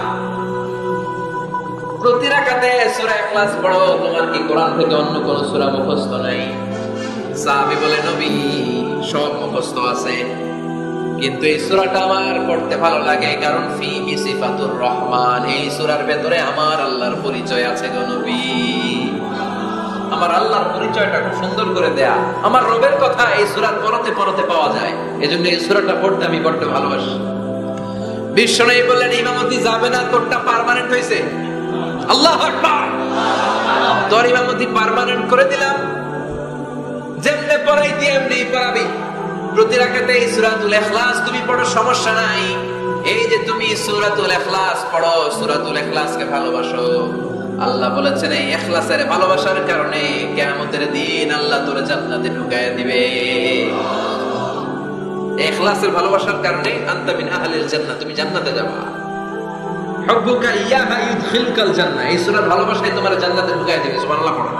[SPEAKER 1] প্রতি রাকাতে সূরা ইখলাস পড়ো, তোমার কি কোরআন থেকে অন্য কোন সূরা মুখস্থ নাই? সাহাবী বলে, নবী সব মুখস্থ আছে, কিন্তু এই সূরাটা আমার পড়তে ভালো লাগে, কারণ ফিহি সিফাতুর রহমান, এই সূরার ভেতরে আমার আল্লাহর পরিচয় আছে গো নবী। আমার আল্লাহর পরিচয়টা খুব সুন্দর করে দেয়া, আমার রবের কথা এই সূরার পরতে পরতে পাওয়া যায়, এজন্য এই সূরাটা পড়তে আমি বড় ভালোবাসি। বিশ্বনবী বললেন, ইমামতি যাবে না, তোরটা পার্মানেন্ট হইছে। আল্লাহু আকবার। তোর ইমামতি পার্মানেন্ট করে দিলাম, যেমনে পড়াইতি এমনি পড়াবি। প্রতি রাকাতে এই সূরাতুল ইখলাস তুমি পড়ো, সমস্যা নাই। এই যে তুমি সূরাতুল ইখলাস পড়ো, সূরাতুল ইখলাসকে ভালোবাসো, আল্লাহ বলেছেন এই ইখলাসের ভালোবাসার কারণে কিয়ামতের দিন আল্লাহ তোরে জান্নাতে ঢুকায় দিবে। ইখলাসের ভালোবাসার কারণে আনতা মিন আহলিল জান্নাহ, তুমি জান্নাতে যাবা। হুব্বুকা ইয়াহা ইউদখিলুকাল জান্নাহ, এই সূরার ভালোবাসাই তোমার জান্নাতে ঢুকায় দিবে। সুবহানাল্লাহ পড়ো।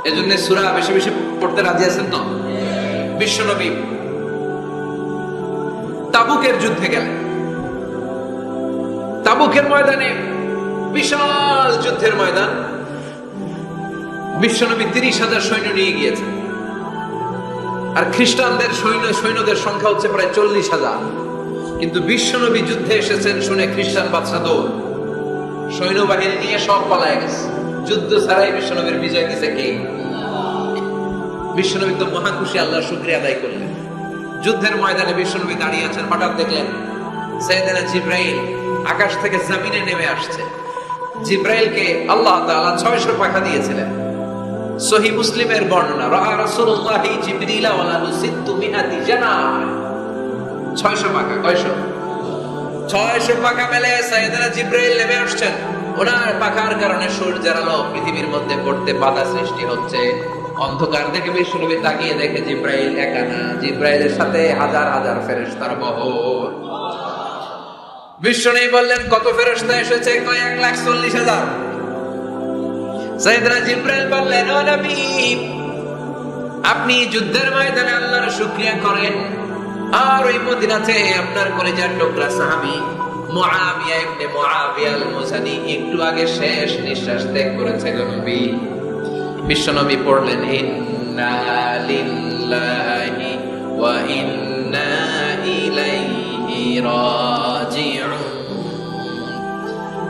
[SPEAKER 1] এজন্য সূরা বেশি বেশি পড়তে রাজি আছেন তো? বিশ্বনবী তাবুকের যুদ্ধে গেলেন। তাবুকের ময়দানে বিশাল যুদ্ধের ময়দান, বিশ্বনবী 30,000 সৈন্য নিয়ে গিয়েছেন। আর খ্রিস্টানদের সৈন্যদের সংখ্যা হচ্ছে প্রায় 40,000। কিন্তু বিশ্বনবী যুদ্ধে এসেছেন শুনে খ্রিস্টান বাদশা দৌড়, সৈন্যবাহিনী নিয়ে সব পালায় গেছে। যুদ্ধ ছাড়াই বিশ্বনবীর বিজয় দিছে কে? বিশ্বনবী তো মহা খুশি, আল্লাহর শুকরিয়া আদায় করলেন। যুদ্ধের ময়দানে বিশ্বনবী দাঁড়িয়ে আছেন, হঠাৎ দেখলেন সাইয়েদনা জিবরাইল আকাশ থেকে জমিনে নেমে আসছে। জিবরাইলকে আল্লাহ তাআলা 600 পাখা দিয়েছিলেন। সহিহ মুসলিমের বর্ণনা, রাআ রাসূলুল্লাহ জিবরিলা ওয়া লাহু 600 জানাহ, 600 পাখা। কয়শো? 600 পাখা মেলে সাইয়েদনা জিবরাইল নেমে আসছেন। ওনার পাখার কারণে সূর্যের আলো পৃথিবীর মধ্যে পড়তে বাধা সৃষ্টি হচ্ছে। অন্ধকার দেখে বিশ্বনবী তাকিয়ে দেখে জিবরাইল একা না, জিবরাইলের সাথে হাজার হাজার ফেরেশতার বহর। বিশ্বনবী বললেন কত ফেরেশতা এসেছে? কয় 1,40,000। সাইয়েদনা জিবরাইল বললেন, ও নবী, আপনি যুদ্ধের ময়দানে আল্লাহর শুকরিয়া করেন, আর ওই মদিনাতে আপনার কলিজার টুকরা সাহাবী মুআবিয়া ইবনে মুআবিয়া আল-মুসানি একটু আগে শেষ নিঃশ্বাস ত্যাগ করেছে গো নবী। বিশ্বনবী পড়লেন, ইন্না লিল্লাহি ওয়া ইন্না ইলাইহি রাজিউন।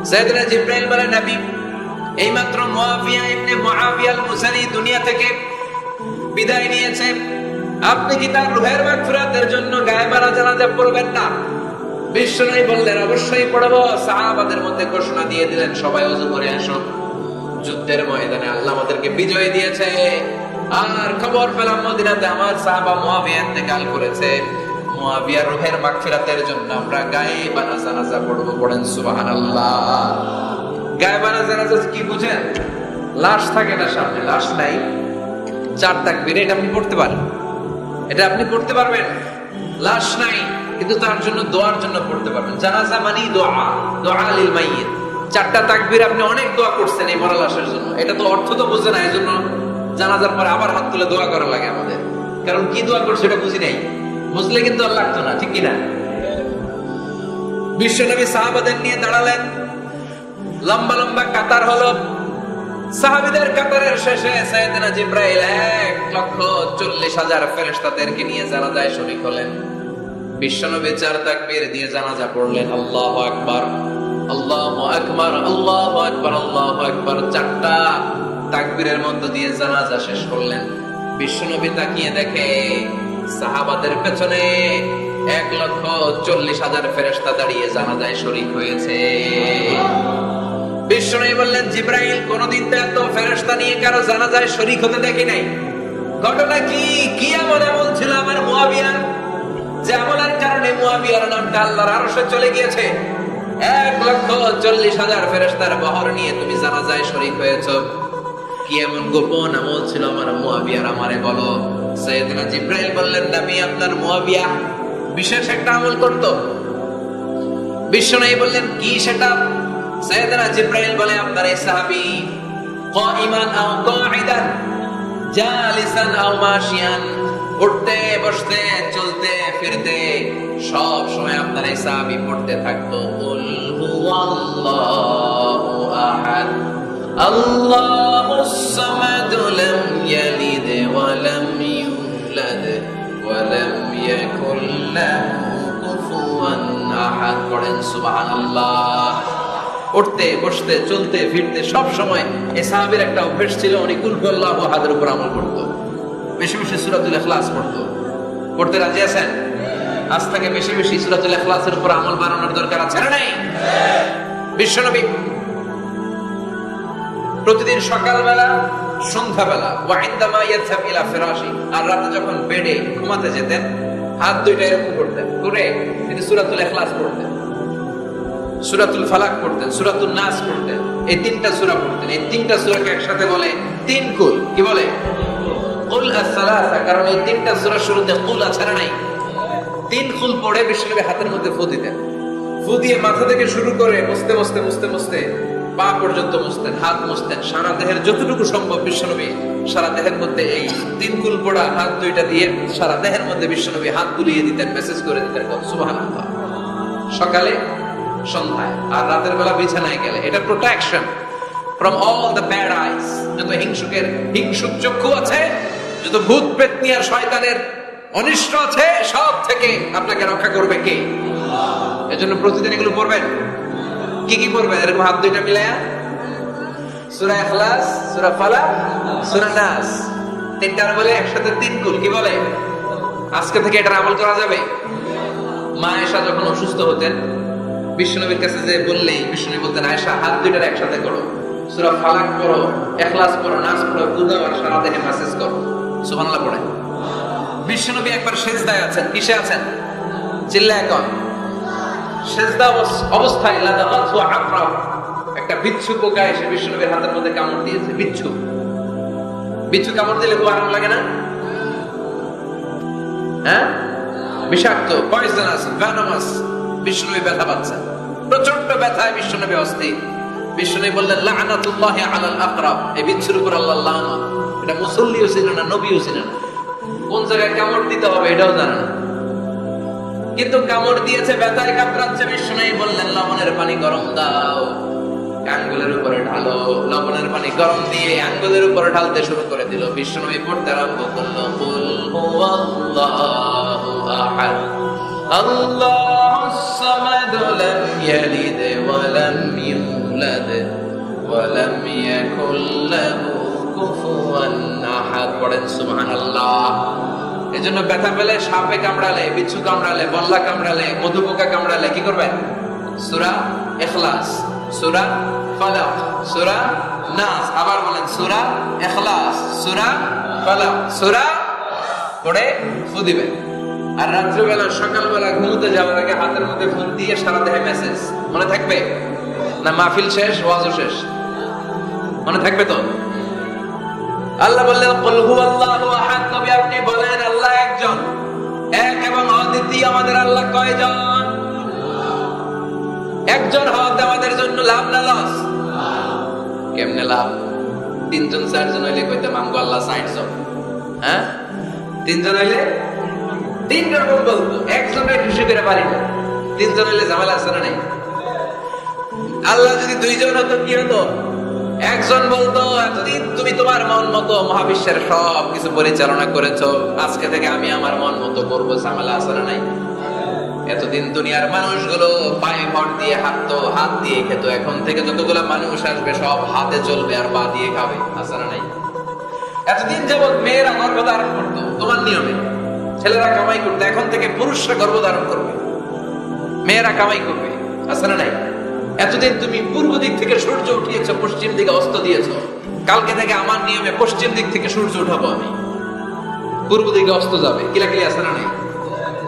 [SPEAKER 1] সাইয়েদনা জিবরাইল বলেন, নবী, এইমাত্র মুআবিয়া ইবনে মুআবিয়া আল-মুসানি দুনিয়া থেকে বিদায় নিয়েছে, আপনি কি তার রূহের মাগফিরাতের জন্য গায়েবানা জানাজা পড়বেন না? বিশ্বনবী বললেন, অবশ্যই পড়বো। সাহাবাদের মধ্যে ঘোষণা দিয়ে দিলেন, সবাই ওযু করে আসো। যুদ্ধের ময়দানে আল্লাহ আমাদেরকে বিজয় দিয়েছে। আর খবর পেলাম মদিনাতে আমার সাহাবা মুআবিয়া ইন্তেকাল করেছে। মুআবিয়ার রূহের মাগফিরাতের জন্য আমরা গায়েবানা জানাজা পড়বো। পড়েন সুবহানাল্লাহ। গায়েবানা জানাজা কি বুঝেন? লাশ থাকে না সামনে, লাশ নাই, 4 তাকবীর, এটা আপনি পড়তে পারেন, এটা আপনি পড়তে পারবেন। লাশ নাই কিন্তু তার জন্য দোয়ার জন্য পড়তে পারবেন। জানাজা মানে দোয়া, দোয়া লিল মাইয়িত। 4টা তাকবীর আপনি অনেক দোয়া করছেন এই মরা লাশের জন্য, এটা তো অর্থ তো বুঝে না, এজন্য জানাজার পরে আবার হাত তুলে দোয়া করা লাগে আমাদের। কারণ কি দোয়া করছে এটা বুঝি নাই, বুঝলে কিন্তু আর লাগতো না, ঠিক কি না? বিশ্বনবী সাহাবাদের নিয়ে দাঁড়ালেন, লম্বা লম্বা কাতার হলো। সাহাবীদের কাতারের শেষে সাইয়েদনা জিবরাইল 1,40,000 ফেরেশতাদেরকে নিয়ে জানাজায় শরীক হলেন। বিশ্বনবী 4 তাকবীর দিয়ে জানাজা পড়লেন, আল্লাহু আকবার, আল্লাহু আকবার, আল্লাহু আকবার, আল্লাহু আকবার। 4টা তাকবীরের মধ্য দিয়ে জানাজা শেষ করলেন। বিশ্বনবী তাকিয়ে দেখে সাহাবাদের পেছনে 1,40,000 ফেরেশতা দাঁড়িয়ে জানাজায় শরীক হয়েছে। বিশ্বনবী বললেন, জিবরাইল, কোনদিন তো এত ফেরেশতা নিয়ে কারো জানাজায় শরীক হতে দেখি নাই। ঘটনা কি? কি এমন আমল ছিল আমার মুআবিয়ার, যে আমলের কারণে মুআবিয়ার নামটা আল্লাহর আরশে চলে গিয়েছে? 1,40,000 ফেরেশতার বহর নিয়ে তুমি জানাজায় শরীক হয়েছো। কি এমন গোপন আমল ছিল আমার মুআবিয়ার, আমারে বলো। সাইয়েদনা জিবরাইল বললেন, নবী, আপনার মুআবিয়া বিশেষ একটা আমল করত। বিশ্বনবী বললেন, কি সেটা? সাইয়েদনা জিবরাইল বলে, আপনার এই সাহাবী কাইমান আও কাঈদান, জালিসান আও মাশিয়ান, উঠতে বসতে চলতে ফিরতে সব সময় আপনার এই সাহাবী পড়তে থাকতো, কুল হুয়াল্লাহু আহাদ, আল্লাহুস সামাদ, লাম ইয়ালিদ ওয়া লাম ইউলাদ ওয়া লাম ইয়াকুল লাহু কুফুয়ান আহাদ। পড়েন সুবহানাল্লাহ। উঠতে বসতে চলতে ফিরতে সব সময় এই সাহাবীর একটা অভ্যাস ছিল, উনি কুল হুয়াল্লাহু আহাদের উপর আমল করতো, বেশি বেশি সূরাতুল ইখলাস পড়তো। পড়তে রাজি আছেন? আজ থেকে বেশি বেশি সূরাতুল ইখলাসের উপর আমল বানানোর দরকার আছে না নাই? বিশ্বনবী প্রতিদিন সকালবেলা, সন্ধ্যাবেলা, ওয়া ইনদামা ইয়াযহাব ইলা ফিরাশি, আর রাতে যখন বেডে ঘুমাতে যেতেন হাত দুইটা এরকম করতেন, করে তিনি সূরাতুল ইখলাস পড়তেন, সূরাতুল ফালাক পড়তেন, সূরাতুন নাস পড়তেন। এই তিনটা সূরা পড়তেন। এই তিনটা সূরাকে একসাথে বলে তিন কুল। কি বলে? কুল আস-সালাসা। কারণ এই তিনটা সূরার শুরুতে কুল আছে না নাই? তিন কুল পড়ে বিশ্বনবী হাতের মধ্যে ফু দিতেন। ফু দিয়ে মাথা থেকে শুরু করে মুছতে মুছতে মুছতে মুছতে পা পর্যন্ত মুছতেন, হাত মুছতেন, সারা দেহের যতটুকু সম্ভব বিশ্বনবী সারা দেহের মধ্যে এই তিন কুল পড়া হাত দুইটা দিয়ে সারা দেহের মধ্যে বিশ্বনবী হাত বুলিয়ে দিতেন, মেসেজ করে দিতেন সুবহানাল্লাহ। সকালে, সন্ধ্যায়, আর রাতের বেলা বিছানায় গেলে। এটা protection from all the bad আইস। যত হিংসুক চক্ষু আছে, যত ভূত পেতনি আর শয়তানের অনিষ্ট আছে, সব থেকে আপনাকে রক্ষা করবে কে? এজন্য প্রতিদিন এগুলো পড়বেন। কি কি পড়বেন? এরকম হাত দুইটা মিলায়া সূরা ইখলাস, সূরা ফালাক, সূরা নাস, তিনটার বলে একসাথে তিন কুল। কি বলে? আজকে থেকে এটা আমল করা যাবে। মা আয়েশা যখন অসুস্থ হতেন বিশ্বনবীর কাছে যে বললেই বিশ্বনবী বলতেন, আয়েশা হাত দুইটার একসাথে করো, সূরা ফালাক পড়ো, ইখলাস পড়ো, নাস পড়ো, গুদাও আর সারা দেহে মাসাজ করো। সুবহানাল্লাহ পড়ে। বিশ্বনবী একবার সেজদায় আছেন। কিসে আছেন? চিল্লায় কোন? সেজদা অবস্থায় লাদাগাতু আকরাব, একটা বিচ্ছু পোকা এসে বিশ্বনবীর হাতের মধ্যে কামড় দিয়েছে। বিচ্ছু কামড় দিলে খুব আরাম লাগে না? হ্যাঁ, বিষাক্ত, পয়জনাস, ভেনামাস। বিশ্বনবী ব্যথা পাচ্ছেন, প্রচন্ড ব্যথায় বিশ্বনবী অস্থির। বিশ্বনবী বললেন, লা'নাতুল্লাহি আলাল আকরাব, এই বিচ্ছুর উপর আল্লাহর লানত। এটা মুসল্লিও ছিল না, নবীও ছিল না, কোন জায়গায় কামড় দিতে হবে এটাও জানে না, কিন্তু কামড় দিয়েছে, ব্যথায় কাতরাচ্ছে। বিশ্বনবী বললেন, লবণের পানি গরম দাও, আঙ্গুলের উপরে ঢালো। লবণের পানি গরম দিয়ে আঙ্গুলের উপরে ঢালতে শুরু করে দিল। বিশ্বনবী পড়তে আরম্ভ করলো, কুল হুয়াল্লাহু আহাদ, আল্লাহুস সামাদ, লাম ইয়ালিদ ওয়া লাম ইউলাদ ওয়া লাম ইয়াকুল লাহু কুফুয়ান আহাদ। পড়েন সুবহানাল্লাহ। এজন্য ব্যথা পেলে, সাপে কামড়ালে, বিচ্ছু কামড়ালে, বল্লা কামড়ালে, মধুপোকা কামড়ালে কি করবেন? সূরা ইখলাস, সূরা ফালাক, সূরা নাস। আবার বলেন, সূরা ইখলাস, সূরা ফালাক, সূরা পড়ে ফু দিবেন। আর রাত্রিবেলা, সকালবেলা ঘুমোতে যাওয়ার আগে হাতের মধ্যে ফু দিয়ে সারা দেহে মেসেজ। মনে থাকবে না? মাহফিল শেষ, ওয়াজও শেষ, মনে থাকবে তো? আল্লাহ বললেন, কুল হুয়াল্লাহু আহাদ। নবী আপনি বলেন, আল্লাহ একজন, এক এবং অদ্বিতীয়। আমাদের আল্লাহ কয়জন? একজন হওয়াতে আমাদের জন্য লাভ না লস? কেমনে লাভ? তিনজন চারজন হইলে কইতে মামগো আল্লাহ 60 হ্যাঁ, তিনজন হইলে তিন রকম বলতো, একজনের খুশি করে পারি না। তিনজন হইলে ঝামেলা আছে না নাই? আল্লাহ যদি দুইজন হতো কি হতো? একজন বলতো, এতদিন তুমি তোমার মন মতো মহাবিশ্বের সব কিছু পরিচালনা করেছো, আজকে থেকে আমি আমার মন মতো করবো। ঝামেলা আছে না নাই? এতদিন দুনিয়ার মানুষগুলো পায়ে ভর দিয়ে হাঁটতো, হাত দিয়ে খেত, এখন থেকে যতগুলো মানুষ আসবে সব হাতে চলবে আর পা দিয়ে খাবে। আছে না নাই? এতদিন যাবৎ মেয়েরা গর্ভধারণ করতো তোমার নিয়মে, ছেলেরা কামাই করতো, এখন থেকে পুরুষরা গর্ভধারণ করবে, মেয়েরা কামাই করবে। আছে না নাই? এতদিন তুমি পূর্ব দিক থেকে সূর্য উঠিয়েছো, পশ্চিম দিকে অস্ত দিয়েছো, কালকে থেকে আমার নিয়মে পশ্চিম দিক থেকে সূর্য উঠাবো আমি, পূর্ব দিকে অস্ত যাবে। কিলাকিলি আছে না নাই?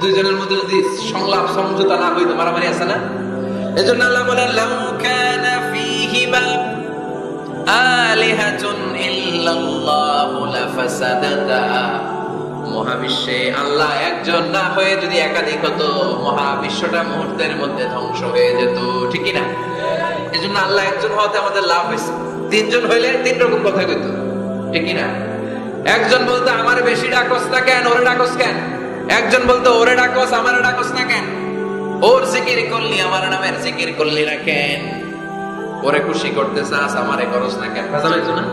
[SPEAKER 1] দুইজনের মধ্যে যদি সংলাপ সমঝোতা না হইতো মারামারি আছে না? এজন্য আল্লাহ বলেন, লাউ কানা ফীহিমা আলিহাতুন ইল্লাল্লাহু লাফাসাদাতা। মহাবিশ্বে আল্লাহ একজন না হয়ে যদি একাধিক হতো, মহাবিশ্বটা মুহূর্তের মধ্যে ধ্বংস হয়ে যেত। ঠিক কি না? এজন্য আল্লাহ একজন হওয়াতে আমাদের লাভ হয়েছে। তিনজন হইলে তিন রকম কথা কইত। ঠিক কি না? একজন বলতো, আমার বেশি ডাকস না কেন, ওরে ডাকস কেন? একজন বলতো, ওরে ডাকস, আমারে ডাকস না কেন? ওর জিকির করলি, আমার নামের জিকির করলি না কেন? ওরে খুশি করতে চাস, আমারে করস না কেন? কথা বলছো না?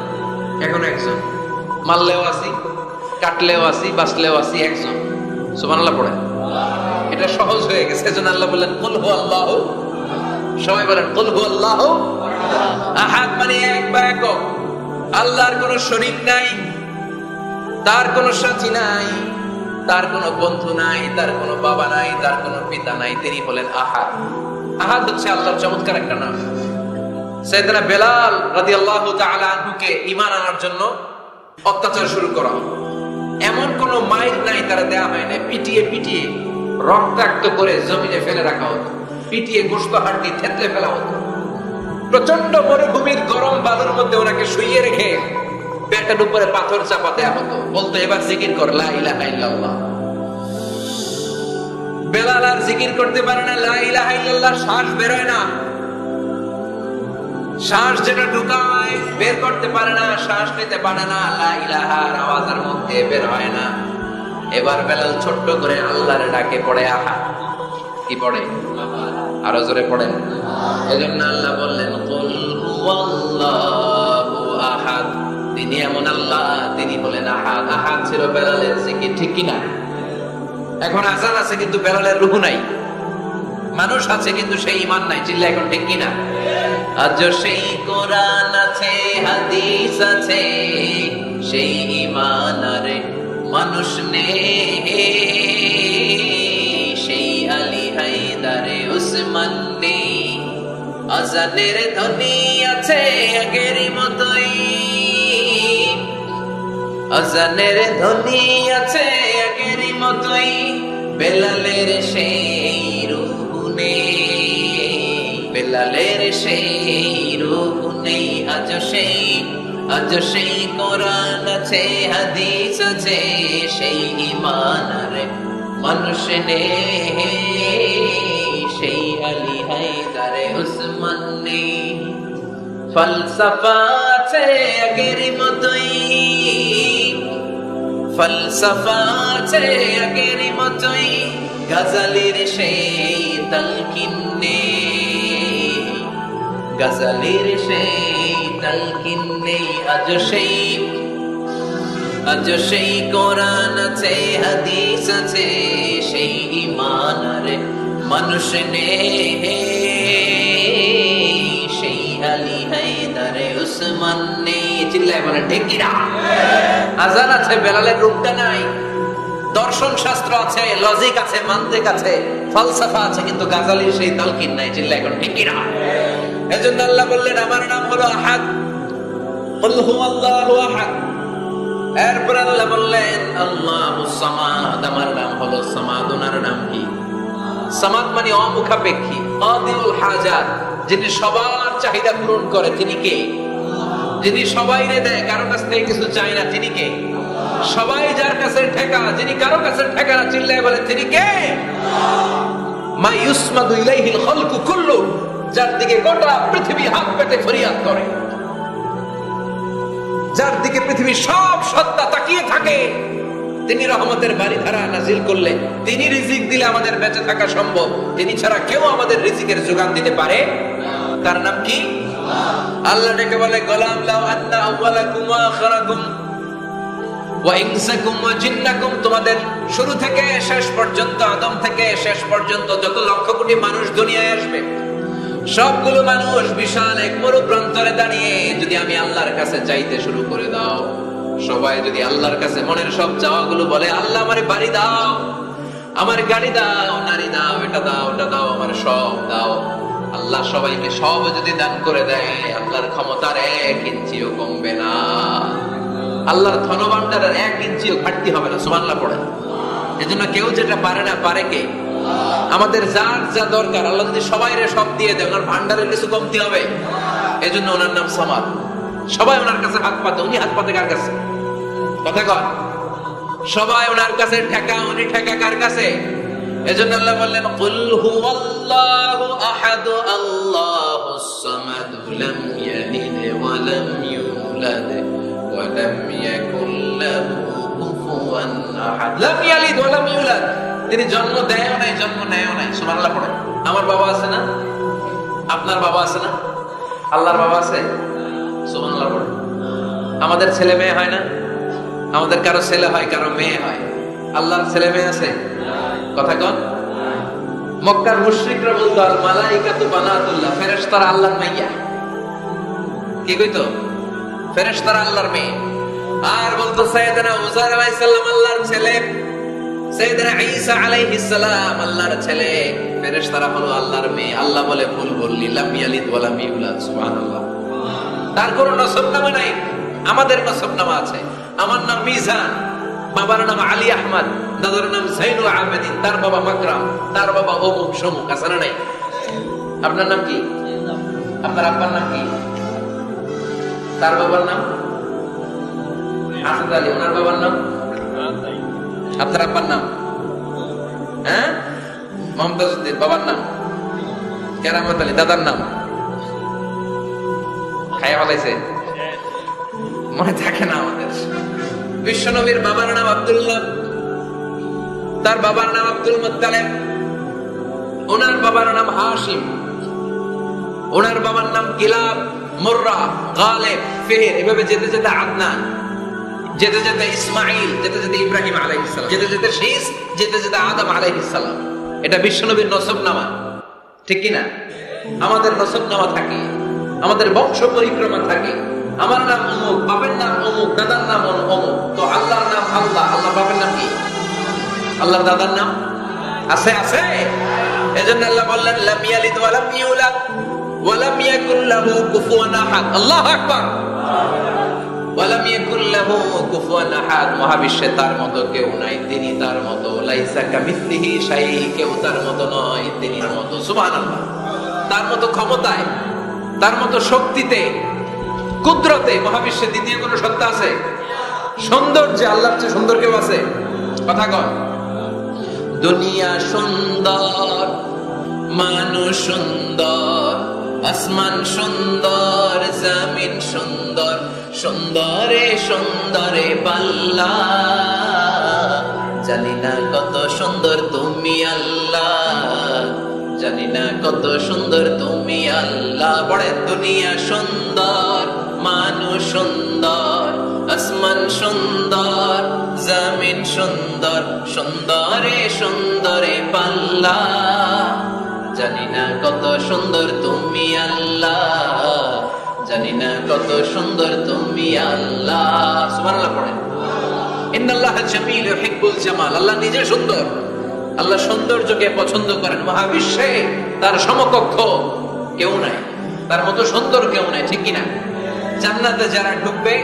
[SPEAKER 1] এখন একজন, মারলেও আসি, কাটলেও আসি, বাঁচলেও আসি, একজন। সুবহানাল্লাহ পড়ে। এটা সহজ হয়ে গেছে। এজন্য আল্লাহ বললেন, কুল হুয়াল্লাহু, সবাই বলেন কুল হুয়াল্লাহু আহাদ, মানে এক বা একক। আল্লাহর কোনো শরীক নাই, তার কোনো সাথী নাই, তার কোনো বন্ধু নাই, তার কোনো বাবা নাই, তার কোনো পিতা নাই। তিনি হলেন আহাদ। আহাদ হচ্ছে আল্লাহর চমৎকার একটা নাম। সাইয়েদনা বেলাল রাদিয়াল্লাহু তাআলা আনহুকে ঈমান আনার জন্য অত্যাচার শুরু করা। এমন কোন মাইল নাই তারা দেয়া হয় না, পিটিয়ে পিটিয়ে রক্তাক্ত করে জমিনে ফেলে রাখা হতো, পিটিয়ে গোশত হাড্ডি থেতলে ফেলা হতো। প্রচন্ড মরুভূমির গরম বালুর মধ্যে ওনাকে শুইয়ে রেখে পেটের উপরে পাথর চাপা দেয়া হতো, বলতো এবার জিকির কর লা ইলাহা ইল্লাল্লাহ। বেলাল আর জিকির করতে পারে না, লা ইলাহা ইল্লাল্লাহ শ্বাস বেরোয় না, শ্বাস যেটা ঢুকায় বের করতে পারে না, শ্বাস নিতে পারে না, লা ইলাহার আওয়াজের মধ্যে বের হয় না। এবার বেলাল ছোট্ট করে আল্লাহর ডাকে পড়ে আহাদ। কি পড়ে? আরো জোরে পড়েন। এজন্য আল্লাহ বললেন কুল হুয়াল্লাহু আহাদ। তিনি এমন আল্লাহ, তিনি হলেন আহাদ। আহাদ ছিল বেলালের জিকির, ঠিক কি না? এখন আযান আছে কিন্তু বেলালের রূহ নাই, মানুষ আছে কিন্তু সেই ঈমান নাই, চিল্লা এখন ঠিক কি না? আজ সেই কোরআন আছে, হাদিস আছে, সেই ঈমান আর মানুষ নেই, সেই আলী হায়দারে উসমান নেই। আযানের ধ্বনি আছে আগের মতোই, আযানের ধ্বনি আছে আগের মতোই, বেলালের সেই রূহ নেই, বেলালের সেই রূহ নেই। আজ সেই কোরআন আছে, হাদিস আছে, সেই ঈমান আর মানুষ নেই, সেই আলী হায়দারে উসমান নেই। ফলসফা আছে আগের মতোই, ফলসফা আছে আগের মতোই, গজলের সেই তালকিন নেই, গজলের সেই তালকিন নেই। আজ সেই কোরআন আছে, হাদিস আছে, সেই ঈমান আর মানুষ নেই, সেই আলী হায়দারে উসমান নেই। চিল্লায় বলে ঠিক কি না? আযান আছে, বেলালের রূপটা নাই। দর্শন শাস্ত্র আছে, লজিক আছে, মান্তিক আছে, ফলসফা আছে, কিন্তু গাজালির সেই তালকিন নাই। চিল্লায় এখন ঠিক কি না? এজন্য আল্লাহ বললেন আমার নাম হলো আহাদ, কুল হুয়াল্লাহু আহাদ। এরপর আল্লাহ বললেন আল্লাহুস সামাদ, আমার নাম হলো সামাদ। ওনার নাম কি? সামাদ মানে অমুখাপেক্ষী, কাদিউল হাজাত, যিনি সবার চাহিদা পূরণ করে। তিনি কে? যিনি সবাইরে দেয়, কারো কাছ থেকে কিছু চায় না। তিনি কে? সবাই যার কাছে ঠেকা, যিনি কারো কাছে ঠেকা না। চিল্লায় বলে তিনি কে? মা ইউসমাদু ইলাইহিল খালকু কুল্লু, যার দিকে গোটা পৃথিবী হাত পেতে ফরিয়াদ করে, যার দিকে পৃথিবীর সব সত্তা তাকিয়ে থাকে। তিনি রহমতের বারিধারা নাজিল করলে, তিনি রিজিক দিলে আমাদের বেঁচে থাকা সম্ভব। তিনি ছাড়া কেউ আমাদের রিজিকের যোগান দিতে পারে। তার নাম কি? আল্লাহ ডেকে বলে গোলাম লাউ আন্না আউওয়ালাকুম ওয়া আখিরাকুম ওয়া ইনসাকুম ওয়া জিন্নাকুম, তোমাদের শুরু থেকে শেষ পর্যন্ত, আদম থেকে শেষ পর্যন্ত যত লক্ষ কোটি মানুষ দুনিয়ায় আসবে, সবগুলো মানুষ বিশাল এক মরুপ্রান্তরে দাঁড়িয়ে যদি আমি আল্লাহর কাছে চাইতে শুরু করে দাও, সবাই যদি আল্লাহর কাছে মনের সব চাওয়াগুলো বলে, আল্লাহ আমারে বাড়ি দাও, আমার গাড়ি দাও, নারী দাও, এটা দাও, ওটা দাও, আমার সব দাও, আল্লাহ সবাইকে সব যদি দান করে দেয়, আল্লাহর ক্ষমতার 1 ইঞ্চিও কমবে না, আল্লাহর ধনভাণ্ডারের 1 ইঞ্চিও ঘাটতি হবে না। সুবহানাল্লাহ পড়ে। এজন্য কেউ যেটা পারে না, পারে কে? আমাদের যার যা দরকার আল্লাহ যদি সবাইরে সব দিয়ে দেয়, ওনার ভান্ডারের কিছু কমতি হবে? এজন্য ওনার নাম সামাদ। সবাই ওনার কাছে হাত পাতে। উনি হাত পাতে কার কাছে? কথা কর। সবাই ওনার কাছে ঠেকা, উনি ঠেকা কার কাছে? এজন্য আল্লাহ বললেন কুল হুয়াল্লাহু আহাদ, আল্লাহুস সামাদ, লাম ইয়ালিদ ওয়া লাম ইউলাদ ওয়া লাম ইয়াকুল লাহু কুফুয়ান আহাদ। লাম ইয়ালিদ ওয়া লাম ইউলাদ, তিনি জন্ম দেয়ও নাই, জন্ম নেয়ও নাই। সুবহানাল্লাহ পড়ে। আমার বাবা আছে না? আপনার বাবা আছে না? আল্লাহর বাবা আছে? সুবহানাল্লাহ পড়ে। আমাদের ছেলে মেয়ে হয় না? আমাদের কারো ছেলে হয়, কারো মেয়ে হয়। আল্লাহর ছেলে মেয়ে আছে? কথা কন। মক্কার মুশরিকরা বলতো আল মালাইকাতু বানাতুল্লাহ, ফেরেশতারা আল্লাহর মাইয়া। কি কইতো? ফেরেশতারা আল্লাহর মেয়ে। আর বলতো সাইয়েদনা উযাইর আলাইহিস সালাম আল্লাহর ছেলে। সাইয়েদনা ঈসা আলাইহিস সালাম আল্লাহর ছেলে, ফেরেশতারা হলো আল্লাহর মেয়ে। আল্লাহ বলে ভুল বললি, লাম ইয়ালিদ ওয়া লাম ইউলাদ। সুবহানাল্লাহ। তার কোনো নসবনামা নাই, আমাদের নসবনামা আছে। আমার নাম মিজান, বাবার নাম আলী আহমদ, দাদার নাম জাইনুল আবেদিন, তার বাবা মাকরাম, তার বাবা অমুক সমুক, আছে না নাই? আপনার নাম কি? আপনার আব্বার নাম কি? তার বাবার নাম হাসান আলী, ওনার বাবার নাম? আপনার আব্বার নাম? হ্যাঁ, মমতাজউদ্দিন। বাবার নাম কেরামত আলী। দাদার নাম খায়া ফলাইছে, মনে থাকে না আমাদের। বিশ্বনবীর বাবার নাম আব্দুল্লাহ, তার বাবার নাম আব্দুল মুত্তালিব, ওনার বাবার নাম হাশিম, ওনার বাবার নাম কিলাব, মুররা, গালিব, ফিহর, এভাবে যেতে যেতে আদনান, যেতে যেতে ইসমাইল, যেতে যেতে ইব্রাহিম আলাইহিস সালাম, যেতে যেতে শীস, যেতে যেতে আদম আলাইহিস সালাম। এটা বিশ্বনবীর নসবনামা, ঠিক কি না? আমাদের নসবনামা থাকে, আমাদের বংশ পরিক্রমা থাকে। আমার নাম অমুক, বাবার নাম অমুক, দাদার নাম অমুক। তো আল্লাহর নাম আল্লাহ, আল্লাহ বাবার নাম কি? আল্লাহর দাদার নাম আছে? আছে। এজন্য আল্লাহ বললেন লাম ইয়ালিদ ওয়া লাম ইউলাদ ওয়া লাম ইয়াকুল লাহু কুফুয়ান আহাদ। আল্লাহু আকবার। ওয়া লাম ইয়াকুল লাহু কুফুয়ান আহাদ। মহাবিশ্বে তার মতো কেউ নাই, তিনি তার মতো। লাইসা কামিসলিহি শাই, কেউ তার মতো নয়, তিনি তার মতো। সুবহানাল্লাহ। তার মতো ক্ষমতায়, তার মতো শক্তিতে, কুদরতে মহাবিশ্বে দ্বিতীয় কোন সত্তা আছে? সৌন্দর্যে আল্লাহর চেয়ে সুন্দর কেউ আছে? কথা কয়। দুনিয়া সুন্দর, মানুষ সুন্দর, আসমান সুন্দর, জমিন সুন্দর, সুন্দরে সুন্দরে পাল্লা। জানি না কত সুন্দর তুমি আল্লাহ, জানি না কত সুন্দর তুমি আল্লাহ। বড় দুনিয়া সুন্দর, মানুষ সুন্দর, আসমান সুন্দর, জমিন সুন্দর, সুন্দরে সুন্দরে পাল্লা। জানি না কত সুন্দর তুমি আল্লাহ, জানি না কত সুন্দর তুমি আল্লাহ। সুবহানাল্লাহ পড়েন। ইন্নাল্লাহা জামিল ইউহিব্বুল জামাল। আল্লাহ নিজে সুন্দর, আল্লাহ সৌন্দর্যকে পছন্দ করেন। মহাবিশ্বে তার সমকক্ষ কেউ নাই, তার মতো সুন্দর কেউ নাই, ঠিক কিনা? জান্নাতে যারা ঢুকবে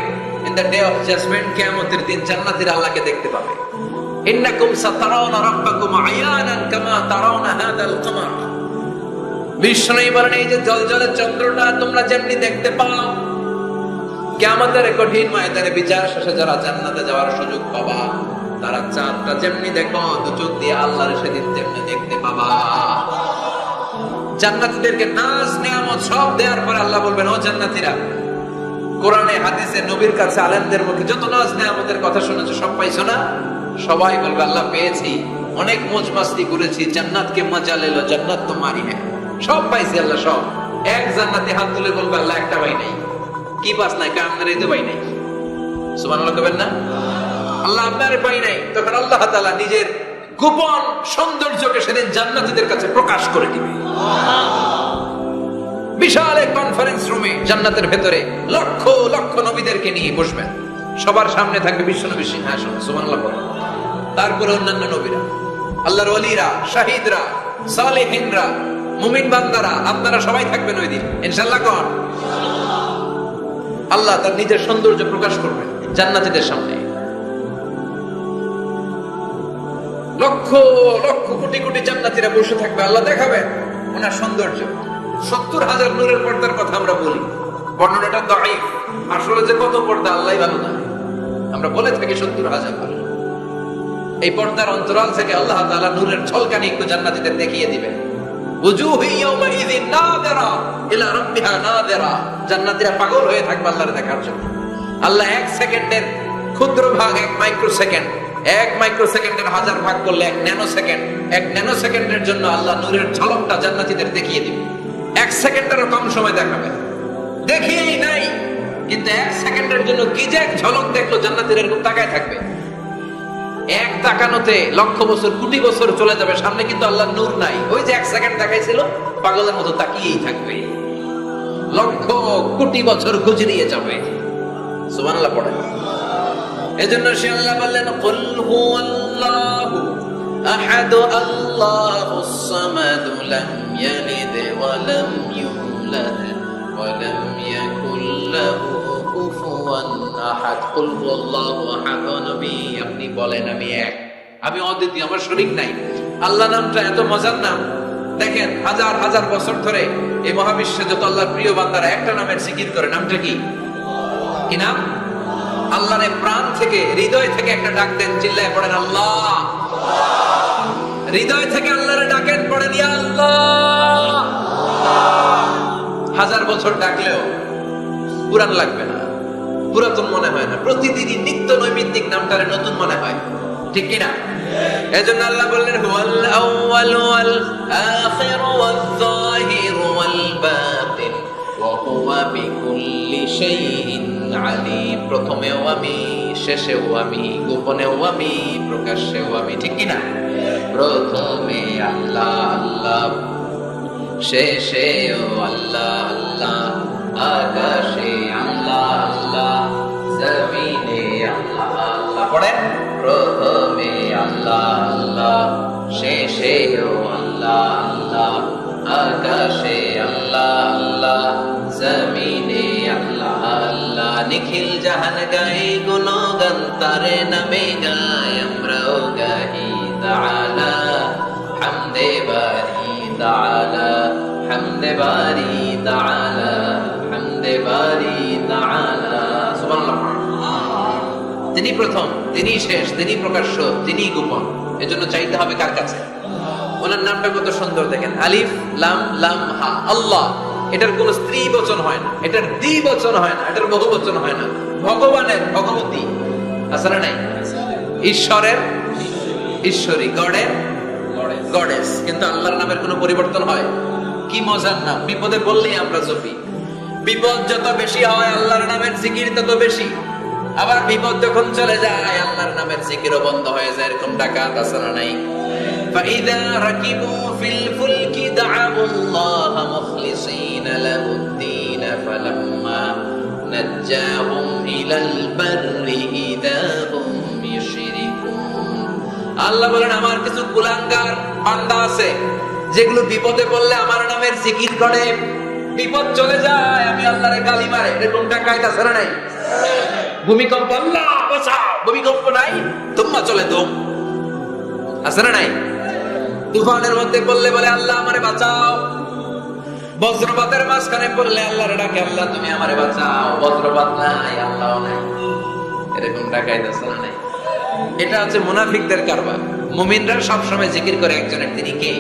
[SPEAKER 1] in the day of judgement, কিয়ামতের দিন, জান্নাতীরা আল্লাহকে দেখতে পাবে। ইন্নাকুম সাতারাউনা রাব্বাকুম আয়ানান কামা তারাউনা হাদাল কামার। বিষ্ণু বলেন এই যে জলজলে চন্দ্রটা তোমরা যেমনি দেখতে পাও, কিয়ামতের কঠিন ময়দানে বিচার শেষে যারা জান্নাতে যাওয়ার সুযোগ পাবা, তারা চাঁদটা যেমনি দেখো দু চোখ দিয়ে আল্লাহর সেদিন তেমনি দেখতে পাবা। জান্নাতীদেরকে নাজ নিয়ামত সব দেওয়ার পর আল্লাহ বলবেন, ও জান্নাতীরা, কোরআনে হাদিসে নবীর কাছে আলেমদের মুখে যত নাজ নিয়ামতের কথা শুনেছো সব পাইছো না? সবাই বলবে আল্লাহ পেয়েছি, অনেক মজ মাস্তি করেছি, জান্নাতকে মজা লেলো, জান্নাত তো মারি না, সব পাইছি আল্লাহ সব। এক জান্নাতি হাত তুলে বলবে আল্লাহ একটা পাই নাই। কি পাস নাই? কামনারই তো পাই নাই। সুবহানাল্লাহ কবেন না? আল্লাহ আপনার পাই নাই। তখন আল্লাহ তাআলা নিজের গোপন সৌন্দর্যকে সেদিন জান্নাতীদের কাছে প্রকাশ করে দিবে। বিশাল এক কনফারেন্স রুমে জান্নাতের ভেতরে লক্ষ লক্ষ নবীদেরকে নিয়ে বসবেন। সবার সামনে থাকবে বিশ্বনবী সিংহাসন। সুবহানাল্লাহ বলেন। তারপরে অন্যান্য নবীরা, আল্লাহর ওলিরা, শাহিদরা, সালেহিনরা, মুমিন বান্দারা, আপনারা সবাই থাকবেন ওই দিন ইনশাআল্লাহ। কোন আল্লাহ তার নিজের সৌন্দর্য প্রকাশ করবেন জান্নাতীদের সামনে। লক্ষ লক্ষ কোটি কোটি জান্নাতীরা বসে থাকবে, আল্লাহ দেখাবেন ওনার সৌন্দর্য। 70,000 নূরের পর্দার কথা আমরা বলি, বর্ণনাটা দাঈফ। আসলে যে কত পর্দা আল্লাহই ভালো জানে। আমরা বলে থাকি 70,000 করে। এই পর্দার অন্তরাল থেকে আল্লাহ তাআলা নূরের ঝলকানি একটু জান্নাতীদের দেখিয়ে দিবেন। উজুহু ইয়াওমাইযিন নাযিরা ইলা রাব্বিহা নাযিরা। জান্নাতীরা পাগল হয়ে থাকবে আল্লাহর দেখার জন্য। আল্লাহ এক সেকেন্ডের ক্ষুদ্র ভাগ, এক মাইক্রোসেকেন্ড, এক মাইক্রোসেকেন্ডের হাজার ভাগ করলে এক ন্যানো সেকেন্ড, এক ন্যানো সেকেন্ডের জন্য আল্লাহ নূরের ঝলকটা জান্নাতীদের দেখিয়ে দিবে। এক সেকেন্ডেরও কম সময় দেখাবে, দেখিয়েই নাই, কিন্তু এক সেকেন্ডের জন্য কি যে এক ঝলক দেখলো, জান্নাতীরা এরকম তাকায় থাকবে। এক তাকানোতে লক্ষ বছর, কোটি বছর চলে যাবে সামনে, কিন্তু আল্লাহর নূর নাই। ওই যে এক সেকেন্ড দেখাইছিল, পাগলের মতো তাকিয়েই থাকবে। লক্ষ কোটি বছর গুজরিয়ে যাবে। সুবহানাল্লাহ পড়ে। এজন্য সে আল্লাহ বললেন, কুল হুয়াল্লাহু আহাদু আল্লাহুস সামাদ লাম ইয়ালিদ ওয়া লাম ইউলাদ ওয়া লাম ইয়াকুল লাহু কুফুয়ান আহাদ। কুল হুয়াল্লাহু আহাদ। নবী আপনি বলেন আমি এক, আমি অদ্বিতীয়, আমার শরীক নাই। আল্লাহ নামটা এত মজার নাম। দেখেন হাজার হাজার বছর ধরে এই মহাবিশ্বে যত আল্লাহর প্রিয় বান্দারা একটা নামের জিকির করে, নামটা কি? কি নাম? আল্লাহরে প্রাণ থেকে হৃদয় থেকে একটা ডাক দেন, চিল্লায় পড়েন আল্লাহ। হৃদয় থেকে আল্লাহরে ডাকেন, পড়েন ইয়া আল্লাহ। হাজার বছর ডাকলেও পুরান লাগবে না, পুরাতন মনে হয় না। প্রতিদিনই নিত্য নৈমিত্তিক নামটারে নতুন মনে হয়, ঠিক কিনা? এজন্য আল্লাহ বললেন হুয়াল আউয়াল ওয়াল আখির ওয়াল যাহির ওয়াল বাতিন ওয়া হুয়া বিকুল্লি শাইইন আলিম। প্রথমেও আমি, শেষেও আমি, গোপনেও আমি, প্রকাশ্যেও আমি, ঠিক কিনা? প্রথমে আল্লাহ আল্লাহ, শেষেও আল্লাহ আল্লাহ, আকাশে আল্লাহ আল্লাহ, জমিনে আল্লাহ আল্লাহ। পড়েন প্রথমে আল্লাহ আল্লাহ, শেষেও আল্লাহ আল্লাহ, আকাশে আল্লাহ আল্লাহ, জমিনে আল্লাহ আল্লাহ। নিখিল জাহান গায়ে গুণগান তারে নামে গায়, আমরাও গাহি তাআলা হামদে বারি তাআলা, হামদে বারি তাআলা, হামদে বারি তাআলা। সুবহানাল্লাহ। তিনি প্রথম, তিনি শেষ, তিনি প্রকাশ্য, তিনি গোপন। এজন্য চাইতে হবে কার কাছে? ওনার নামটা কত সুন্দর দেখেন, আলিফ লাম লাম হা, আল্লাহ। এটার কোন স্ত্রী বচন হয় না, এটার দ্বিবচন হয় না, এটার বহু বচন হয় না। ভগবানের ভগবতী আছে না নাই? ঈশ্বরের ঈশ্বরী, গডের গডেস। কিন্তু আল্লাহর নামের কোনো পরিবর্তন হয়? কি মজার নাম! বিপদে বললেই আমরা জপি। বিপদ যত বেশি হয় আল্লাহর নামের জিকির তত বেশি। আবার বিপদ যখন চলে যায় আল্লাহর নামের জিকিরও বন্ধ হয়ে যায়। এরকম ডাকাত আছে না নাই? ফাইদা রাকিবু ফিল ফুলকি দা'আউল্লাহ মুখলিসিনা লাহুদ্দিন ফালাম্মা নাজ্জাহুম ইলাল বাররি ইযা হুম ইউশরিকুন। আল্লাহ বলেন আমার কিছু কুলাঙ্গার বান্দা আছে যেগুলো বিপদে পড়লে আমার নামের জিকির করে, বিপদ চলে যায় আমি আল্লাহরে গালি মারে। এরকম ডাকাত আছে না নাই? ভূমিকম্প, আল্লাহ বাঁচাও, ভূমিকম্প নাই, তুম্মা চলে দম, আছে না নাই? তুফানের মধ্যে পড়লে বলে আল্লাহ আমারে বাঁচাও। বজ্রপাতের মাঝখানে পড়লে আল্লাহরে ডাকে, আল্লাহ তুমি আমারে বাঁচাও। বজ্রপাত নাই, আল্লাহ নাই। এরকম ডাকাইত আছে না নাই? এটা হচ্ছে মুনাফিকদের কারবার। মুমিনরা সবসময় জিকির করে একজনের, তিনি কে?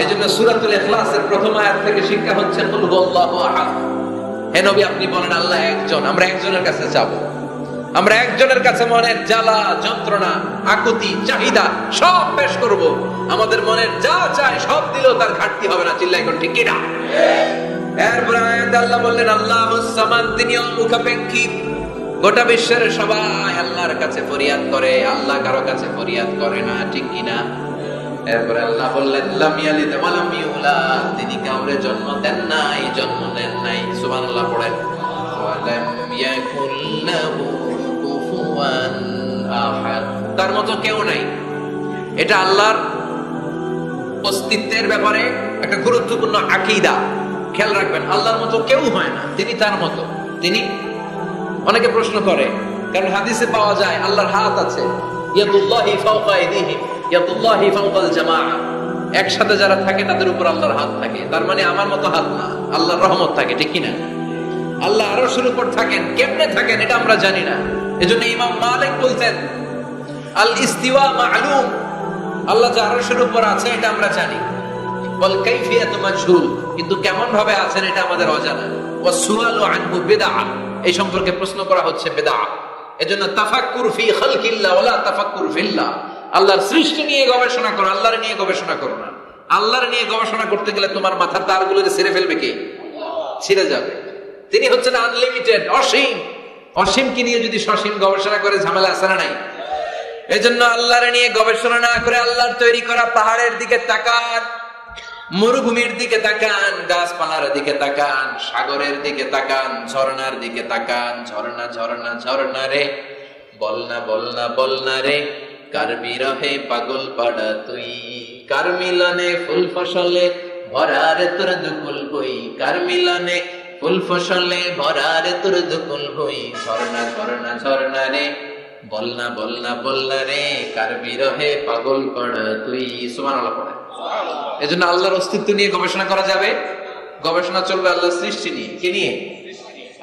[SPEAKER 1] এজন্য সূরাতুল ইখলাসের প্রথম আয়াত থেকে শিক্ষা হচ্ছে কুল হুয়াল্লাহু আহাদ। হে নবী আপনি বলেন আল্লাহ একজন, আমরা একজনের কাছে যাব। আমরা একজনের কাছে মনের জ্বালা যন্ত্রণা আকুতি চাহিদা সব পেশ করব। আমাদের মনের যা চায় সব দিলেও তার ঘাটতি হবে না। চিল্লাই কোন ঠিক কিনা? এরপর আয়াত আল্লাহ বললেন আল্লাহুস সামাদ, তিনি অমুখাপেক্ষী। গোটা বিশ্বের সবাই আল্লাহর কাছে ফরিয়াদ করে, আল্লাহ কারো কাছে ফরিয়াদ করে না, ঠিক কিনা? এরপর আল্লাহ বললেন লাম ইয়ালিদ ওয়া লাম ইউলাদ, তিনি কাউরে জন্ম দেন নাই, জন্ম নেন নাই। সুবহানাল্লাহ পড়েন। ওয়া লাম ইয়াকুল লাহু কুফুয়ান আহাদ, তার মতো কেউ নাই। এটা আল্লাহর অস্তিত্বের ব্যাপারে একটা গুরুত্বপূর্ণ আকীদা। খেয়াল রাখবেন, আল্লাহর মতো কেউ হয় না, তিনি তার মতো। তিনি, অনেকে প্রশ্ন করে, কারণ হাদিসে পাওয়া যায় আল্লাহর হাত আছে, ইয়াদুল্লাহি ফাওকা আইদিহিম, ইয়াদুল্লাহি ফাওকাল জামাআ। একসাথে যারা থাকে তাদের উপর আল্লাহর হাত থাকে। তার মানে আমার মতো হাত না, আল্লাহর রহমত থাকে, ঠিক কি না? আল্লাহ আরশের উপর থাকেন, কেমনে থাকেন এটা আমরা জানি না। এজন্য ইমাম মালিক বলতেন আল ইস্তিওয়া মা'লুম, আল্লাহ যে আরশের উপর আছে এটা আমরা জানি। বল কাইফিয়াতু মাজহুল, কিন্তু কেমন ভাবে আছেন এটা আমাদের অজানা। ওয়াস সুআলু আনহু বিদআহ, এই সম্পর্কে প্রশ্ন করা হচ্ছে বিদআহ। এজন্য তাফাক্কুর ফি খালকিল্লাহ ওয়ালা তাফাক্কুর ফিল্লাহ, আল্লাহর সৃষ্টি নিয়ে গবেষণা করো, আল্লাহর নিয়ে গবেষণা করো না। আল্লাহর নিয়ে গবেষণা করতে গেলে তোমার মাথার তারগুলো ছিঁড়ে ফেলবে কে? ছিঁড়ে যাবে। তিনি হচ্ছেন আনলিমিটেড, অসীম। অসীম কি নিয়ে যদি সসীম গবেষণা করে ঝামেলা আছে না নাই? এজন্য আল্লাহর নিয়ে গবেষণা না করে আল্লাহর তৈরি করা পাহাড়ের দিকে তাকান, মরুভূমির দিকে তাকান, গাছপালার দিকে তাকান, সাগরের দিকে তাকান, ঝর্ণার দিকে তাকান। ঝর্ণা ঝর্ণা ঝর্ণা রে, বলনা বলনা বলনা রে, কার বিরহে পাগল পাড়া তুই, কার মিলনে ফুল ফসলে ভরা রে তোর দুকুল বই, কার মিলনে ফুল ফসলে ভরা রে তোর দুকুল বই, ঝরনা ঝরনা ঝরনা রে বলনা বলনা বলনা রে, কার বিরহে পাগল পাড়া তুই। সুবহানাল্লাহ পড়ে। এজন্য আল্লাহর অস্তিত্ব নিয়ে গবেষণা করা যাবে, গবেষণা চলবে আল্লাহর সৃষ্টি নিয়ে, কি নিয়ে?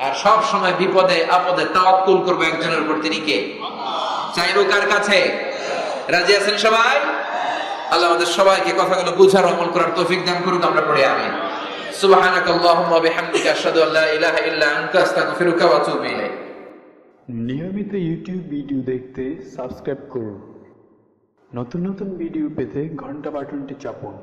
[SPEAKER 1] আর সব সময় বিপদে আপদে তাওয়াক্কুল করবে একজনের উপর, তিনি কে? চাইবো কার কাছে? রাজি আছেন সবাই? আল্লাহ আমাদের সবাইকে কথাগুলো বুঝার আমল করার তৌফিক দান করুক। আমরা পড়ে আমিন। সুবহানাকাল্লাহুম্মা ওয়া বিহামদিকা আশহাদু আল্লা ইলাহা ইল্লা আনতা আস্তাগফিরুকা ওয়া আতুবু ইলাইক।
[SPEAKER 2] নিয়মিত ইউটিউব ভিডিও দেখতে সাবস্ক্রাইব করুন। নতুন নতুন ভিডিও পেতে ঘন্টা বাটনটি চাপুন।